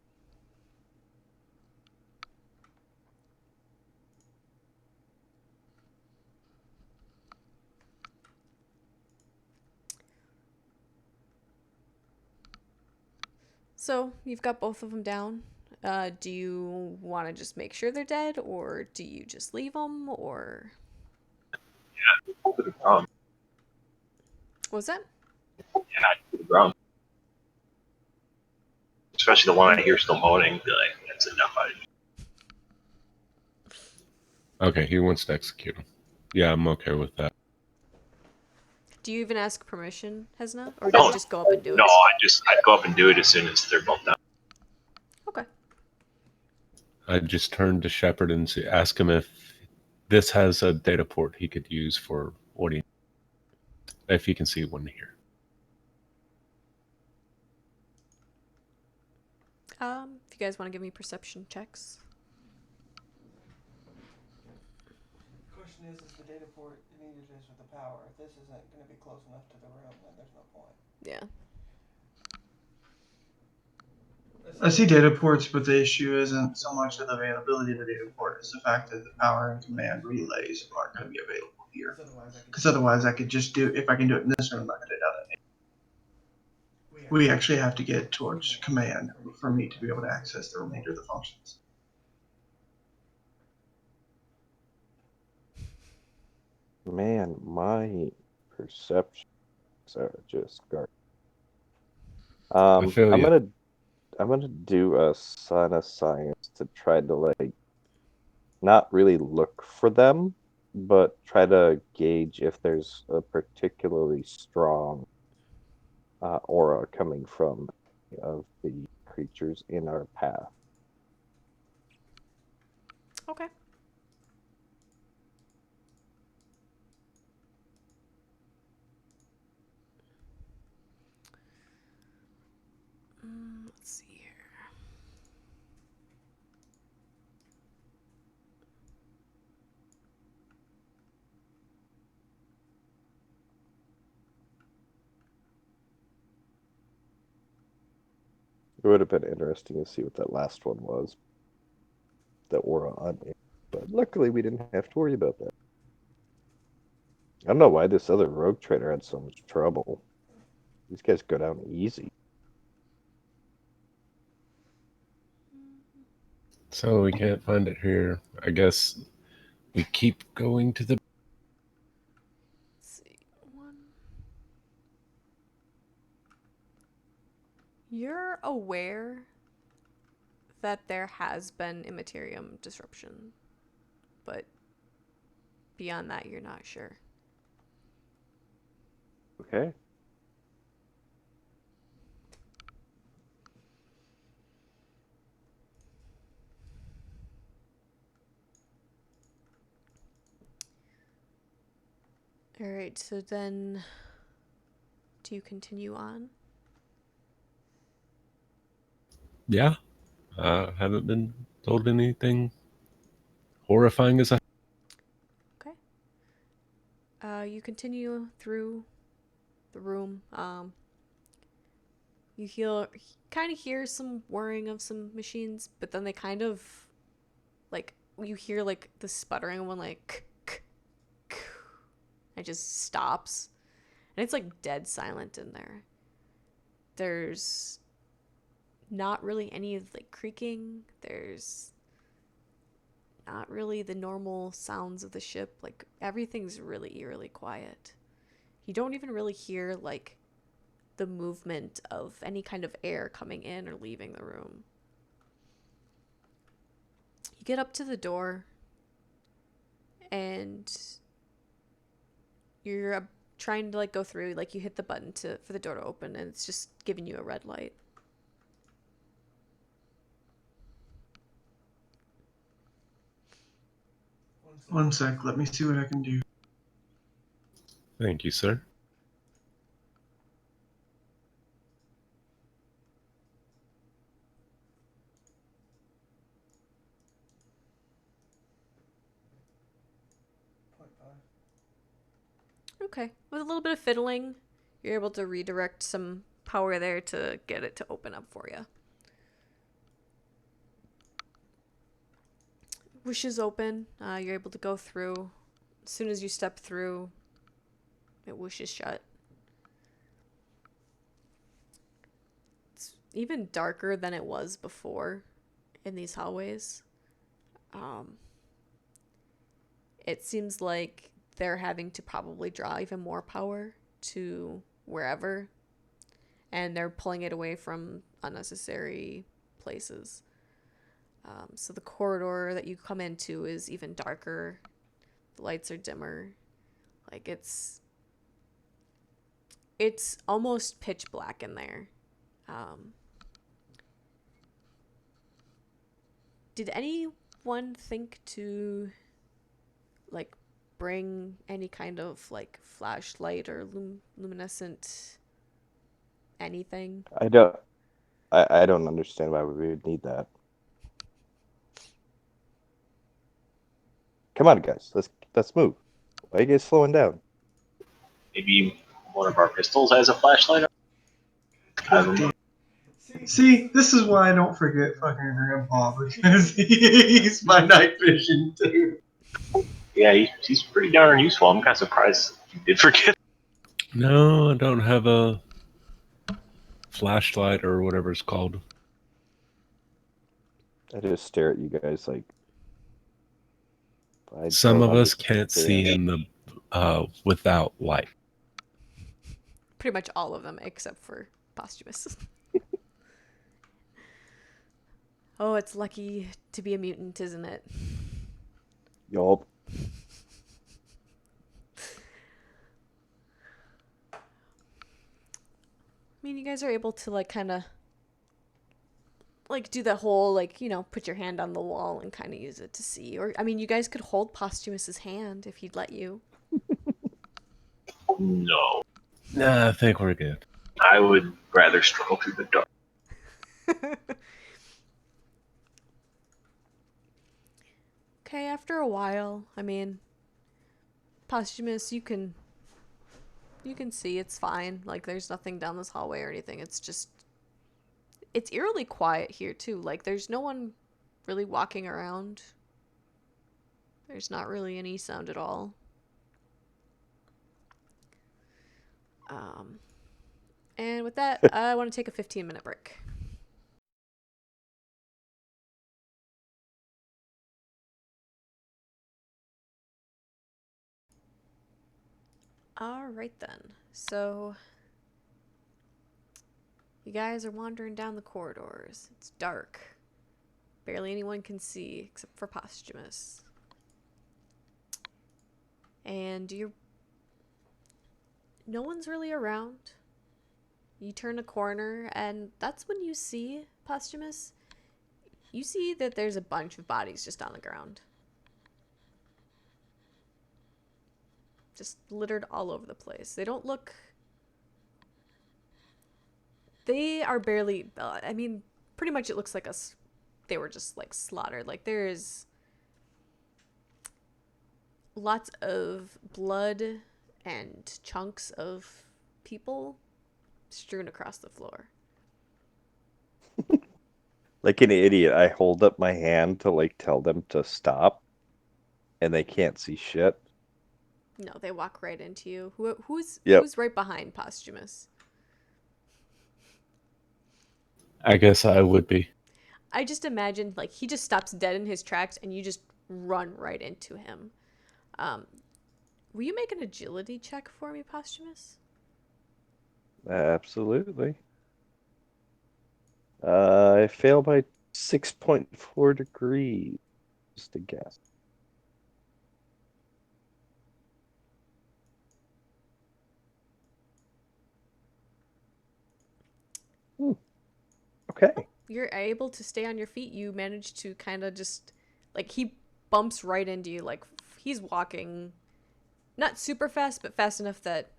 So you've got both of them down. Do you want to just make sure they're dead, or do you just leave them, or... Yeah, pull to the ground. What's that? Yeah, to the ground. Especially the one I hear still moaning. Be like, that's enough. Okay, he wants to execute him. Yeah, I'm okay with that. Do you even ask permission, Hesna? Or do you just go up and do it? No, I'd go up and do it as soon as they're both done. Okay. I'd just turn to Shepard and ask him if this has a data port he could use for audio. If he can see one here. If you guys want to give me perception checks. The question is the data port needed is with the power. If this isn't going to be close enough to the room, then there's no point. Yeah. I see data ports, but the issue isn't so much the availability of the data port, it's the fact that the power and command relays aren't going to be available here. Because otherwise I could just do, if I can do it in this room, I could do it out of it. We actually have to get towards command for me to be able to access the remainder of the functions. Man, my perceptions are just garbage. I feel you. I'm gonna do a sign of science to try to like not really look for them, but try to gauge if there's a particularly strong aura coming from of the creatures in our path. Okay. Let's see here. It would have been interesting to see what that last one was. The aura on it. But luckily we didn't have to worry about that. I don't know why this other rogue trader had so much trouble. These guys go down easy. So we can't find it here. I guess we keep going to the... Let's see. One. You're aware that there has been immaterium disruption, but beyond that, you're not sure. Okay. Alright, so then do you continue on? Yeah. Haven't been told anything horrifying as I. Okay. You continue through the room. You kind of hear some whirring of some machines, but then they kind of like you hear like the sputtering one, like it just stops, and it's like dead silent in there. There's not really any like creaking. There's not really the normal sounds of the ship. Like everything's really eerily quiet. You don't even really hear like the movement of any kind of air coming in or leaving the room. You get up to the door and you're trying to like go through, like you hit the button for the door to open and it's just giving you a red light. One sec, let me see what I can do. Thank you, sir. Okay. With a little bit of fiddling, you're able to redirect some power there to get it to open up for you. Whooshes open. You're able to go through. As soon as you step through, it whooshes shut. It's even darker than it was before in these hallways. It seems like they're having to probably draw even more power to wherever, and they're pulling it away from unnecessary places. So the corridor that you come into is even darker. The lights are dimmer. Like it's almost pitch black in there. Did anyone think to like bring any kind of like flashlight or luminescent anything? I don't understand why we would need that. Come on, guys. Let's move. Why are you guys slowing down? Maybe one of our pistols has a flashlight. I don't know. See, this is why I don't forget fucking Grandpa, because he's my night vision too. Yeah, he's pretty darn useful. I'm kind of surprised you did forget. No, I don't have a flashlight or whatever it's called. I just stare at you guys like. Some of us can't see in the without light. Pretty much all of them except for Posthumous. Oh, it's lucky to be a mutant, isn't it? Yup. I mean, you guys are able to like kind of like do the whole like, you know, put your hand on the wall and kind of use it to see. Or I mean, you guys could hold Posthumous's hand if he'd let you. No, Nah, I think we're good. I would rather struggle through the dark. Okay, after a while, I mean, Posthumous, you can see it's fine. Like there's nothing down this hallway or anything. It's eerily quiet here too. Like there's no one really walking around. There's not really any sound at all. And with that, I want to take a 15-minute break. Alright then. So, you guys are wandering down the corridors. It's dark. Barely anyone can see except for Posthumous. And no one's really around. You turn a corner, and that's when you see Posthumous. You see that there's a bunch of bodies just on the ground. just littered all over the place. They don't look... They are barely... I mean, pretty much it looks like they were just, like, slaughtered. Like, there's lots of blood and chunks of people strewn across the floor. Like an idiot, I hold up my hand to, like, tell them to stop, and they can't see shit. No, they walk right into you. Who's right behind Posthumous? I guess I would be. I just imagine, like, he just stops dead in his tracks and you just run right into him. Will you make an agility check for me, Posthumous? Absolutely. I fail by 6.4 degrees. Just a guess. Okay. You're able to stay on your feet. You manage to kind of just, like, he bumps right into you. Like, he's walking not super fast, but fast enough that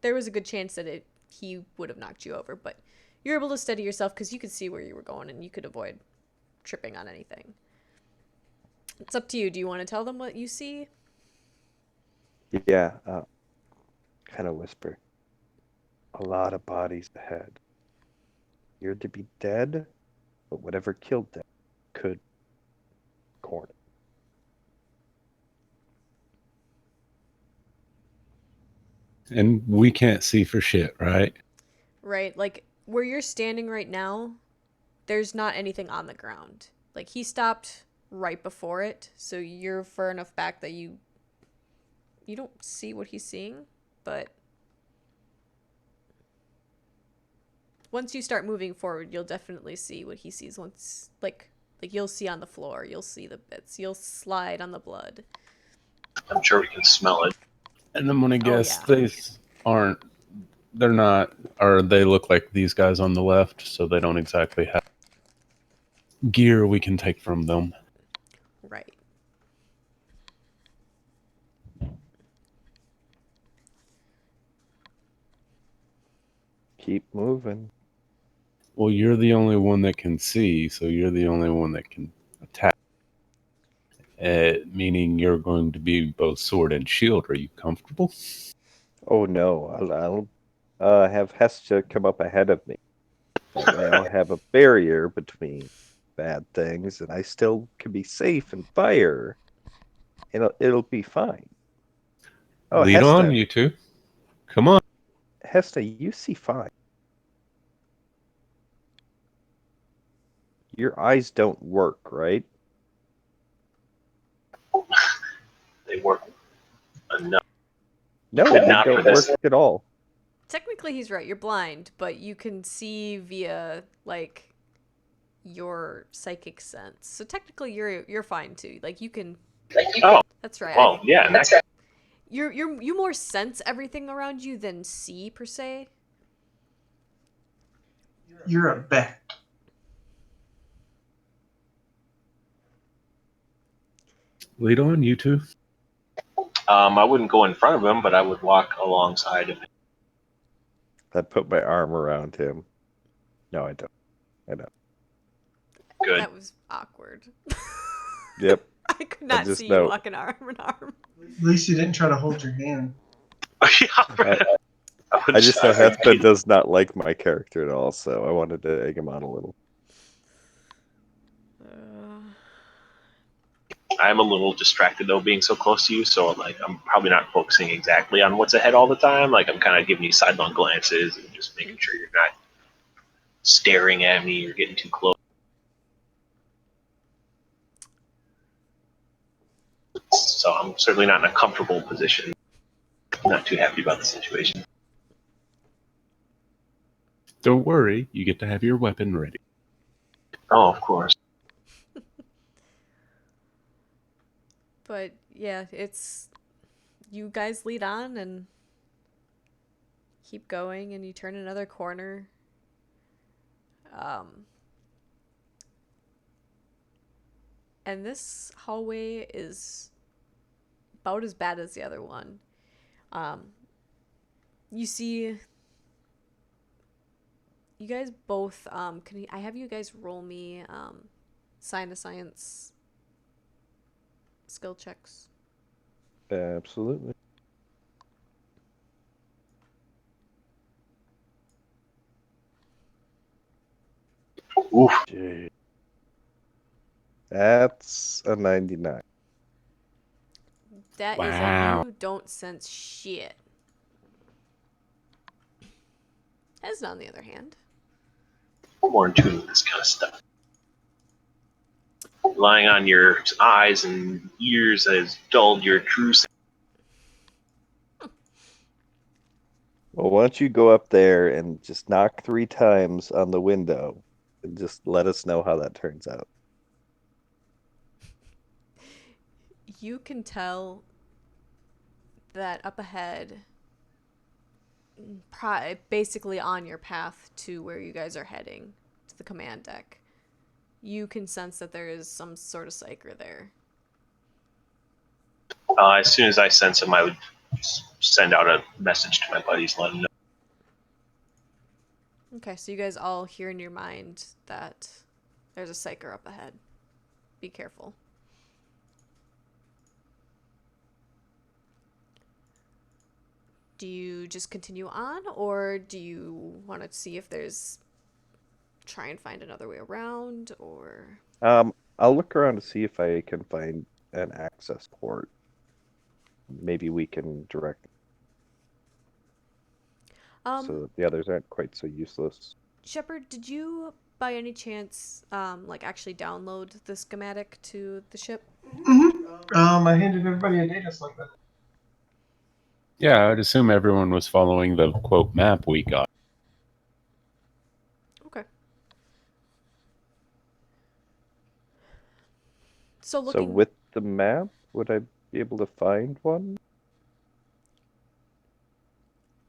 there was a good chance that he would have knocked you over. But you're able to steady yourself because you could see where you were going and you could avoid tripping on anything. It's up to you. Do you want to tell them what you see? Yeah. Kind of whisper. A lot of bodies ahead. Appeared to be dead, but whatever killed them could corner. And we can't see for shit, right? Right. Like, where you're standing right now, there's not anything on the ground. Like, he stopped right before it, so you're far enough back that you don't see what he's seeing, but once you start moving forward, you'll definitely see what he sees. Once, like you'll see on the floor, you'll see the bits, you'll slide on the blood. I'm sure we can smell it. And I'm gonna guess yeah. they're not, or they look like these guys on the left, so they don't exactly have gear we can take from them. Right. Keep moving. Well, you're the only one that can see, so you're the only one that can attack. Meaning you're going to be both sword and shield. Are you comfortable? Oh no, I'll have Hesta come up ahead of me. That way I'll have a barrier between bad things, and I still can be safe and fire. It'll be fine. Oh, Lead Hesta, on, you two. Come on. Hesta, you see fine. Your eyes don't work, right? They work enough. No, But they not don't for this. work at all. Technically, he's right. You're blind, but you can see via, like, your psychic sense. So technically, you're fine too. Like, you can. Oh, That's right. well, yeah, that's right. You more sense everything around you than see per se. You're a bat. Lead on, you two. I wouldn't go in front of him, but I would walk alongside of him. I put my arm around him. No, I don't. I don't. Good. That was awkward. Yep. I could not just see know. you walking arm in arm. At least you didn't try to hold your hand. I just know Hesta does not like my character at all, so I wanted to egg him on a little. I'm a little distracted though, being so close to you. So like, I'm probably not focusing exactly on what's ahead all the time. Like, I'm kind of giving you sidelong glances and just making sure you're not staring at me or getting too close. So I'm certainly not in a comfortable position. Not too happy about the situation. Don't worry, you get to have your weapon ready. Oh, of course. But yeah, it's you guys lead on and keep going, and you turn another corner. And this hallway is about as bad as the other one. You see, you guys both. I have you guys roll me science skill checks? Absolutely. Oof. Gee. That's a 99. That is Wow. you don't sense shit. Hesna, on the other hand. More in tune with this kind of stuff. Relying on your eyes and ears has dulled your true sense. Well, why don't you go up there and just knock 3 times on the window and just let us know how that turns out. You can tell that up ahead, basically on your path to where you guys are heading, to the command deck, you can sense that there is some sort of psyker there. As soon as I sense him, I would send out a message to my buddies, let them know. Okay, so you guys all hear in your mind that there's a psyker up ahead. Be careful. Do you just continue on, or do you want to see if there's... try and find another way around, or... I'll look around to see if I can find an access port. Maybe we can direct so that the others aren't quite so useless. Shepard, did you by any chance like actually download the schematic to the ship? I handed everybody a data like that. Yeah, I'd assume everyone was following the quote map we got. Okay. So So with the map, would I be able to find one?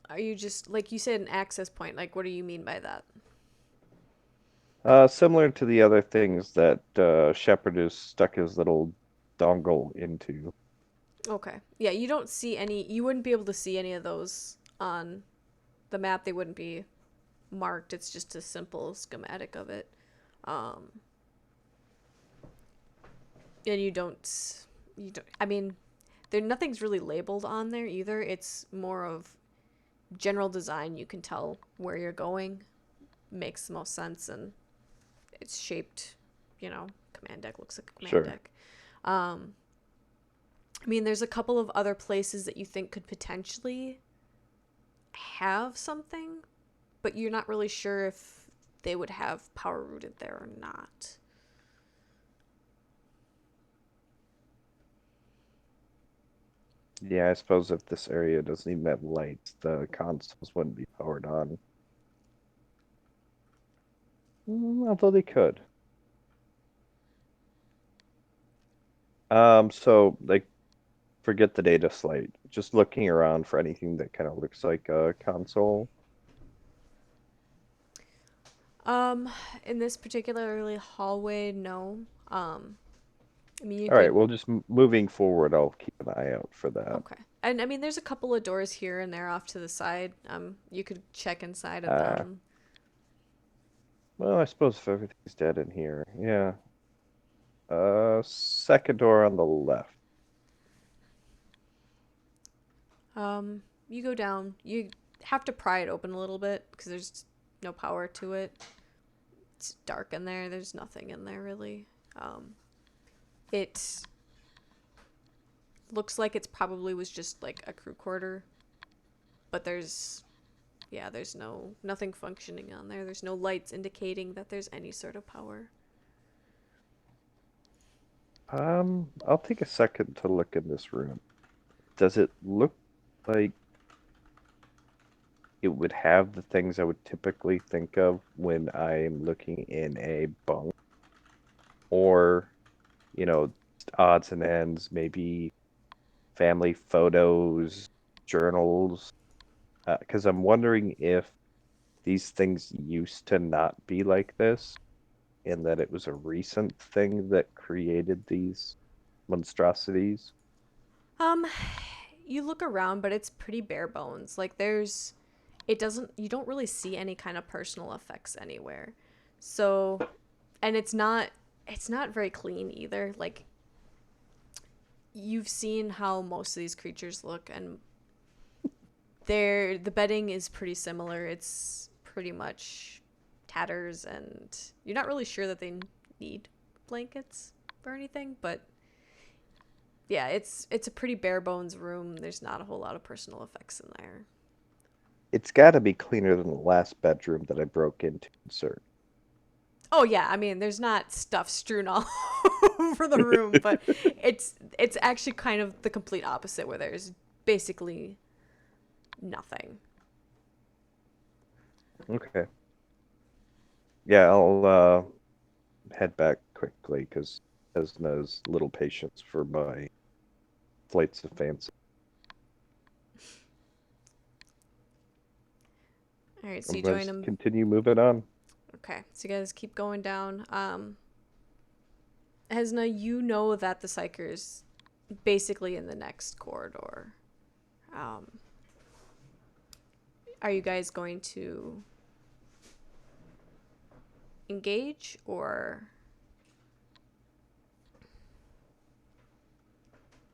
Are you just, like you said, an access point? Like, what do you mean by that? Similar to the other things that Shepard has stuck his little dongle into. Okay. Yeah, you don't see any... You wouldn't be able to see any of those on the map. They wouldn't be marked. It's just a simple schematic of it. And you don't... I mean, nothing's really labeled on there either. It's more of general design. You can tell where you're going. Makes the most sense, and it's shaped, command deck looks like a command deck. I mean, there's a couple of other places that you think could potentially have something, but you're not really sure if they would have power rooted there or not. Yeah, I suppose if this area doesn't even have lights, the consoles wouldn't be powered on. Although they could. So like forget the data slate. Just looking around for anything that kind of looks like a console. In this particular hallway, no. I mean, you All right, could... well, just moving forward, I'll keep an eye out for that. Okay. And I mean, there's a couple of doors here and there off to the side. You could check inside of them. Well, I suppose if everything's dead in here, yeah. Second door on the left. You go down. You have to pry it open a little bit because there's no power to it. It's dark in there. There's nothing in there really. It looks like it's probably was just like a crew quarter, but there's nothing functioning on there. There's no lights indicating that there's any sort of power. I'll take a second to look in this room. Does it look like it would have the things I would typically think of when I'm looking in a bunk? Or, odds and ends, maybe family photos, journals? Because I'm wondering if these things used to not be like this, and that it was a recent thing that created these monstrosities. Um, you look around, but it's pretty bare bones. Like you don't really see any kind of personal effects anywhere. So, and it's not very clean either. Like, you've seen how most of these creatures look, and the bedding is pretty similar. It's pretty much tatters, and you're not really sure that they need blankets or anything, but yeah, it's a pretty bare bones room. There's not a whole lot of personal effects in there. It's got to be cleaner than the last bedroom that I broke into, sir. Oh yeah, I mean, there's not stuff strewn all over the room, but it's actually kind of the complete opposite, where there's basically nothing. Okay. Yeah, I'll head back quickly because Esna's little patience for my flights of fancy. All right, so you join them. Continue moving on. Okay, so you guys keep going down. Hesna, you know that the Psyker's basically in the next corridor. Are you guys going to engage, or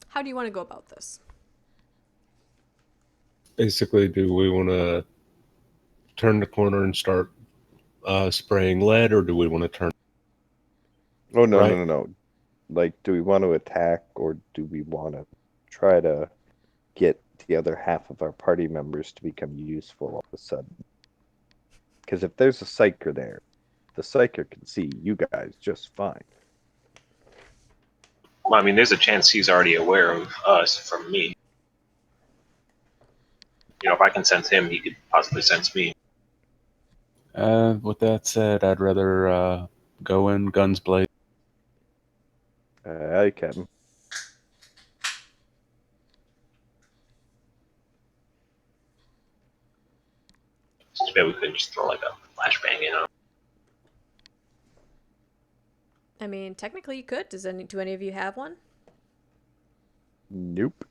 how do you want to go about this? Basically, do we want to turn the corner and start spraying lead, or do we want to turn? Oh, no, Right. no. Like, do we want to attack, or do we want to try to get the other half of our party members to become useful all of a sudden? Because if there's a Psyker there, the Psyker can see you guys just fine. Well, I mean, there's a chance he's already aware of us from me. You know, if I can sense him, he could possibly sense me. With that said, I'd rather go in guns blazing. I can. It's too bad we couldn't just throw like a flashbang in on him. I mean, technically you could. Do any of you have one? Nope.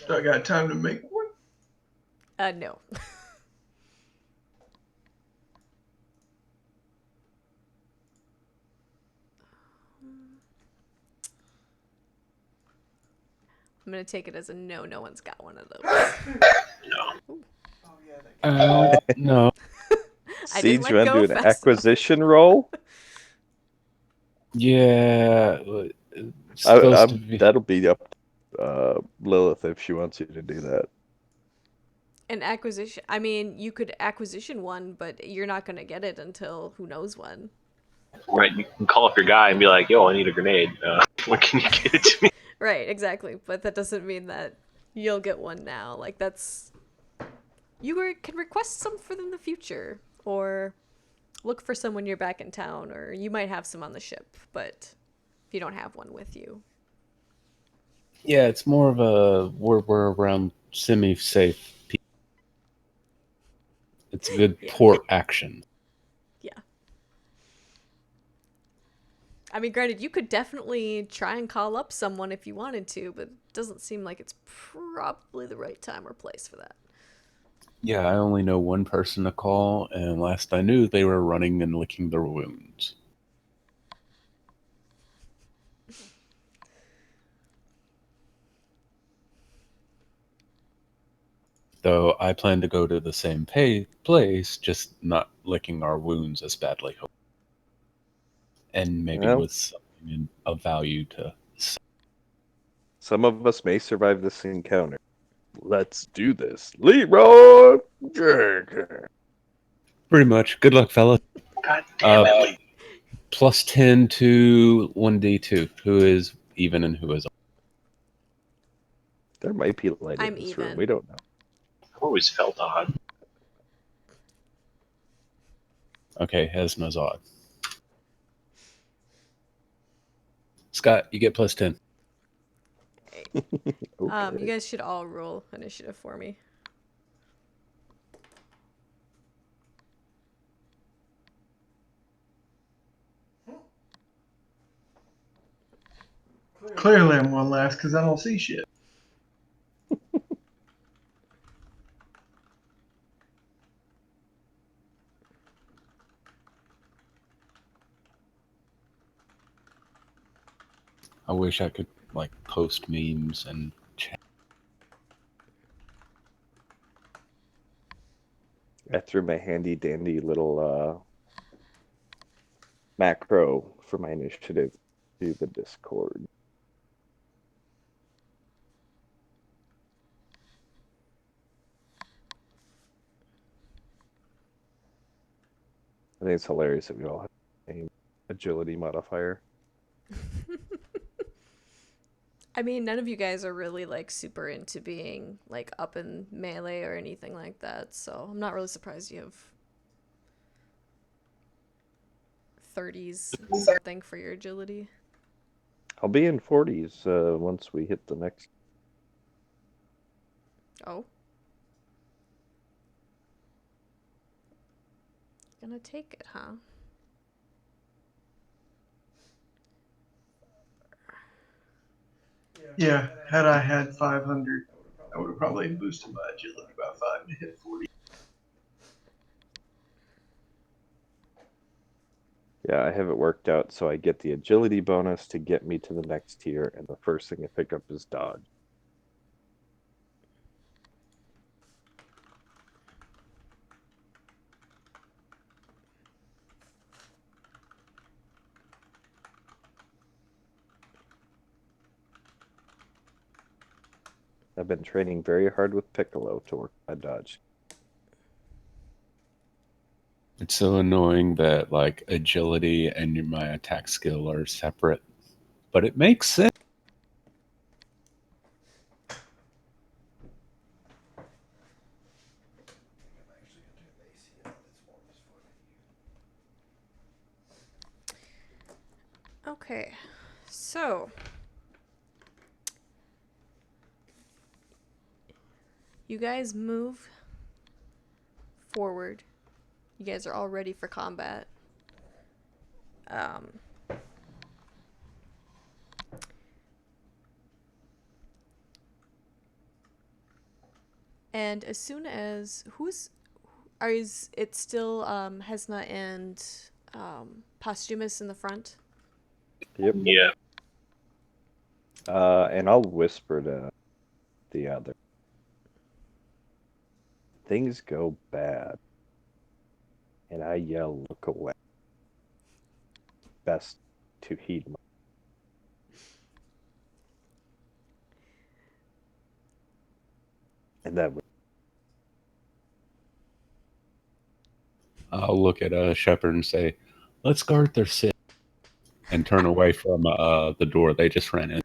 Do I got time to make one? No. I'm gonna take it as a no. No one's got one of those. No. Oh yeah. No. I didn't Siege, you let want go to do an fast enough. acquisition roll? Yeah. It's supposed to be. That'll be up to Lilith if she wants you to do that. An acquisition. I mean, you could acquisition one, but you're not gonna get it until who knows when. Right, you can call up your guy and be like, yo, I need a grenade. When can you get it to me? Right, exactly. But that doesn't mean that you'll get one now. Like, that's... can request some for them in the future. Or look for some when you're back in town. Or you might have some on the ship. But if you don't have one with you. Yeah, it's more of a we're around semi-safe people. It's a good port action. Yeah. I mean, granted, you could definitely try and call up someone if you wanted to, but it doesn't seem like it's probably the right time or place for that. Yeah, I only know one person to call, and last I knew, they were running and licking their wounds. Though I plan to go to the same place, just not licking our wounds as badly. And maybe with something of value to... Some of us may survive this encounter. Let's do this. Leroy Jenkins. Pretty much. Good luck, fella. God damn it. Plus 10 to 1d2. Who is even and who is odd? There might be light I'm in this even. room. We don't know. I've always felt odd. Okay, Hesna's odd. Scott, you get plus 10. Okay. Okay. You guys should all roll initiative for me. Clearly I'm one last because I don't see shit. I wish I could like post memes and chat. I threw my handy dandy little macro for my initiative to the Discord. I think it's hilarious that we all have the same agility modifier. I mean, none of you guys are really like super into being like up in melee or anything like that, so I'm not really surprised you have 30s something for your agility. I'll be in 40s once we hit the next. Oh. Gonna take it, huh? Yeah, had I had 500, I would have probably boosted my agility by 5 to hit 40. Yeah, I have it worked out so I get the agility bonus to get me to the next tier, and the first thing I pick up is dodge. I've been training very hard with Piccolo to work my dodge. It's so annoying that like agility and my attack skill are separate, but it makes sense. Okay, so you guys move forward. You guys are all ready for combat. And as soon as is it still Hesna and Posthumous in the front? Yep. Yeah. And I'll whisper to the other. Things go bad. And I yell, look away. Best to heed my. And that would. I'll look at Shepard and say, "Let's guard their sit," and turn away from the door they just ran in.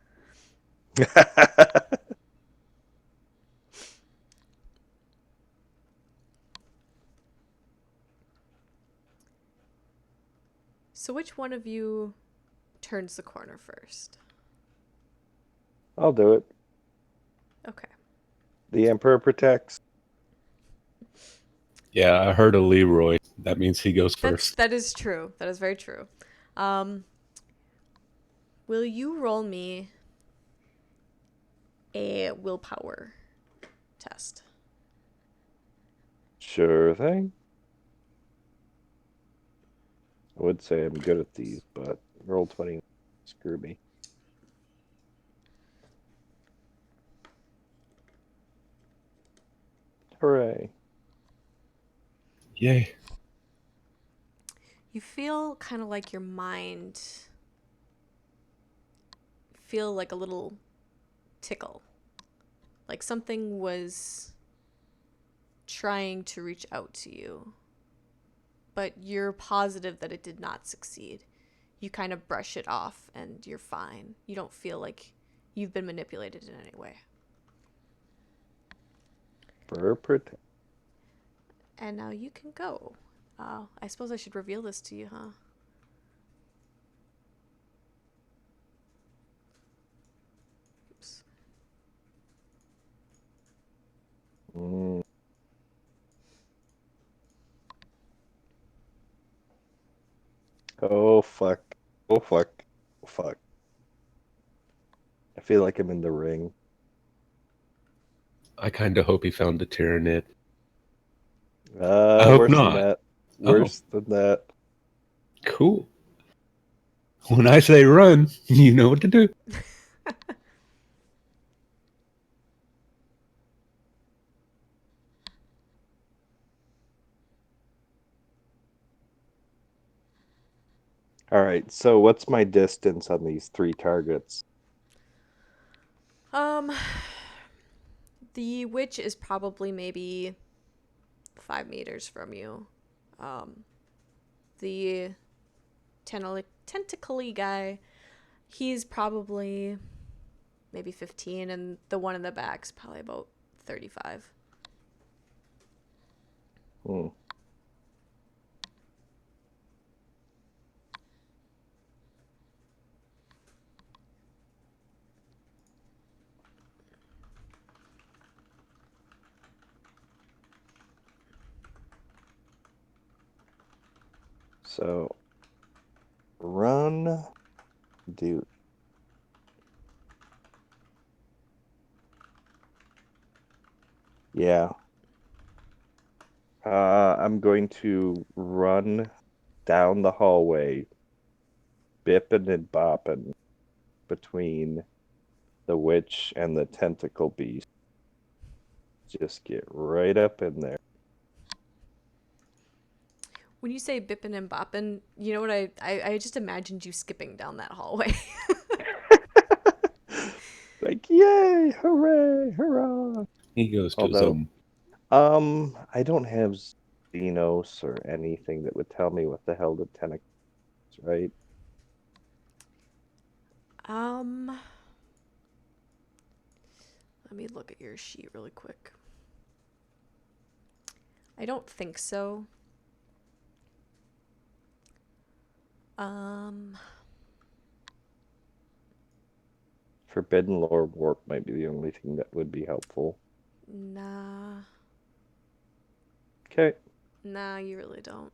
So which one of you turns the corner first? I'll do it. Okay. The Emperor protects. Yeah, I heard a Leroy. That means he goes first. That is true. That is very true. Will you roll me a willpower test? Sure thing. I would say I'm good at these, but roll 20 screw me. Hooray. Yay. You feel kind of like your mind feel like a little tickle. Like something was trying to reach out to you. But you're positive that it did not succeed. You kind of brush it off and you're fine. You don't feel like you've been manipulated in any way. For protect. And now you can go. I suppose I should reveal this to you, huh? Oops. Oh, fuck. Oh, fuck. Oh, fuck. I feel like I'm in the ring. I kind of hope he found the Tyranid. Worse not. than that. Worse than that. Cool. When I say run, you know what to do. All right, so what's my distance on these 3 targets? The witch is probably maybe 5 meters from you. The tentacly guy, he's probably maybe 15, and the one in the back's probably about 35. Hmm. So, run, do. Yeah. I'm going to run down the hallway, bipping and bopping between the witch and the tentacle beast. Just get right up in there. When you say bippin' and boppin', you know what I just imagined you skipping down that hallway. Like, yay, hooray, hurrah. He goes to his Although, own. I don't have Xenos or anything that would tell me what the hell the tentacles, right? Let me look at your sheet really quick. I don't think so. Forbidden Lore Warp might be the only thing that would be helpful. Nah. Okay. Nah, you really don't.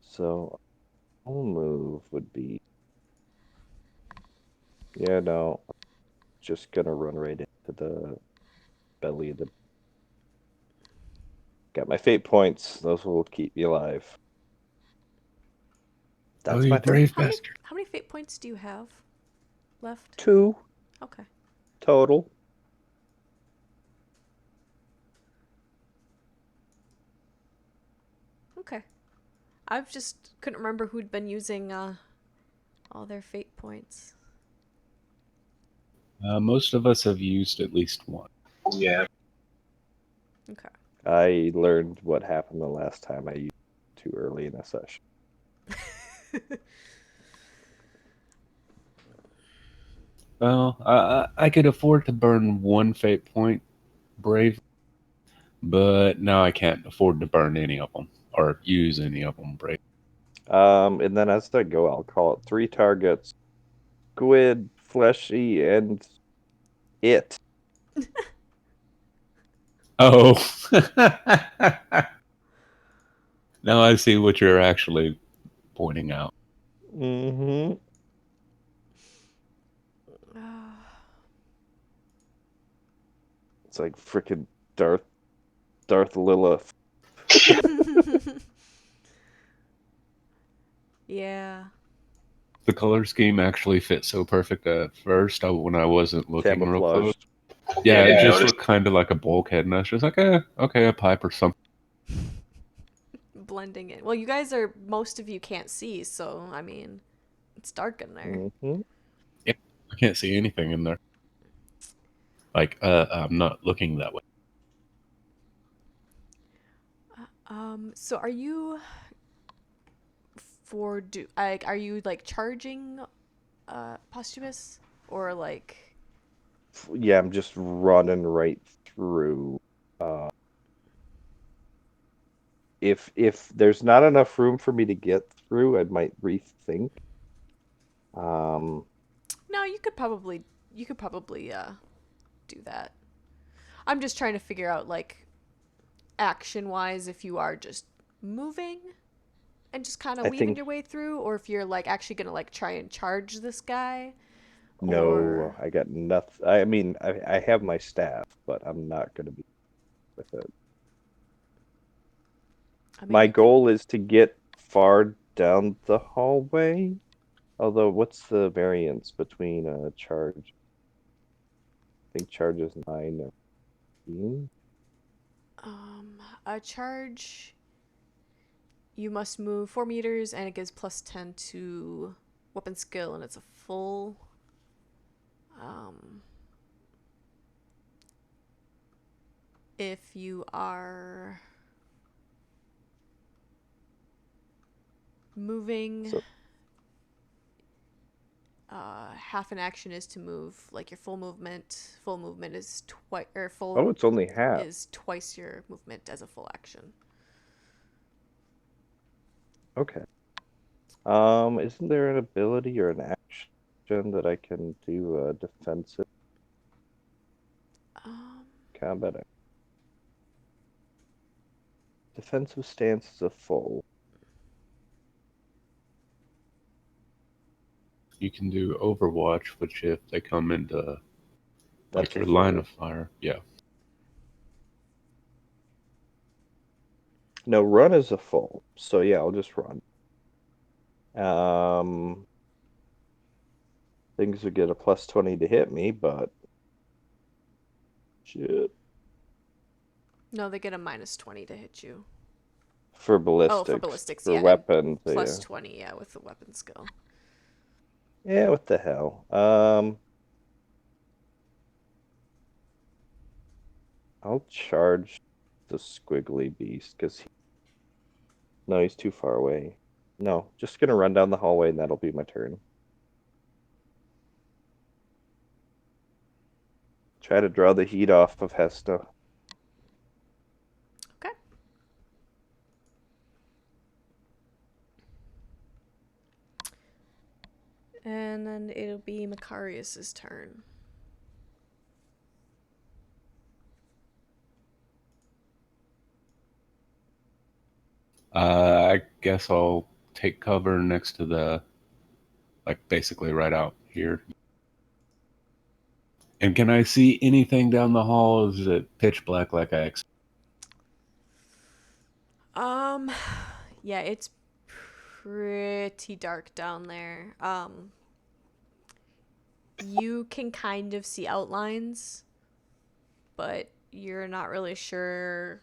So, whole move would be... Yeah, no. Just gonna run right into the belly of the... Got my fate points. Those will keep me alive. That's you my turn. brave bastard. How many fate points do you have left? 2 Okay. total. Okay. I've just couldn't remember who'd been using all their fate points. Most of us have used at least one. Yeah. Okay. I learned what happened the last time I used too early in a session. Well, I could afford to burn one fate point brave, but now I can't afford to burn any of them or use any of them brave. And then as I go, I'll call it 3 targets. Squid, fleshy, and it. Oh. Now I see what you're actually pointing out. Mm-hmm. It's like freaking Darth Lilith. Yeah. The color scheme actually fit so perfect at first when I wasn't looking real close. Camouflaged. Yeah, Yeah, it I just noticed. looked kind of like a bulkhead, and I was just like, okay, a pipe or something. Blending in. Well, you guys are, most of you can't see, so, I mean, it's dark in there. Mm-hmm. Yeah, I can't see anything in there. Like, I'm not looking that way. So are you are you like charging posthumous or like Yeah, I'm just running right through. If there's not enough room for me to get through, I might rethink. No, you could probably do that. I'm just trying to figure out like action wise if you are just moving and just kind of I weaving think your way through, or if you're like actually gonna like try and charge this guy. no, Or I got nothing. I mean, I have my staff, but I'm not going to be with it. I mean, My you could- goal is to get far down the hallway. Although, what's the variance between a charge? I think charge is 9 and 15. A charge, you must move 4 meters, and it gives plus 10 to weapon skill, and it's a full. If you are moving, So- half an action is to move. Like your full movement. Full movement is twice, or full Oh, it's only half. is twice your movement as a full action. Okay. Isn't there an ability or an action that I can do defensive combat? Defensive stance is a full. You can do Overwatch, which if they come into That's like your a line full. of fire, yeah. No, run is a full. So yeah, I'll just run. Things would get a plus 20 to hit me, but shit. No, they get a minus 20 to hit you. For ballistics. Oh, for ballistics, for yeah. weapons. Plus Yeah. 20, yeah, with the weapon skill. Yeah, what the hell? I'll charge the squiggly beast because no, he's too far away. No, just gonna run down the hallway and that'll be my turn. Try to draw the heat off of Hesta. Okay. And then it'll be Macarius's turn. I guess I'll take cover next to the, like, basically right out here. And can I see anything down the hall? Is it pitch black like I expect? Yeah, it's pretty dark down there. You can kind of see outlines, but you're not really sure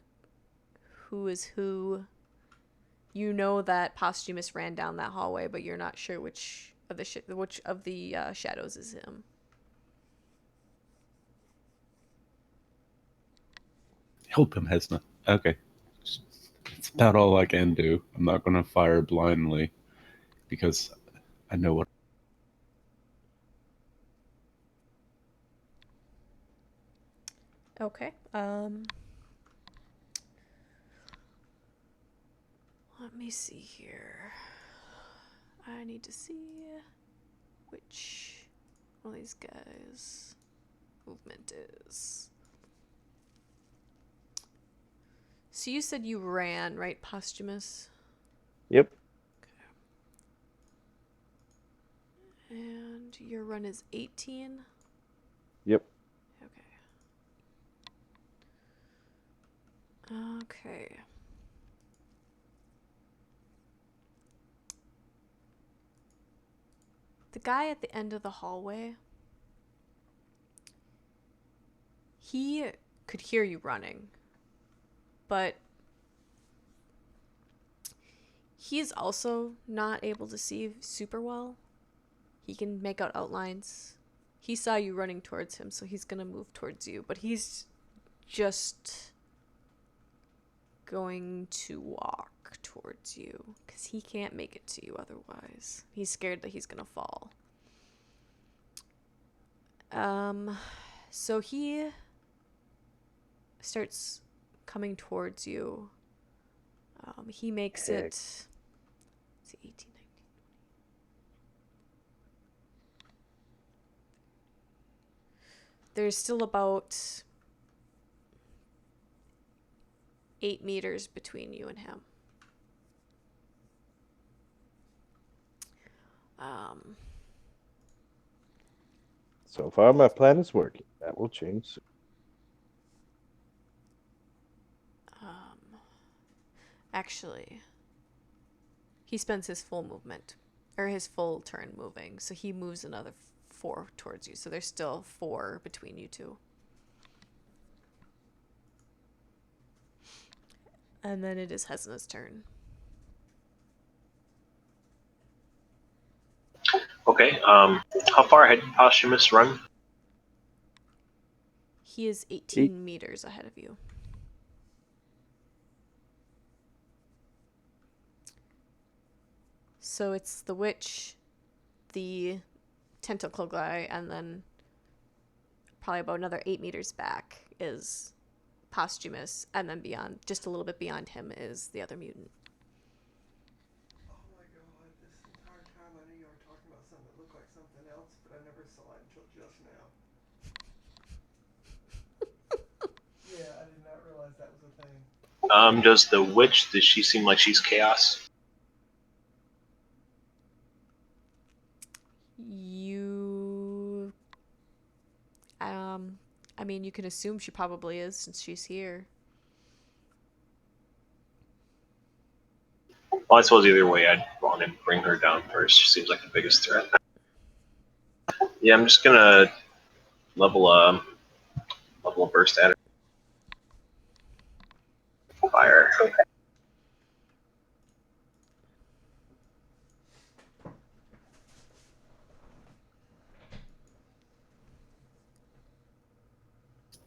who is who. You know that Posthumous ran down that hallway, but you're not sure which of the shadows is him. Help him, Hesna. Okay. That's about all I can do. I'm not going to fire blindly because I know what. Okay. Let me see here. I need to see which one of these guys' movement is. So you said you ran, right, Posthumous? Yep. Okay. And your run is 18? Yep. Okay. Okay. The guy at the end of the hallway, he could hear you running, but he's also not able to see super well. He can make out outlines. He saw you running towards him, so he's gonna move towards you, but he's just going to walk towards you because he can't make it to you otherwise. He's scared that he's gonna fall. So he starts coming towards you. He makes it. Let's see, 18, 19, 20. There's still about 8 meters between you and him. So far, my plan is working. That will change soon. actually, he spends his full movement, or his full turn moving, so he moves another 4 towards you. So there's still 4 between you two. And then it is Hesna's turn. Okay. How far ahead did Posthumous run? He is 18 meters ahead of you. So it's the witch, the tentacle guy, and then probably about another 8 meters back is Posthumous, and then beyond, just a little bit beyond him, is the other mutant. Oh my god, this entire time I knew you were talking about something that looked like something else, but I never saw it until just now. Yeah, I did not realize that was a thing. Does the witch, does she seem like she's chaos? You... I mean, you can assume she probably is, since she's here. Well, I suppose either way, I'd want to bring her down first. She seems like the biggest threat. Yeah, I'm just gonna level a burst at her. Fire. Okay.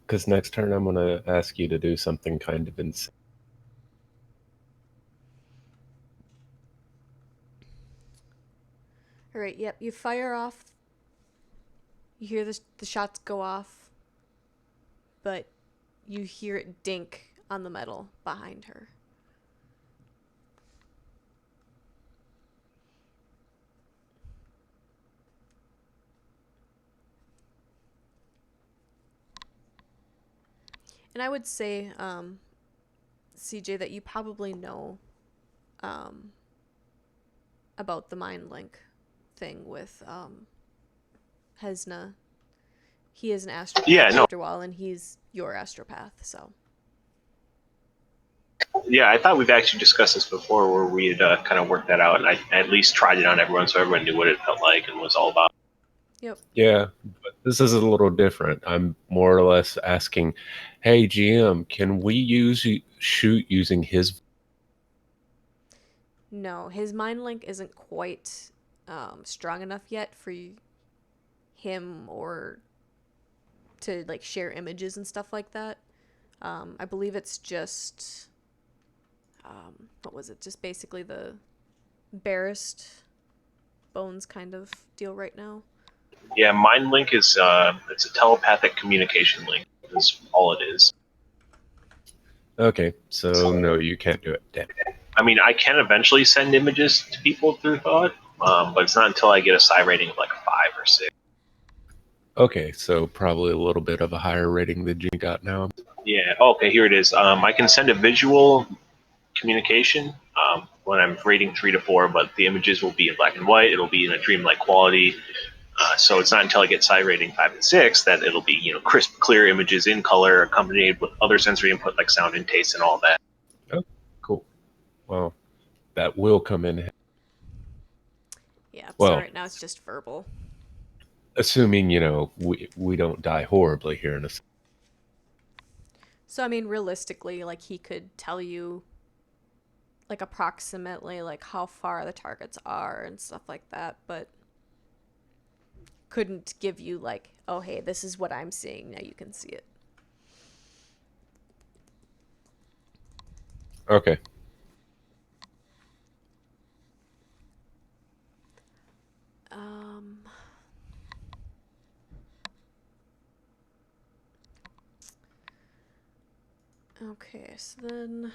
Because next turn I'm going to ask you to do something kind of insane. Alright, yep, you fire off. You hear the shots go off, but you hear it dink on the metal behind her. And I would say, CJ, that you probably know about the mind link thing with Hesna. He is an astropath, Yeah, no. after all, and he's your astropath, so. Yeah, I thought we've actually discussed this before, where we had kind of worked that out, and I at least tried it on everyone, so everyone knew what it felt like and what it was all about. Yep. Yeah, but this is a little different. I'm more or less asking, hey, GM, can we shoot using his... No, his mind link isn't quite strong enough yet for him or to like share images and stuff like that. I believe it's just what was it? Just basically the barest bones kind of deal right now. Yeah, Mind Link is it's a telepathic communication link. Is all it is. Okay, so no, you can't do it. Damn. I mean, I can eventually send images to people through thought, but it's not until I get a psi rating of like a 5 or 6. Okay, so probably a little bit of a higher rating than you got now. Yeah. Okay, here it is. I can send a visual communication when I'm rating 3 to 4, but the images will be in black and white. It'll be in a dreamlike quality. So it's not until I get psi rating 5 and 6 that it'll be, crisp, clear images in color, accompanied with other sensory input like sound and taste and all that. Oh, cool. Well, that will come in. Yeah, so Well, right now it's just verbal. Assuming, we don't die horribly here in a... So I mean, realistically, like he could tell you like approximately like how far the targets are and stuff like that, but couldn't give you like, oh hey, this is what I'm seeing, now you can see it. Okay. Okay, so then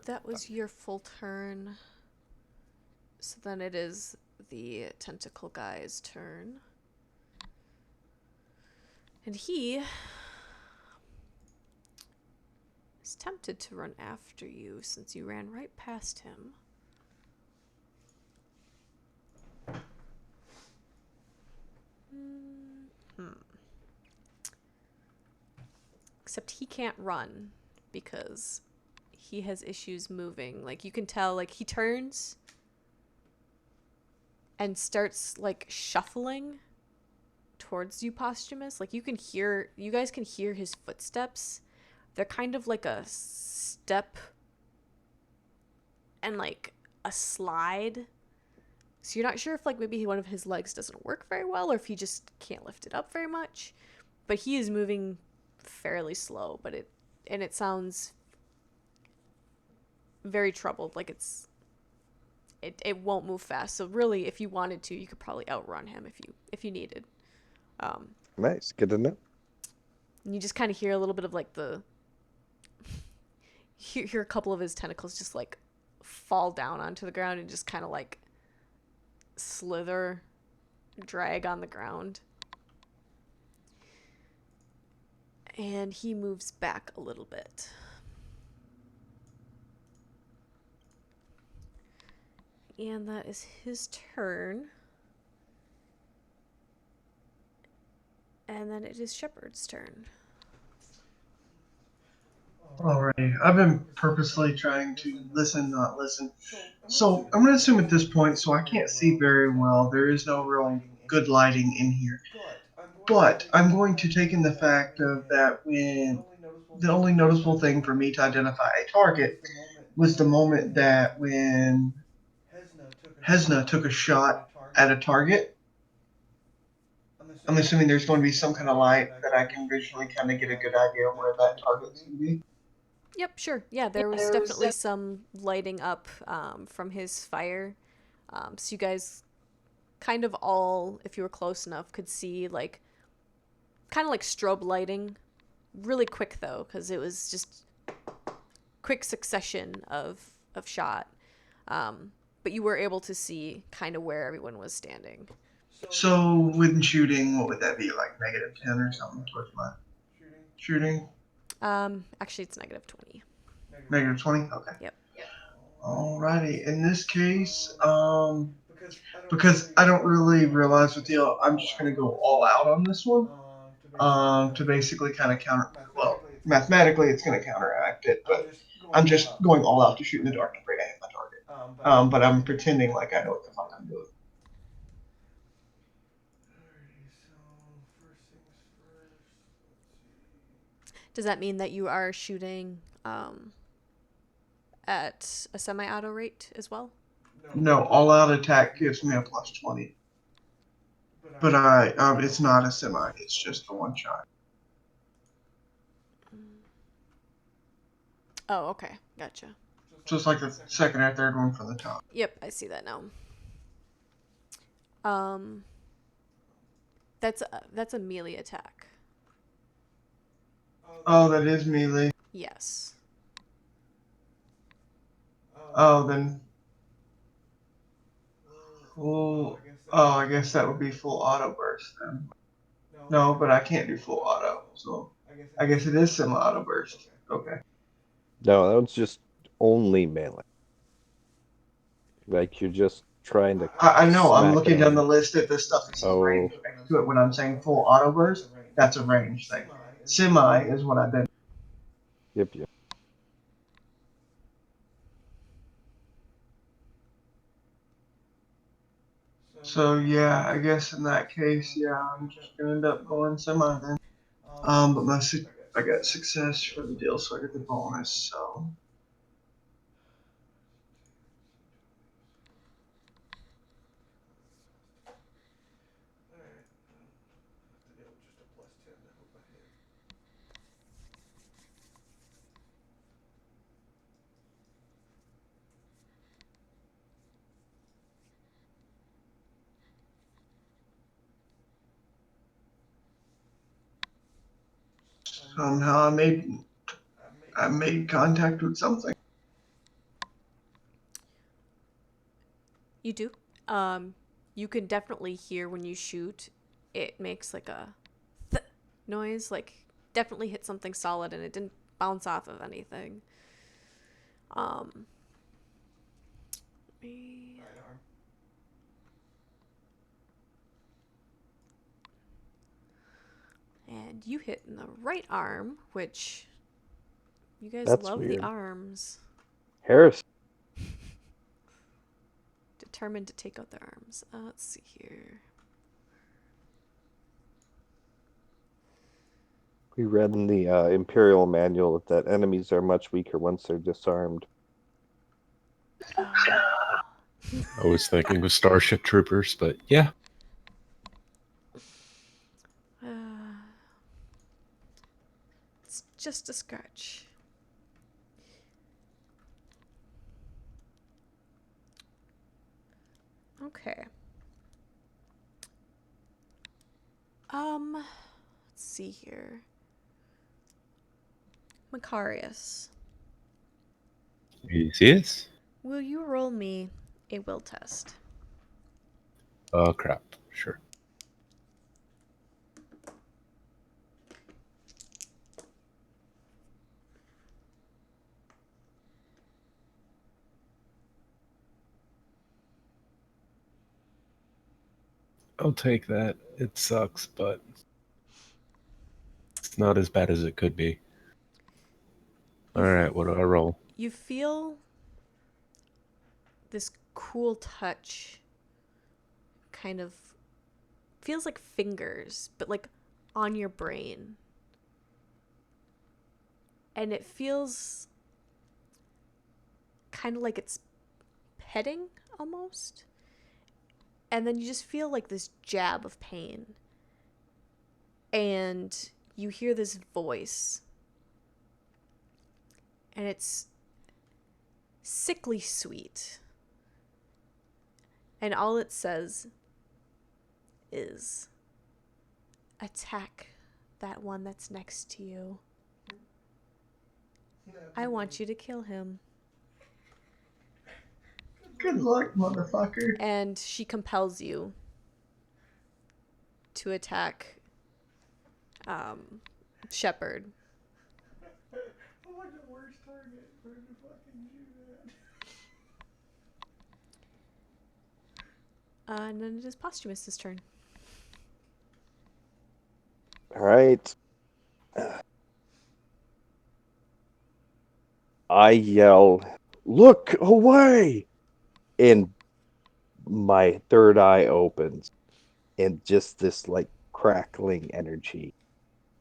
that was your full turn. So then it is the tentacle guy's turn. And he is tempted to run after you since you ran right past him. except he can't run because he has issues moving. Like, you can tell, like, he turns and starts, like, shuffling towards you, Posthumous. Like, you guys can hear his footsteps. They're kind of like a step and, like, a slide. So you're not sure if, like, maybe one of his legs doesn't work very well or if he just can't lift it up very much. But he is moving fairly slow, but it sounds very troubled. Like, it won't move fast. So really, if you wanted to, you could probably outrun him if you needed. Nice, good to know. And you just kind of hear a little bit of, like, hear a couple of his tentacles just, like, fall down onto the ground and just kind of, like, slither, drag on the ground. And he moves back a little bit. And that is his turn. And then it is Shepard's turn. Alrighty, I've been purposely trying to listen, not listen. So I'm going to assume at this point, so I can't see very well. There is no real good lighting in here. But I'm going to take in the fact of that when the only noticeable thing for me to identify a target was the moment that when Hesna took a shot at a target. I'm assuming there's going to be some kind of light that I can visually kind of get a good idea of where that target's going to be. Yep, sure. Yeah, there was definitely some lighting up from his fire. So you guys kind of all, if you were close enough, could see, like, kind of like strobe lighting. Really quick, though, because it was just quick succession of shot. But you were able to see kind of where everyone was standing. So when shooting, what would that be, like -10 or something towards my shooting? Actually, it's -20. -20? Okay. Yep. Alrighty. In this case, because I don't really realize what deal, I'm just going to go all out on this one. To basically kind of well, mathematically it's going to counteract it, but I'm just going all out to shoot in the dark to bring I hit my target. But I'm pretending like I know what the fuck I'm doing. Does that mean that you are shooting at a semi-auto rate as well? No, all out attack gives me a +20. But it's not a semi, it's just a one shot. Oh, okay. Gotcha. Just like the second or third one from the top. Yep, I see that now. That's a melee attack. Oh, that is melee. Yes. Oh, then. Full. Oh, I guess that would be full auto burst then. No, but I can't do full auto, so I guess it is semi-auto burst. Okay. No, that was just only melee. Like, you're just trying to. I know. I'm smack looking it down on. the list at the stuff that's Oh. range next to it. When I'm saying full auto burst, that's a range thing. Semi is what I've been. Yep. So yeah, I guess in that case, yeah, I'm just gonna end up going semi then. But I got success for the deal, so I get the bonus. So. Somehow I made contact with something. You do. You can definitely hear when you shoot. It makes like a th noise. Like, definitely hit something solid, and it didn't bounce off of anything. And And you hit in the right arm, which you guys That's love weird. the arms. Harris. Determined to take out the arms. Let's see here. We read in the Imperial manual that enemies are much weaker once they're disarmed. I was thinking with Starship Troopers, but yeah. It's just a scratch. Okay. Let's see here. Macarius, Yes. will you roll me a will test? Oh, crap. Sure. I'll take that. It sucks, but it's not as bad as it could be. Alright, what do I roll? You feel this cool touch, kind of feels like fingers, but like on your brain. And it feels kind of like it's petting almost. And then you just feel like this jab of pain. And you hear this voice. And it's sickly sweet. And all it says is, attack that one that's next to you. I want you to kill him. Good luck, motherfucker. And she compels you to attack Shepard. I'm like the worst target for him to fucking do that. And then it is Posthumus's turn. All right. I yell, "Look away!" And my third eye opens, and just this like crackling energy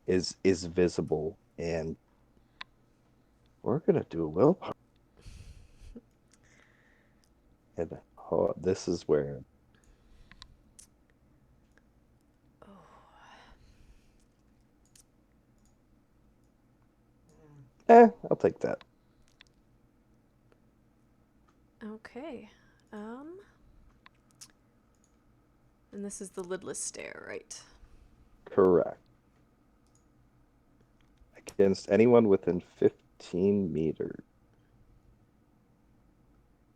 is visible, and we're gonna do a willpower. And this is where I'll take that. Okay. And this is the lidless stare, right? Correct. Against anyone within 15 meters.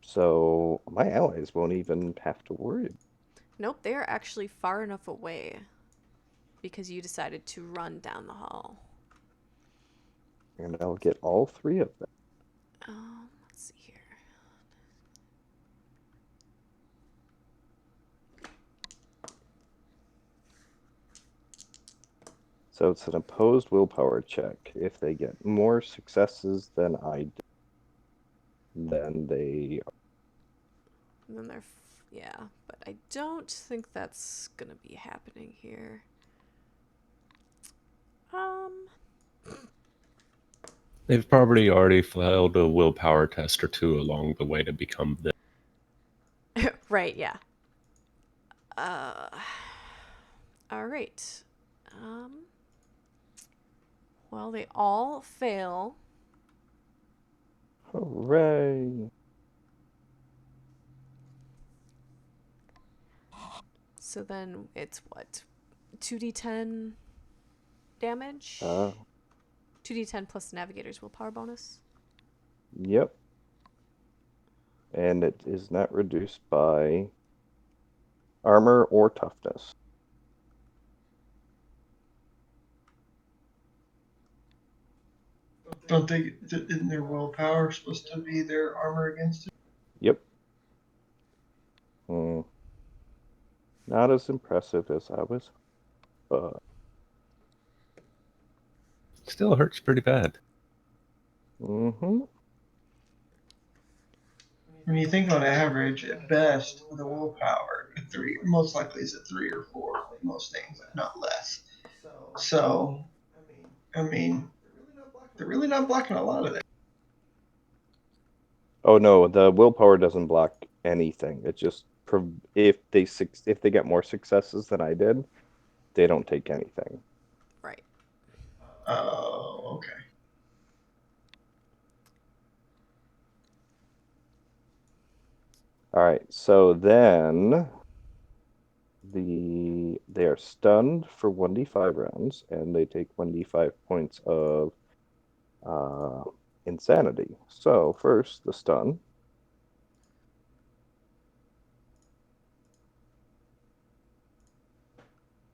So my allies won't even have to worry. Nope, they are actually far enough away because you decided to run down the hall. And I'll get all three of them. Let's see here. So it's an opposed willpower check. If they get more successes than I do, then they... And then they're... yeah, but I don't think that's gonna be happening here. They've probably already failed a willpower test or two along the way to become this. Right, yeah. All right. Well, they all fail. Hooray! So then it's what? 2d10 damage? 2d10 plus the Navigator's willpower bonus? Yep. And it is not reduced by armor or toughness. Don't they? Isn't their willpower supposed to be their armor against it? Yep. Not as impressive as I was. Still hurts pretty bad. Mm-hmm. When you think on average, at best, with a willpower, a 3, most likely is a 3 or 4 with most things, if not less. So, I mean, they're really not blocking a lot of it. Oh no, the willpower doesn't block anything. It just if they get more successes than I did, they don't take anything. Right. Oh, okay. All right, so then they are stunned for 1d5 rounds, and they take 1d5 points of insanity. So first, the stun.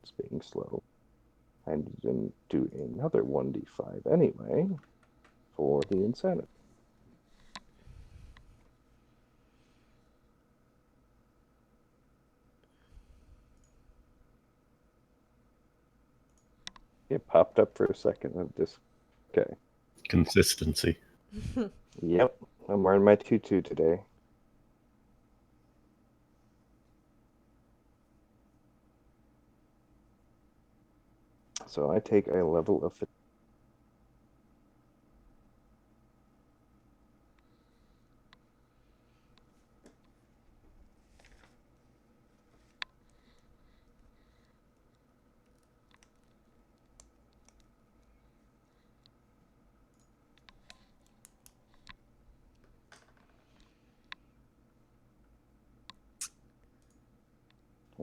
It's being slow. I didn't do another 1d5 anyway for the insanity. It popped up for a second and just okay. Consistency. Yep, I'm wearing my tutu today. So I take a level of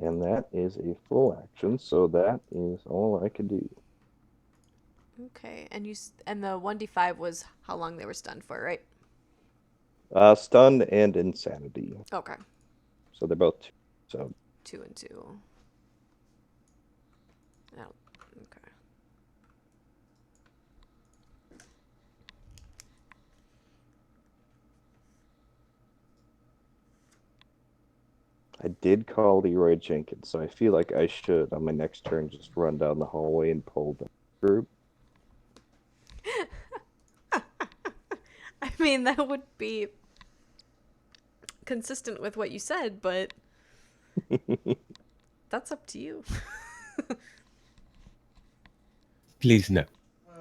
and that is a full action, so that is all I could do. Okay, and and the 1d5 was how long they were stunned for, right? Stun and insanity. Okay. So they're both two. So 2 and 2. Oh, okay. I did call Leroy Jenkins, so I feel like I should on my next turn just run down the hallway and pull the group. I mean, that would be consistent with what you said, but that's up to you. Please no.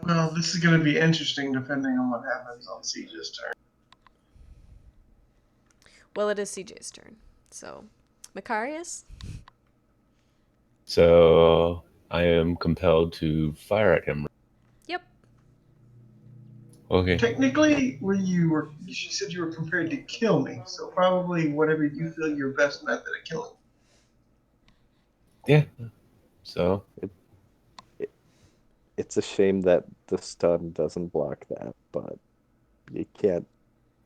Well, this is going to be interesting depending on what happens on Siege's turn. Well, it is CJ's turn. So, Macarius? So I am compelled to fire at him. Yep. Okay. Technically, you said you were prepared to kill me, so probably whatever you feel your best method of killing. Yeah. So It's a shame that the stun doesn't block that, but you can't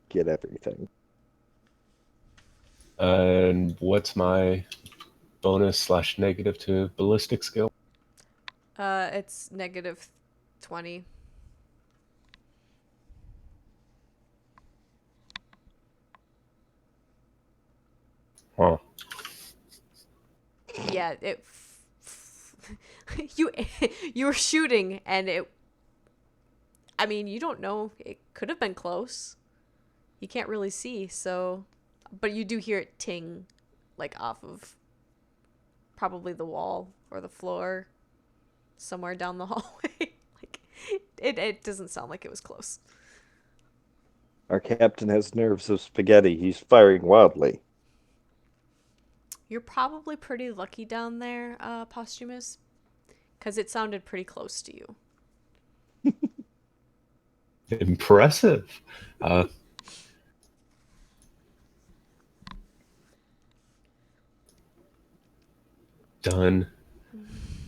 get everything. and what's my bonus / negative to ballistic skill? It's negative 20. Huh. Yeah, you you were shooting and I mean, you don't know. It could have been close. You can't really see, so but you do hear it ting like off of probably the wall or the floor somewhere down the hallway. Like it doesn't sound like it was close. Our captain has nerves of spaghetti. He's firing wildly. You're probably pretty lucky down there, Posthumous, because it sounded pretty close to you. Impressive. Done.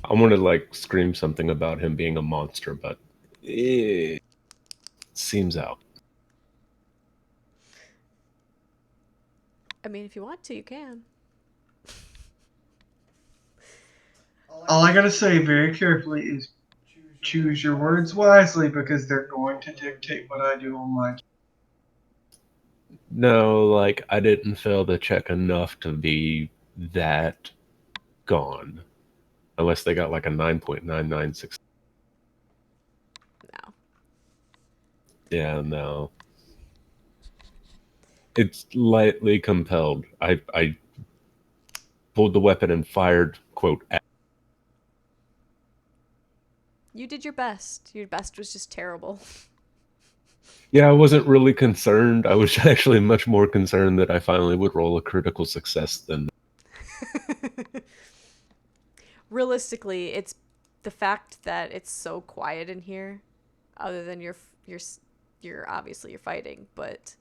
I want to like scream something about him being a monster, but it seems out. I mean, if you want to, you can. All I gotta say very carefully is choose your words wisely because they're going to dictate what I do on my. No, like I didn't fail the check enough to be that gone. Unless they got like a 9.996. Yeah, no. It's lightly compelled. I pulled the weapon and fired, quote, at. You did your best. Your best was just terrible. Yeah, I wasn't really concerned. I was actually much more concerned that I finally would roll a critical success than. Realistically, it's the fact that it's so quiet in here, other than you're obviously you're fighting, but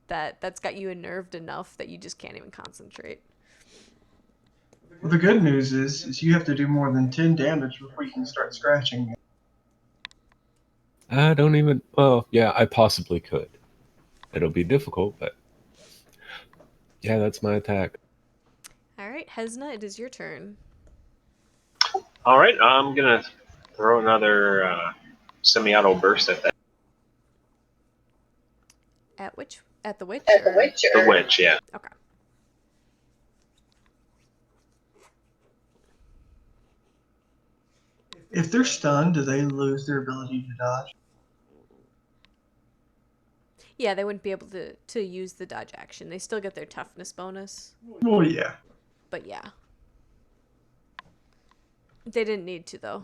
that's got you unnerved enough that you just can't even concentrate. Well, the good news is you have to do more than 10 damage before you can start scratching. I don't even. Well, yeah, I possibly could. It'll be difficult, but yeah, that's my attack. All right, Hesna, it is your turn. All right, I'm gonna throw another semi-auto burst at that. At the witch? At the witch? The witch, yeah. Okay. If they're stunned, do they lose their ability to dodge? Yeah, they wouldn't be able to use the dodge action. They still get their toughness bonus. Oh, yeah. But yeah. They didn't need to, though.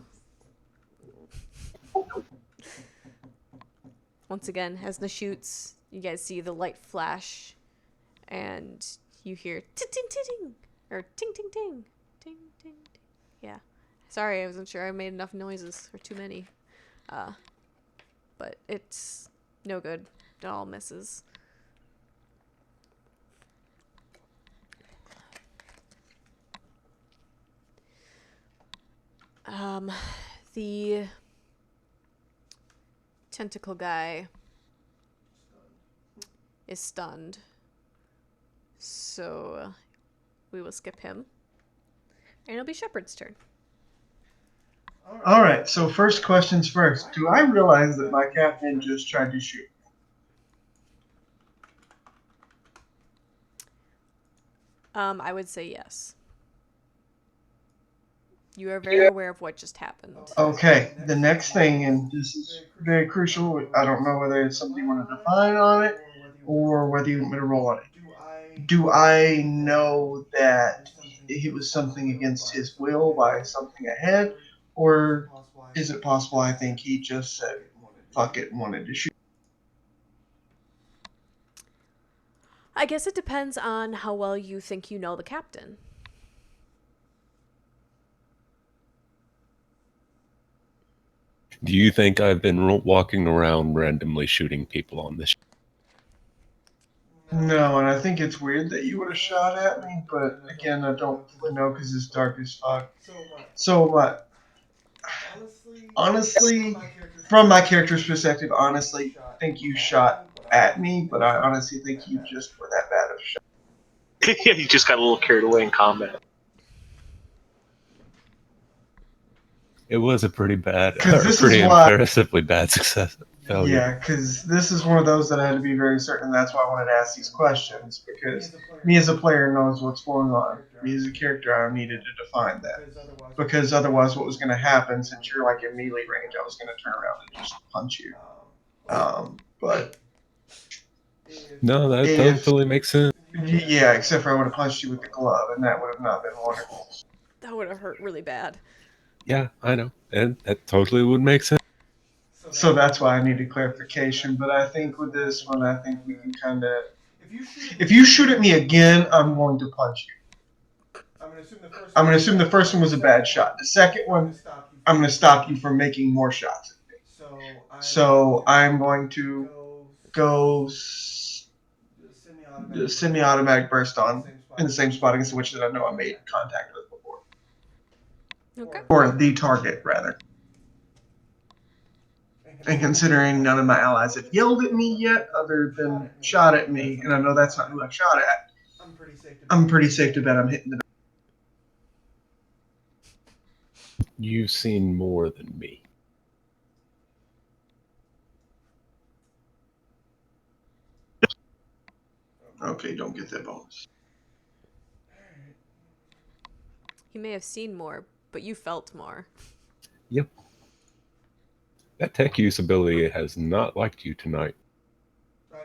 Once again, Hesna shoots. You guys see the light flash. And you hear ting-ting-ting. Or ting-ting-ting. Ting-ting-ting. Yeah. Sorry, I wasn't sure I made enough noises. Or too many. But it's no good. It all misses. The tentacle guy is stunned. So we will skip him. And it'll be Shepard's turn. Alright, so first questions first. Do I realize that my captain just tried to shoot? I would say yes. You are very aware of what just happened. Okay, the next thing, and this is very crucial, I don't know whether it's something you want to define on it, or whether you want me to roll on it. Do I know that it was something against his will by something ahead, or is it possible I think he just said, fuck it, and wanted to shoot? I guess it depends on how well you think you know the captain. Do you think I've been walking around randomly shooting people on this? No, and I think it's weird that you would have shot at me, but again, I don't fully know because it's dark as fuck. So what? Honestly, from my character's perspective, honestly, I think you shot at me, but I honestly think you just were that bad of a shot. Yeah, you just got a little carried away in combat. It was a pretty bad, impressively bad success. Failure. Yeah, because this is one of those that I had to be very certain. That's why I wanted to ask these questions, because me as a player knows what's going on. Me as a character, I needed to define that. Because otherwise, what was going to happen, since you're like in melee range, I was going to turn around and just punch you. But no, that totally makes sense. Yeah, except for I would have punched you with the glove, and that would have not been wonderful. That would have hurt really bad. Yeah, I know. And that totally would make sense. So that's why I needed clarification. But I think with this one, I think we can kind of... If you shoot at me again, I'm going to punch you. I'm going to assume the first one was a bad shot. The second one, I'm going to stop you from making more shots at me. So I'm going to go the semi-automatic burst on in the same spot against the witch that I know I made contact with before. Okay. Or the target, rather. And considering none of my allies have yelled at me yet, other than shot at me, and I know that's not who I shot at, I'm pretty safe to bet I'm hitting the... You've seen more than me. Okay, don't get that bonus. You may have seen more, but you felt more. Yep. That tech usability has not liked you tonight.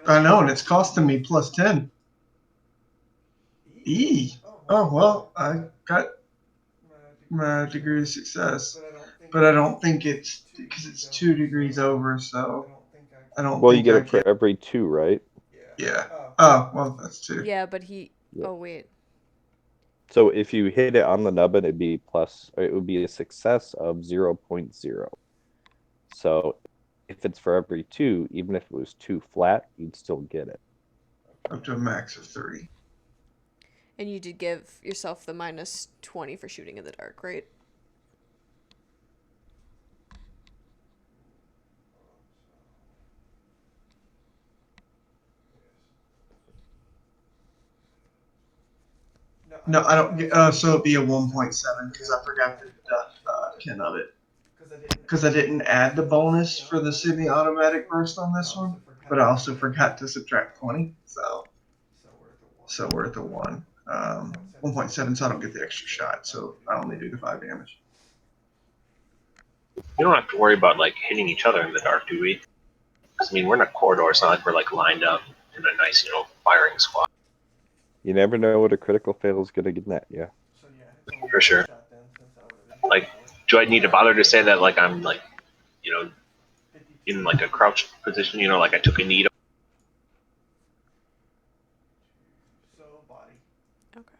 I know, and it's costing me +10. E. Oh, well, I got my degree of success. But I don't think it's because it's 2 degrees over, so I don't Well, you think get I it for get. every 2, right? Yeah. Oh, well, that's 2. Yeah, but he. Yeah. Oh wait. So if you hit it on the nubbin, it'd be plus. It would be a success of 0.0. So if it's for every 2, even if it was 2 flat, you'd still get it. Up to a max of 3. And you did give yourself the -20 for shooting in the dark, right? No, I don't get. So it'd be a 1.7 because I forgot to deduct 10 of it. Because I didn't add the bonus for the semi-automatic burst on this one, but I also forgot to subtract 20. So we're at the 1. 1.7, so I don't get the extra shot. So I only do the 5 damage. We don't have to worry about like hitting each other in the dark, do we? Because I mean, we're in a corridor. It's not like we're like lined up in a nice, firing squad. You never know what a critical fail is going to get at you. For sure. Like, do I need to bother to say that like I'm like, in like a crouched position? Like I took a knee. Okay.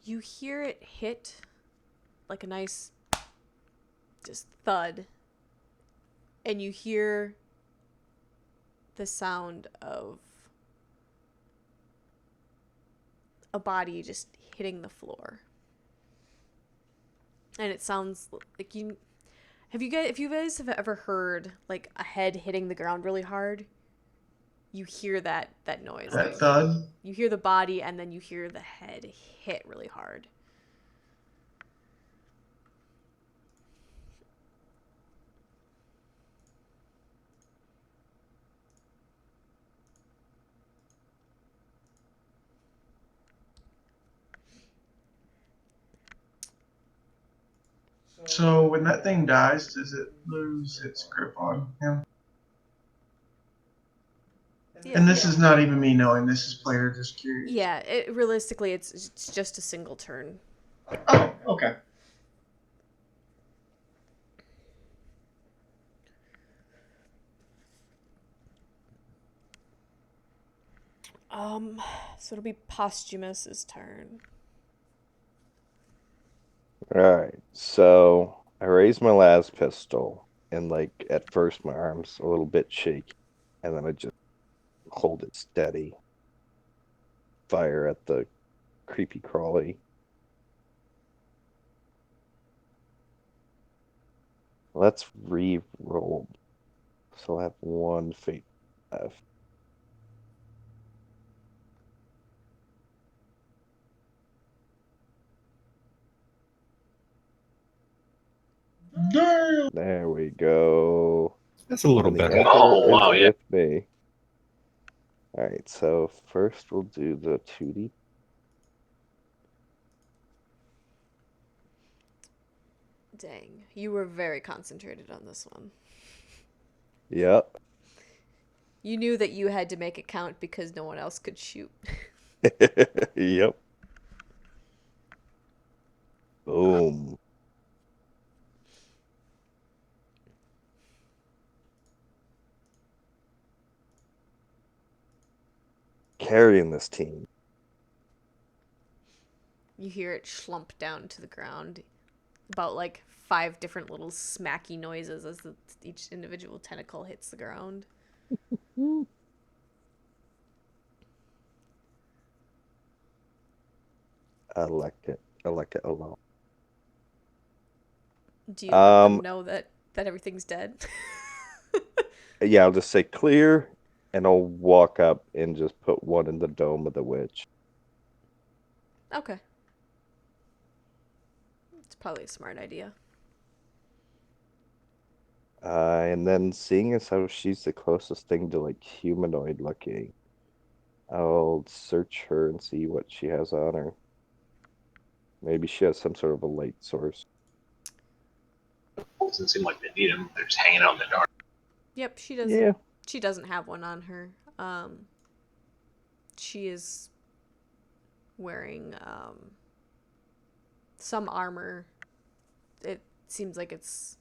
You hear it hit like a nice just thud. And you hear the sound of a body just hitting the floor. And it sounds like if you guys have ever heard like a head hitting the ground really hard, you hear that noise. That thud. You hear the body and then you hear the head hit really hard. So when that thing dies, does it lose its grip on him? Yeah. And this is not even me knowing. This is player just curious. Yeah, realistically, it's just a single turn. Oh, okay. So it'll be Posthumous's turn. Alright, so I raise my las pistol, and like at first my arm's a little bit shaky, and then I just hold it steady. Fire at the creepy crawly. Let's re-roll. So I have 1 fate left. Damn. There we go. That's a little And the better. Emperor Oh, wow, is yeah. with me. Alright, so first we'll do the 2D. Dang, you were very concentrated on this one. Yep. You knew that you had to make it count because no one else could shoot. Yep. Boom. Carrying this team. You hear it slump down to the ground. About like 5 different little smacky noises as each individual tentacle hits the ground. I liked it. I liked it a lot. Do you let them know that everything's dead? Yeah, I'll just say clear, and I'll walk up and just put 1 in the dome of the witch. Okay. It's probably a smart idea. And then seeing as how she's the closest thing to like humanoid looking, I'll search her and see what she has on her. Maybe she has some sort of a light source. Doesn't seem like they need them. They're just hanging out in the dark. Yep, she doesn't. Yeah. She doesn't have one on her. She is wearing some armor. It seems like it's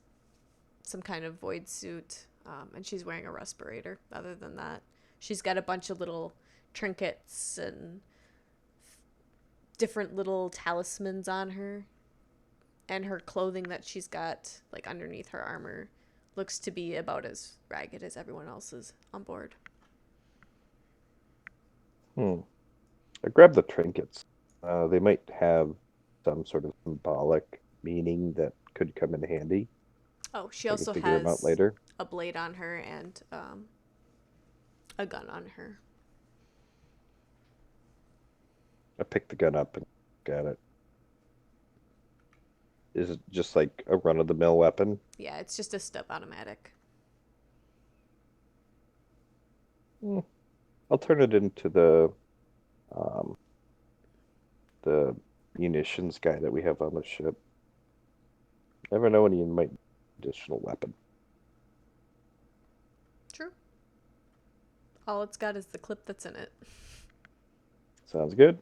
some kind of void suit, and she's wearing a respirator. Other than that, she's got a bunch of little trinkets and different little talismans on her, and her clothing that she's got like underneath her armor looks to be about as ragged as everyone else's on board. I grabbed the trinkets. They might have some sort of symbolic meaning that could come in handy. Oh, she I also can figure them out has later. a blade on her and a gun on her. I picked the gun up and got it. Is it just like a run-of-the-mill weapon? Yeah, it's just a step automatic. I'll turn it into the munitions guy that we have on the ship. Never know when you might need an additional weapon. True. All it's got is the clip that's in it. Sounds good.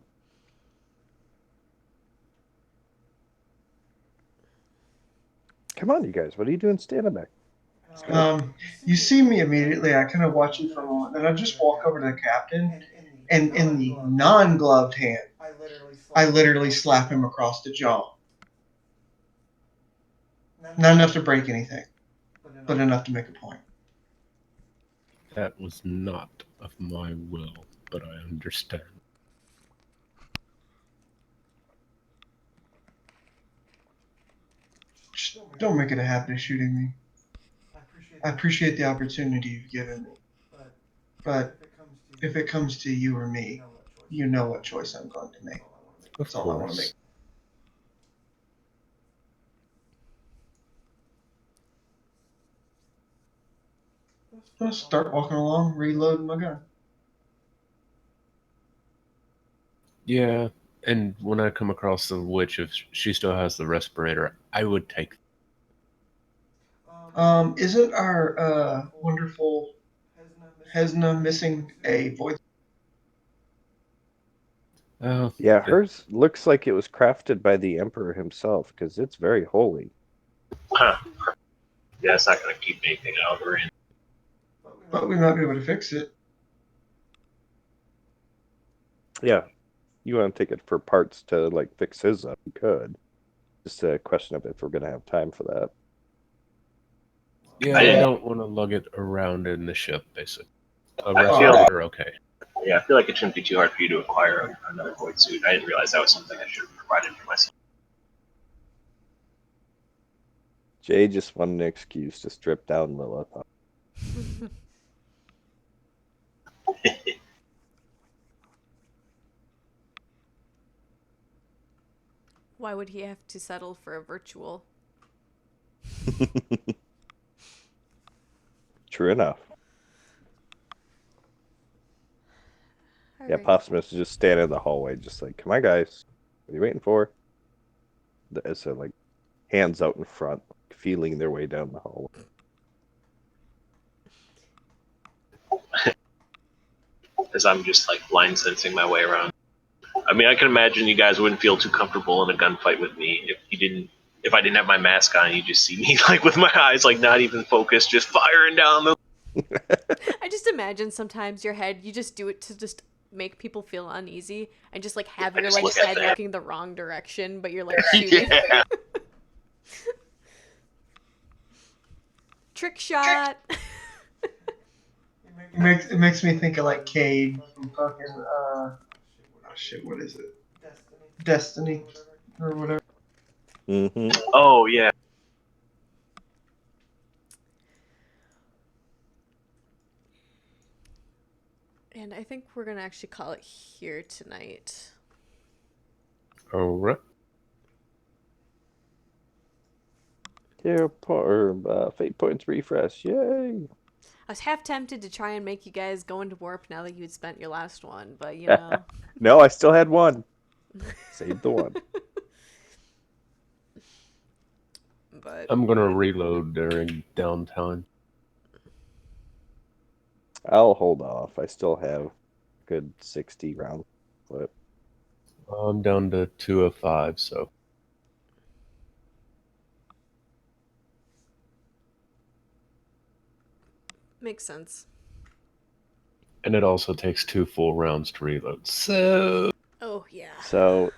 Come on, you guys. What are you doing standing back? You see me immediately. I kind of watch you for a moment, then I just walk over to the captain, and in the non-gloved hand, I literally slap him across the jaw. Not enough to break anything, but enough to make a point. That was not of my will, but I understand. Just don't make it a habit of shooting me. I appreciate the opportunity you've given me, but if it comes to you or me, you know what choice I'm going to make. Of That's all I want to make. course. I'll start walking along, reloading my gun. Yeah, and when I come across the witch, if she still has the respirator, I would take. Isn't our wonderful Hesna missing a void? Oh, Yeah, hers looks like it was crafted by the Emperor himself, because it's very holy. Huh. Yeah, it's not going to keep anything out or in. But we might be able to fix it. Yeah, you want to take it for parts to like fix his up, you could. Just a question of if we're going to have time for that. yeah, I I didn't- don't want to lug it around in the ship, basically. A I feel- respirator, okay. Yeah, I feel like it shouldn't be too hard for you to acquire another void suit. I didn't realize that was something I should have provided for myself. Jay just wanted an excuse to strip down Lilith. Why would he have to settle for a virtual? True enough. Yeah, Alright. Posthumus is just standing in the hallway, just like, come on, guys. What are you waiting for? So, like, hands out in front, feeling their way down the hallway. As I'm just like blind sensing my way around. I mean, I can imagine you guys wouldn't feel too comfortable in a gunfight with me if I didn't have my mask on. You just see me like with my eyes like not even focused, just firing down the. I just imagine sometimes your head, you just do it to just make people feel uneasy and just like have I your just like look at head that. looking the wrong direction, but you're like shooting. Yeah. Trick shot. It makes me think of like Cade from fucking oh shit, what is it? Destiny or whatever. Mm-hmm. Oh yeah. And I think we're gonna actually call it here tonight. Alright. Fate points refresh. Yay! I was half tempted to try and make you guys go into warp now that you'd spent your last one, but you know. No, I still had one. Save the one. But I'm gonna reload during downtime. I'll hold off. I still have a good 60 round clip. I'm down to 205, so makes sense. and it also takes 2 full rounds to reload. So Oh yeah. So,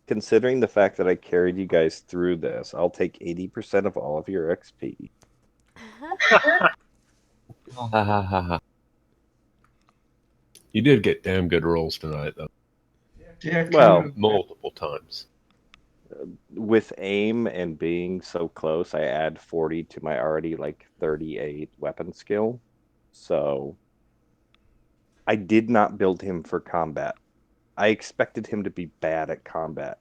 considering the fact that I carried you guys through this, I'll take 80% of all of your XP. you did get damn good rolls tonight, though, Yeah, Well, kind of. multiple times. with aim and being so close, I add 40 to my already like 38 weapon skill. So, I did not build him for combat. I expected him to be bad at combat.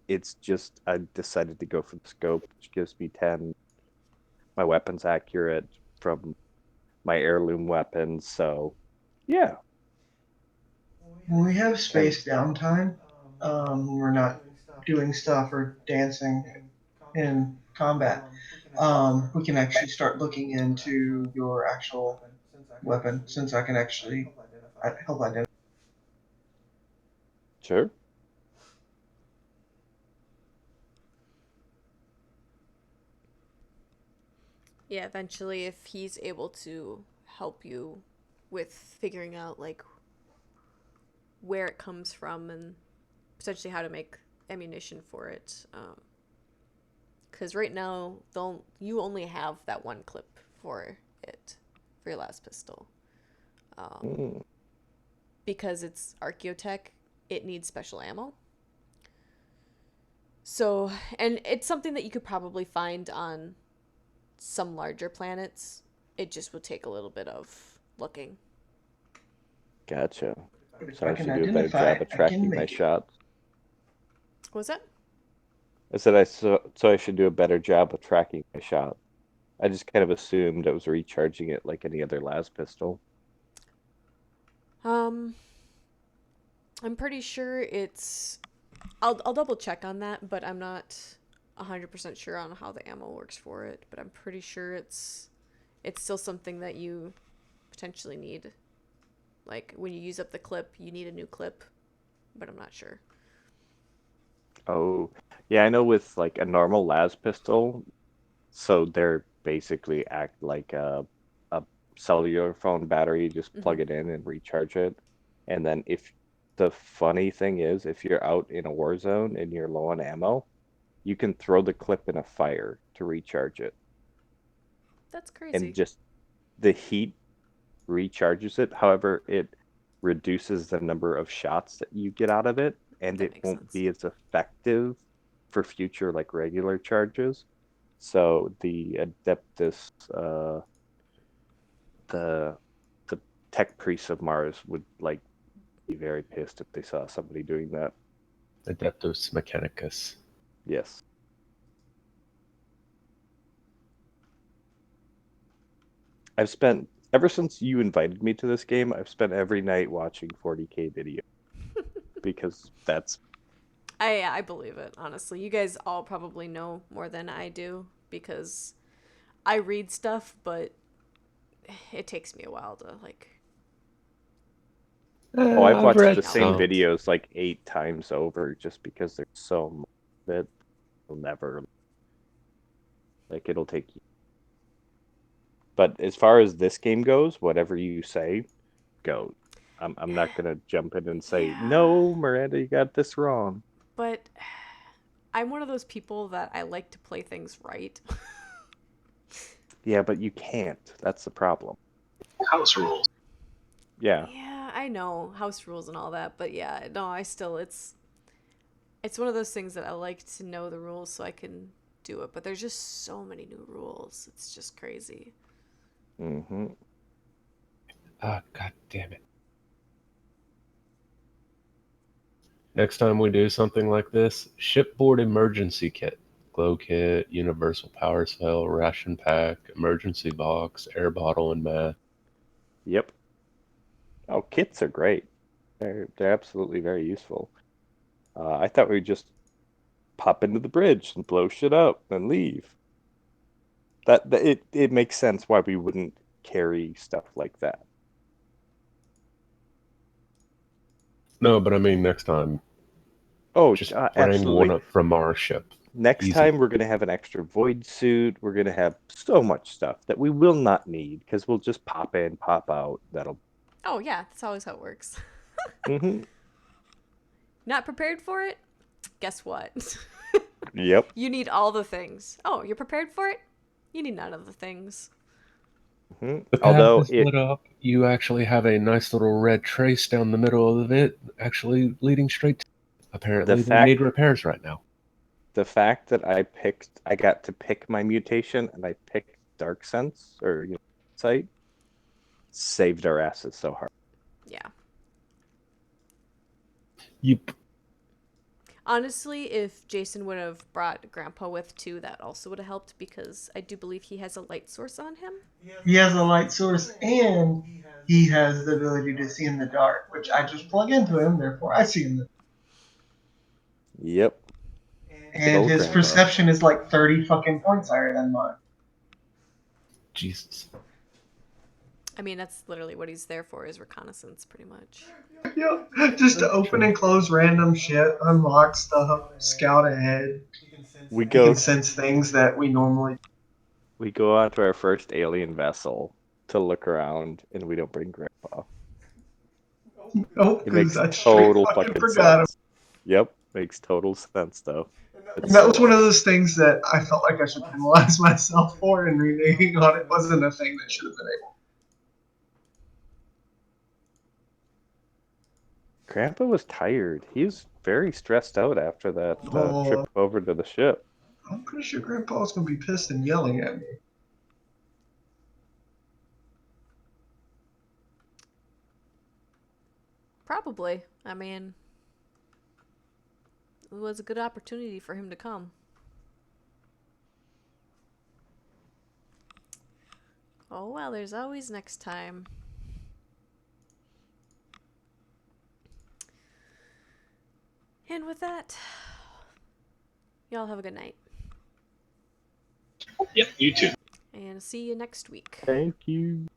It's just I decided to go for the scope, which gives me 10. My weapon's accurate from my heirloom weapons, so yeah. When we have space downtime, we're not doing stuff or dancing in combat. We can actually start looking into your actual weapon, since I can actually help identify. Sure. Yeah, eventually if he's able to help you with figuring out like where it comes from and potentially how to make ammunition for it. Because right now, you only have that one clip for it, for your last pistol. Because it's Archaeotech, it needs special ammo. So, and it's something that you could probably find on some larger planets. It just would take a little bit of looking. Gotcha. But if So I I can should do a better identify job it, of I can tracking my make it. shots. What was that? I said I should do a better job of tracking my shot. I just kind of assumed I was recharging it like any other las pistol. I'm pretty sure it's. I'll double check on that, but I'm not 100% sure on how the ammo works for it. But I'm pretty sure it's still something that you potentially need. Like when you use up the clip, you need a new clip, but I'm not sure. Oh, yeah, I know with like a normal las pistol, so they're basically act like a cellular phone battery, you just Mm-hmm. plug it in and recharge it. And then if the funny thing is, if you're out in a war zone and you're low on ammo, you can throw the clip in a fire to recharge it. That's And crazy. just the heat recharges it. However, it reduces the number of shots that you get out of it, and That it makes won't sense. be as effective for future like regular charges. So the Adeptus, the the tech priests of Mars would like be very pissed if they saw somebody doing that. Adeptus Mechanicus. Yes. I've spent ever since you invited me to this game, I've spent every night watching 40k video because that's I believe it, honestly. You guys all probably know more than I do because I read stuff, but it takes me a while to like. oh, I've I've watched read the same some. videos like 8 times over just because there's so much that will never like it'll take you. But as far as this game goes, whatever you say, go. I'm not gonna jump in and say, Yeah. no, Miranda, you got this wrong. But I'm one of those people that I like to play things right. Yeah, but you can't. That's the problem. House rules. Yeah. Yeah, I know house rules and all that, but yeah, no, I still it's one of those things that I like to know the rules so I can do it, but there's just so many new rules. It's just crazy. Mm-hmm. Ah, god damn it. Next time we do something like this, shipboard emergency kit. glow kit, universal power cell, ration pack, emergency box, air bottle, and mask. Yep. Oh, kits are great. They're absolutely very useful. I thought we'd just pop into the bridge and blow shit up and leave. It makes sense why we wouldn't carry stuff like that. No, but I mean next time, Oh, just bring absolutely. one up from our ship. Next Easy. time, we're going to have an extra void suit. We're going to have so much stuff that we will not need because we'll just pop in, pop out. That'll. Oh, yeah, that's always how it works. Mm-hmm. Not prepared for it? Guess what? Yep. You need all the things. Oh, you're prepared for it? You need none of the things. Mm-hmm. The path Although is lit up. You actually have a nice little red trace down the middle of it, actually leading straight to. Apparently, they need repairs right now. the fact that I got to pick my mutation and I picked Dark Sense or Sight saved our asses so hard. Yeah. Yep. Honestly, if Jason would have brought Grandpa with too, that also would have helped because I do believe he has a light source on him. He has a light source and he has the ability to see in the dark, which I just plug into him, therefore I see in the dark. Yep. And his Grandpa. perception is like 30 fucking points higher than mine. Jesus. I mean, that's literally what he's there for, is reconnaissance, pretty much. Yep. Just to open and close random shit, unlock stuff, scout ahead. We He go can sense things that we normally. we go onto our first alien vessel to look around, and we don't bring Grandpa. Nope, It because makes I straight total fucking fucking forgot him. sense. Yep, makes total sense though. And that was one of those things that I felt like I should penalize myself for, and reneging on it wasn't a thing that should have been able. Grandpa was tired. He was very stressed out after that Oh. trip over to the ship. I'm pretty sure Grandpa's gonna be pissed and yelling at me. Probably. I mean, it was a good opportunity for him to come. Oh, well, there's always next time. And with that, y'all have a good night. Yep, you too. And see you next week. Thank you.